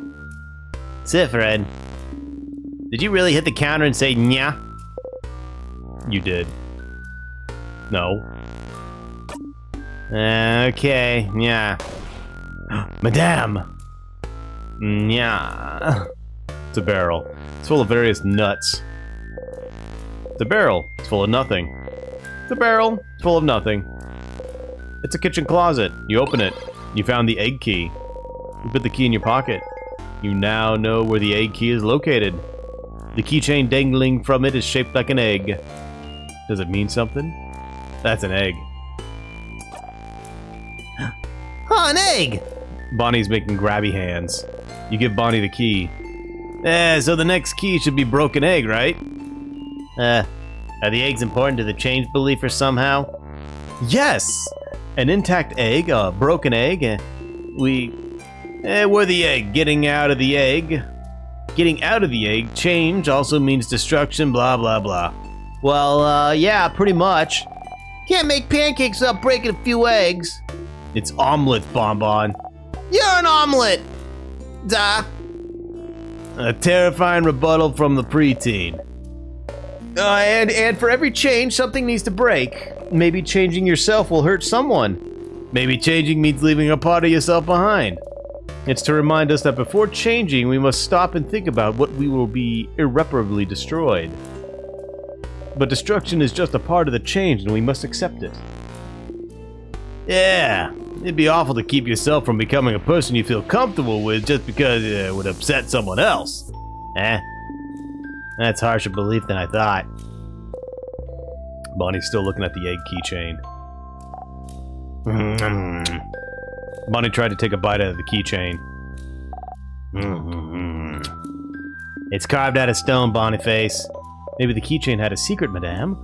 Sifred, did you really hit the counter and say nya? You did. No. Okay, yeah. Madame! Yeah. It's a barrel. It's full of various nuts. It's a barrel. It's full of nothing. It's a barrel. It's full of nothing. It's a kitchen closet. You open it. You found the egg key. You put the key in your pocket. You now know where the egg key is located. The keychain dangling from it is shaped like an egg. Does it mean something? That's an egg. Oh, an egg! Bonnie's making grabby hands. You give Bonnie the key. So the next key should be broken egg, right? Are the eggs important to the change believer somehow? Yes! An intact egg, a broken egg. We're the egg. Getting out of the egg. Getting out of the egg. Change also means destruction, blah, blah, blah. Well, yeah, pretty much. Can't make pancakes without breaking a few eggs. It's omelet, Bonbon. You're an omelet! Duh. A terrifying rebuttal from the preteen. And for every change, something needs to break. Maybe changing yourself will hurt someone. Maybe changing means leaving a part of yourself behind. It's to remind us that before changing, we must stop and think about what we will be irreparably destroyed. But destruction is just a part of the change, and we must accept it. Yeah, it'd be awful to keep yourself from becoming a person you feel comfortable with just because it would upset someone else. That's harsher belief than I thought. Bonnie's still looking at the egg keychain. Bonnie tried to take a bite out of the keychain. It's carved out of stone, Boniface. Maybe the keychain had a secret, madame.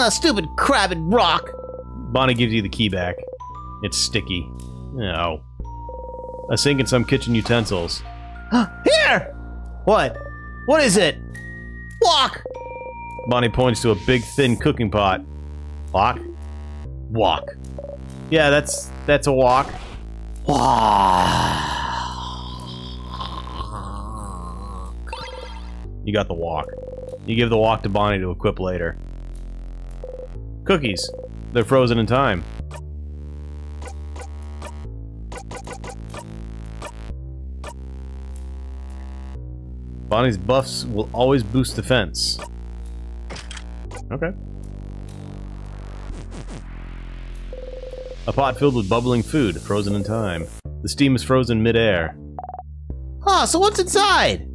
Stupid crabbed rock! Bonnie gives you the key back. It's sticky. Oh. A sink and some kitchen utensils. Here! What? What is it? Walk! Bonnie points to a big, thin cooking pot. Walk? Walk. Yeah, that's a walk. You got the walk. You give the walk to Bonnie to equip later. Cookies. They're frozen in time. Bonnie's buffs will always boost defense. Okay. A pot filled with bubbling food, frozen in time. The steam is frozen mid-air. Oh, so what's inside?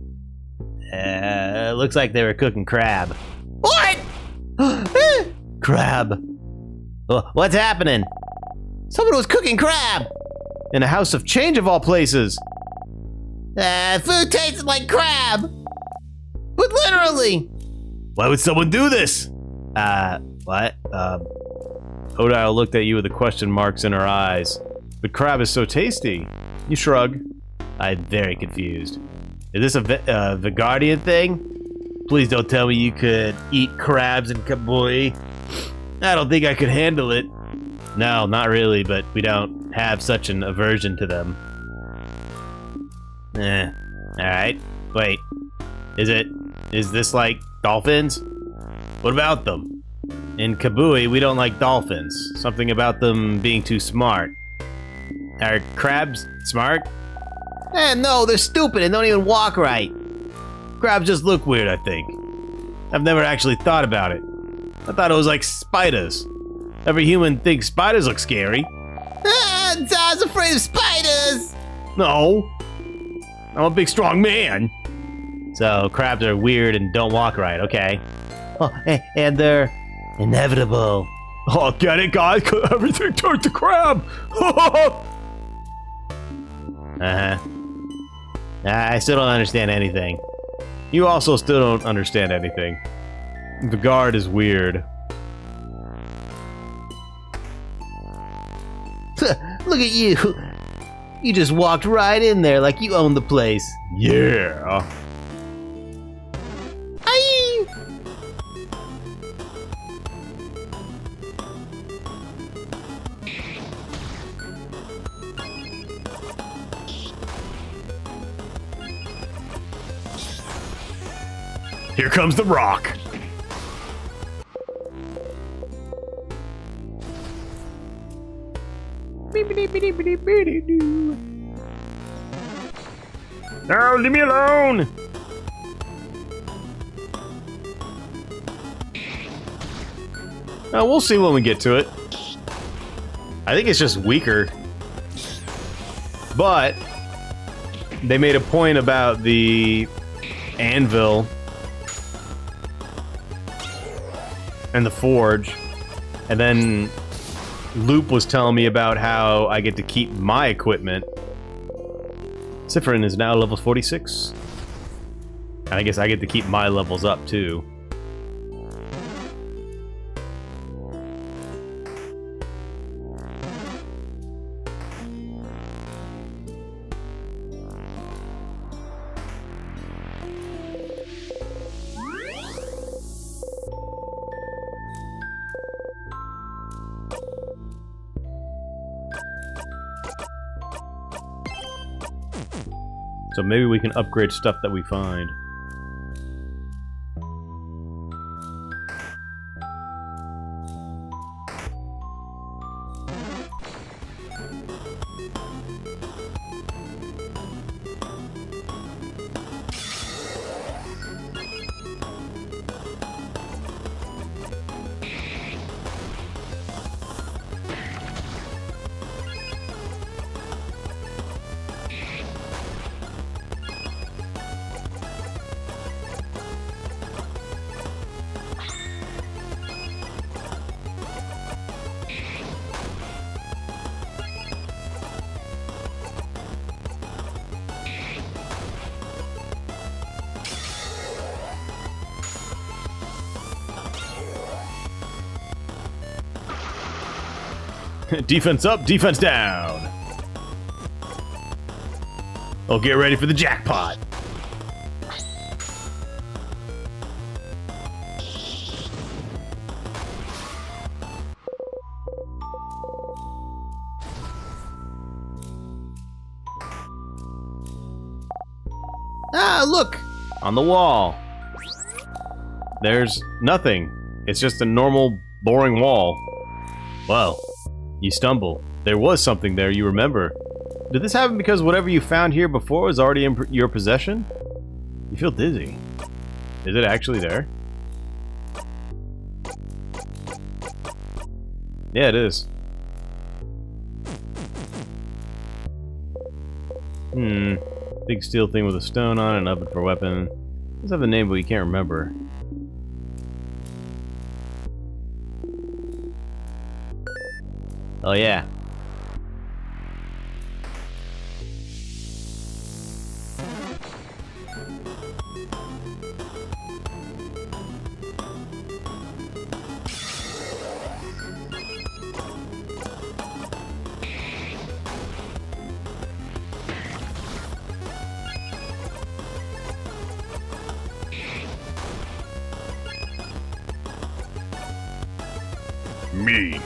Looks like they were cooking crab. What? Crab. What's happening? Someone was cooking crab! In a house of change of all places! Food tasted like crab! But literally! Why would someone do this? What? Odile looked at you with the question marks in her eyes. But crab is so tasty. You shrug. I'm very confused. Is this a Vigardian thing? Please don't tell me you could eat crabs and kabui. I don't think I could handle it. No, not really, but we don't have such an aversion to them. Alright. Wait. Is this like dolphins? What about them? In Kabui, we don't like dolphins. Something about them being too smart. Are crabs smart? No, they're stupid and don't even walk right. Crabs just look weird, I think. I've never actually thought about it. I thought it was like spiders. Every human thinks spiders look scary. I was afraid of spiders! No. I'm a big, strong man. So, crabs are weird and don't walk right, okay. Oh, and they're inevitable. Oh, get it, guys? Everything turned to crab! Uh-huh. I still don't understand anything. You also still don't understand anything. The guard is weird. Look at you. You just walked right in there like you own the place. Yeah. Aye. Here comes the rock. No, leave me alone! We'll see when we get to it. I think it's just weaker. But they made a point about the anvil and the forge, and then Loop was telling me about how I get to keep my equipment. Sifrin is now level 46. And I guess I get to keep my levels up too. So maybe we can upgrade stuff that we find. Defense up, defense down. Oh, get ready for the jackpot. Ah, look! On the wall. There's nothing. It's just a normal, boring wall. Well, you stumble. There was something there, you remember. Did this happen because whatever you found here before was already in your possession? You feel dizzy. Is it actually there? Yeah, it is. Big steel thing with a stone on it, an oven for a weapon. Let's have the name, but we can't remember. Oh yeah. me.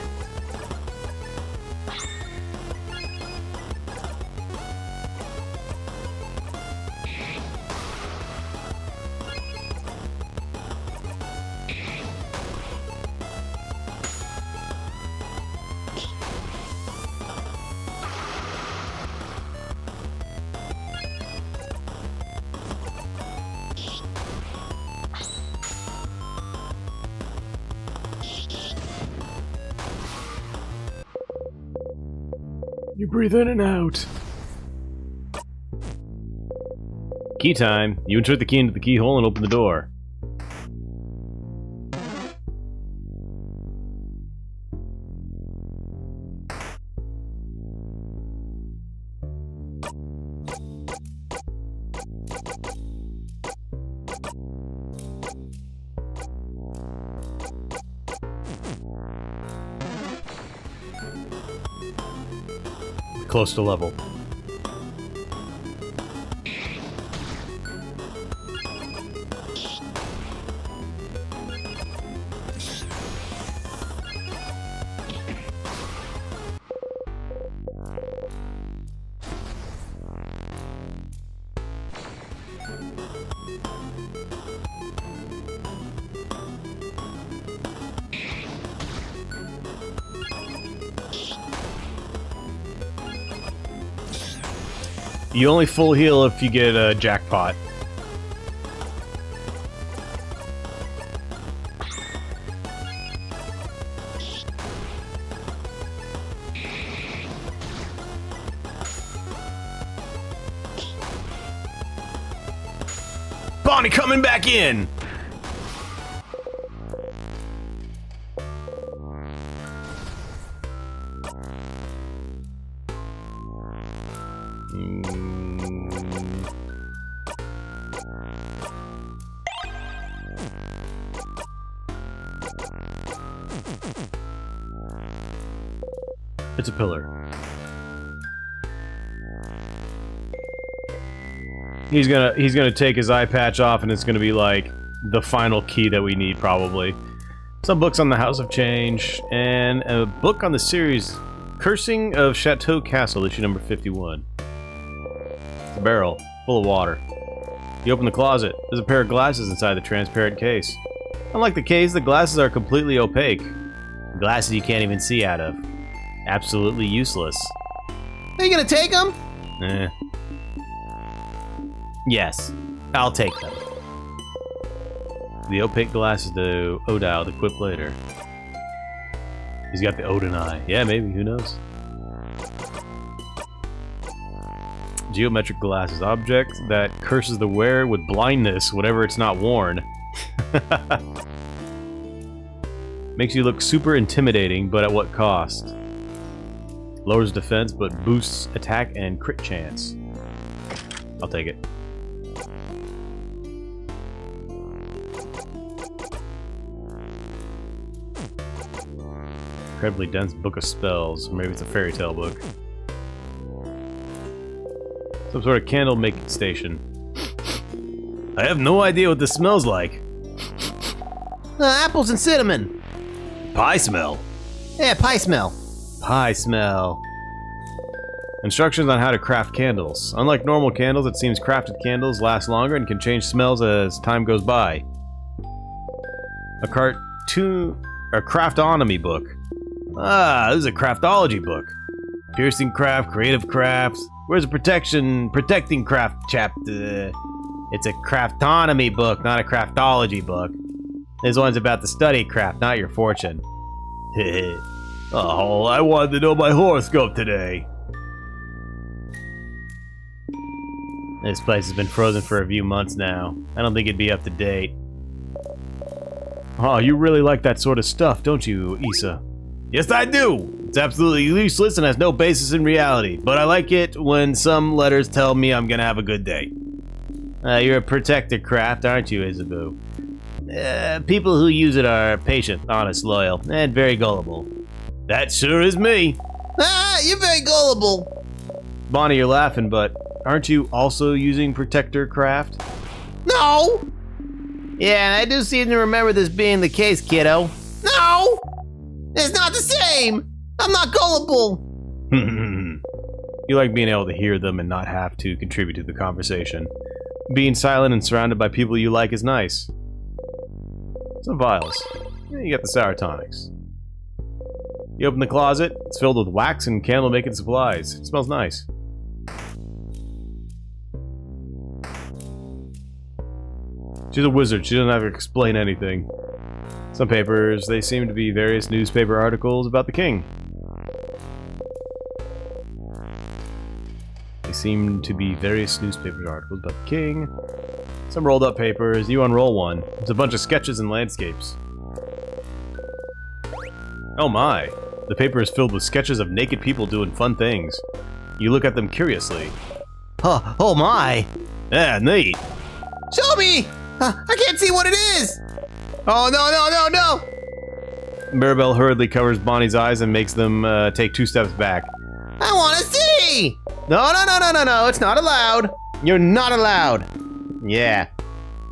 You breathe in and out. Key time. You insert the key into the keyhole and open the door. Close to level. You only full heal if you get a jackpot. Bonnie coming back in! It's a pillar. He's gonna take his eye patch off, and it's gonna be like the final key that we need, probably. Some books on the House of Change, and a book on the series Cursing of Chateau Castle, issue number 51. It's a barrel full of water. You open the closet. There's a pair of glasses inside the transparent case. Unlike the case, the glasses are completely opaque. Glasses you can't even see out of. Absolutely useless. Are you gonna take them? Yes, I'll take them. The opaque glasses to Odile to equip later. He's got the Odin eye. Yeah, maybe, who knows? Geometric glasses. Object that curses the wearer with blindness whenever it's not worn. Makes you look super intimidating, but at what cost? Lowers defense, but boosts attack and crit chance. I'll take it. Incredibly dense book of spells. Or maybe it's a fairy tale book. Some sort of candle making station. I have no idea what this smells like. Apples and cinnamon. Pie smell. Yeah, pie smell. Pie smell. Instructions on how to craft candles. Unlike normal candles, it seems crafted candles last longer and can change smells as time goes by. A craftonomy book. Ah, this is a craftology book. Piercing craft, creative crafts. Where's the protecting craft chapter? It's a craftonomy book, not a craftology book. This one's about the study craft, not your fortune. Oh, I wanted to know my horoscope today. This place has been frozen for a few months now. I don't think it'd be up to date. Oh, you really like that sort of stuff, don't you, Issa? Yes, I do! It's absolutely useless and has no basis in reality, but I like it when some letters tell me I'm gonna have a good day. You're a protector craft, aren't you, Isabu? People who use it are patient, honest, loyal, and very gullible. That sure is me! Ah, you're very gullible! Bonnie, you're laughing, but aren't you also using protector craft? No! Yeah, I do seem to remember this being the case, kiddo. No! It's not the same! I'm not gullible! You like being able to hear them and not have to contribute to the conversation. Being silent and surrounded by people you like is nice. Some vials. Yeah, you got the sour tonics. You open the closet, it's filled with wax and candle making supplies. It smells nice. She's a wizard, she doesn't have to explain anything. Some papers, they seem to be various newspaper articles about the king. Some rolled up papers, you unroll one. It's a bunch of sketches and landscapes. Oh my! The paper is filled with sketches of naked people doing fun things. You look at them curiously. Oh my! Yeah, neat! Show me! I can't see what it is! Oh no! Mirabelle hurriedly covers Bonnie's eyes and makes them take 2 steps back. I wanna see! No, it's not allowed! You're not allowed! Yeah.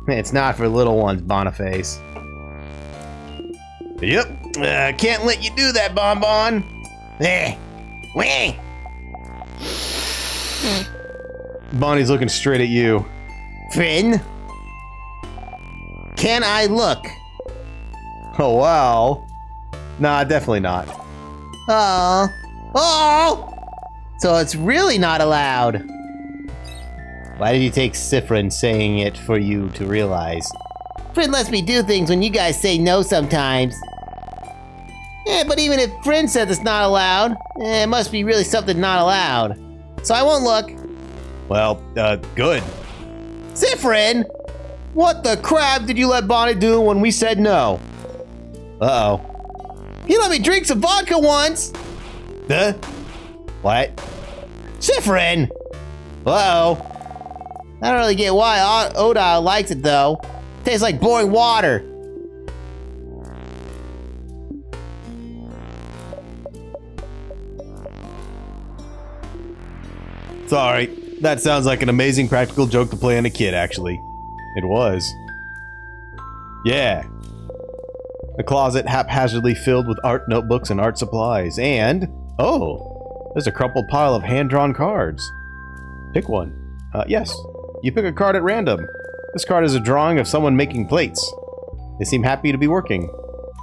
It's not for little ones, Boniface. Yep. Can't let you do that, Bonbon. Bonnie's looking straight at you. Finn? Can I look? Oh, wow. Nah, definitely not. Oh! So it's really not allowed. Why did you take Sifrin saying it for you to realize? Finn lets me do things when you guys say no sometimes. Yeah, but even if Finn says it's not allowed, it must be really something not allowed. So I won't look. Well, good. Sifrin! What the crap did you let Bonnie do when we said no? Uh-oh. He let me drink some vodka once! Huh? What? Sifrin! Uh-oh. I don't really get why Oda likes it though. Tastes like boring water. Sorry. That sounds like an amazing practical joke to play on a kid, actually. It was. Yeah. The closet haphazardly filled with art notebooks and art supplies, and... oh! There's a crumpled pile of hand-drawn cards. Pick one. Yes. You pick a card at random. This card is a drawing of someone making plates. They seem happy to be working.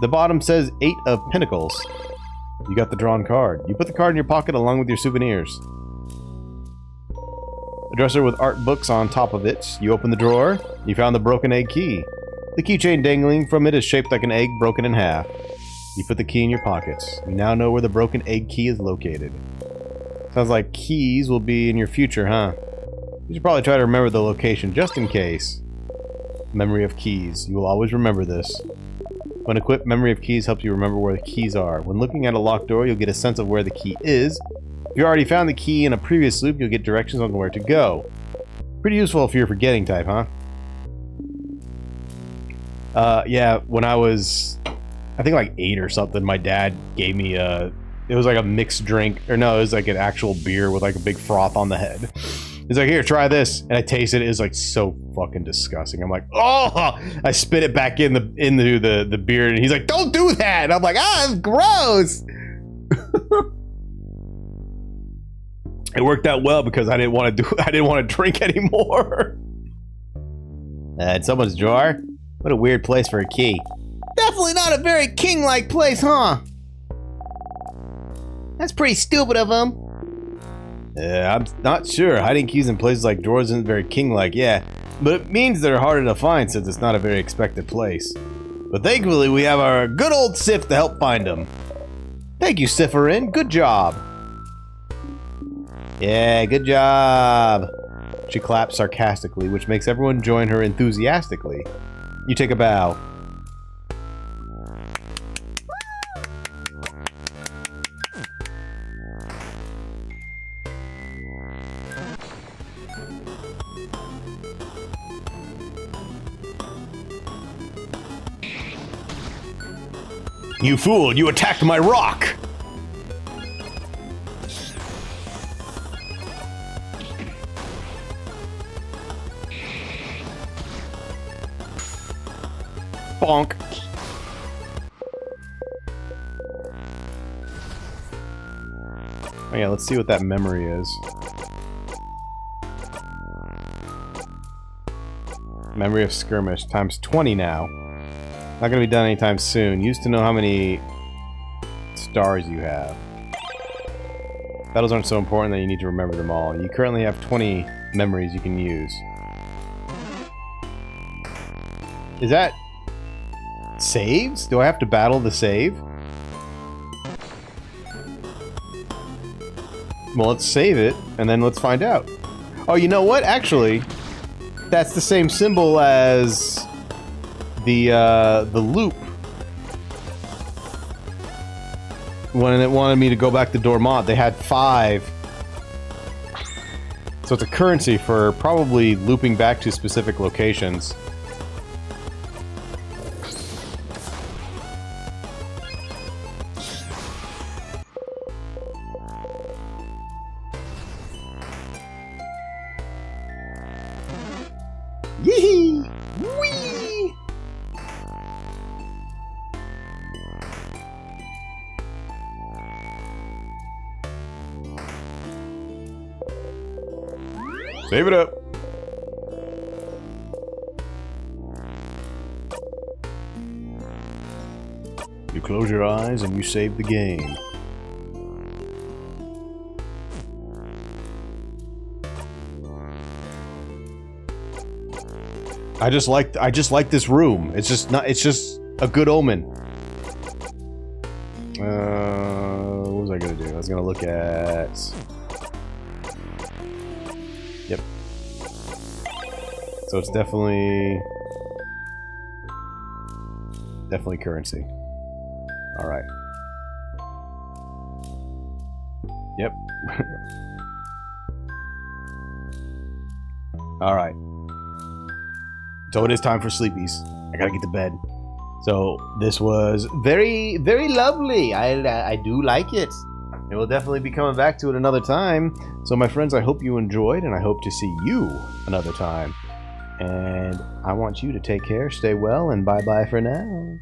The bottom says 8 of Pentacles. You got the drawn card. You put the card in your pocket along with your souvenirs. A dresser with art books on top of it. You open the drawer. You found the broken egg key. The keychain dangling from it is shaped like an egg broken in half. You put the key in your pockets. You now know where the broken egg key is located. Sounds like keys will be in your future, huh? You should probably try to remember the location, just in case. Memory of keys. You will always remember this. When equipped, Memory of Keys helps you remember where the keys are. When looking at a locked door, you'll get a sense of where the key is. If you already found the key in a previous loop, you'll get directions on where to go. Pretty useful if you're a forgetting type, huh? Yeah, when I was, I think like 8 or something, my dad gave me it was like a mixed drink, or no, it was like an actual beer with like a big froth on the head. He's like, here, try this. And I tasted it. It's like so fucking disgusting. I'm like, oh! I spit it back into the beer, and he's like, don't do that! And I'm like, it's gross! It worked out well because I didn't want to drink anymore. In someone's drawer? What a weird place for a key. Definitely not a very king-like place, huh? That's pretty stupid of him. I'm not sure. Hiding keys in places like drawers isn't very king-like, yeah. But it means they're harder to find since it's not a very expected place. But thankfully, we have our good old Sif to help find them. Thank you, Sifferin. Good job. Yeah, good job. She claps sarcastically, which makes everyone join her enthusiastically. You take a bow. You fool! You attacked my rock! Bonk. Oh yeah, let's see what that memory is. Memory of skirmish times 20 now. Not gonna be done anytime soon. Used to know how many stars you have. Battles aren't so important that you need to remember them all. You currently have 20 memories you can use. Is that saves? Do I have to battle the save? Well, let's save it, and then let's find out. Oh, you know what? Actually, that's the same symbol as the loop. When it wanted me to go back to Dormont, they had 5. So it's a currency for probably looping back to specific locations. Yee! Whee! Save it up. You close your eyes and you save the game. I just like this room. It's just a good omen. What was I gonna do? I was gonna look at... Yep. So it's definitely currency. Alright. Yep. Alright. So it is time for sleepies. I gotta get to bed. So this was very, very lovely. I do like it. And we'll definitely be coming back to it another time. So my friends, I hope you enjoyed, and I hope to see you another time. And I want you to take care, stay well, and bye-bye for now.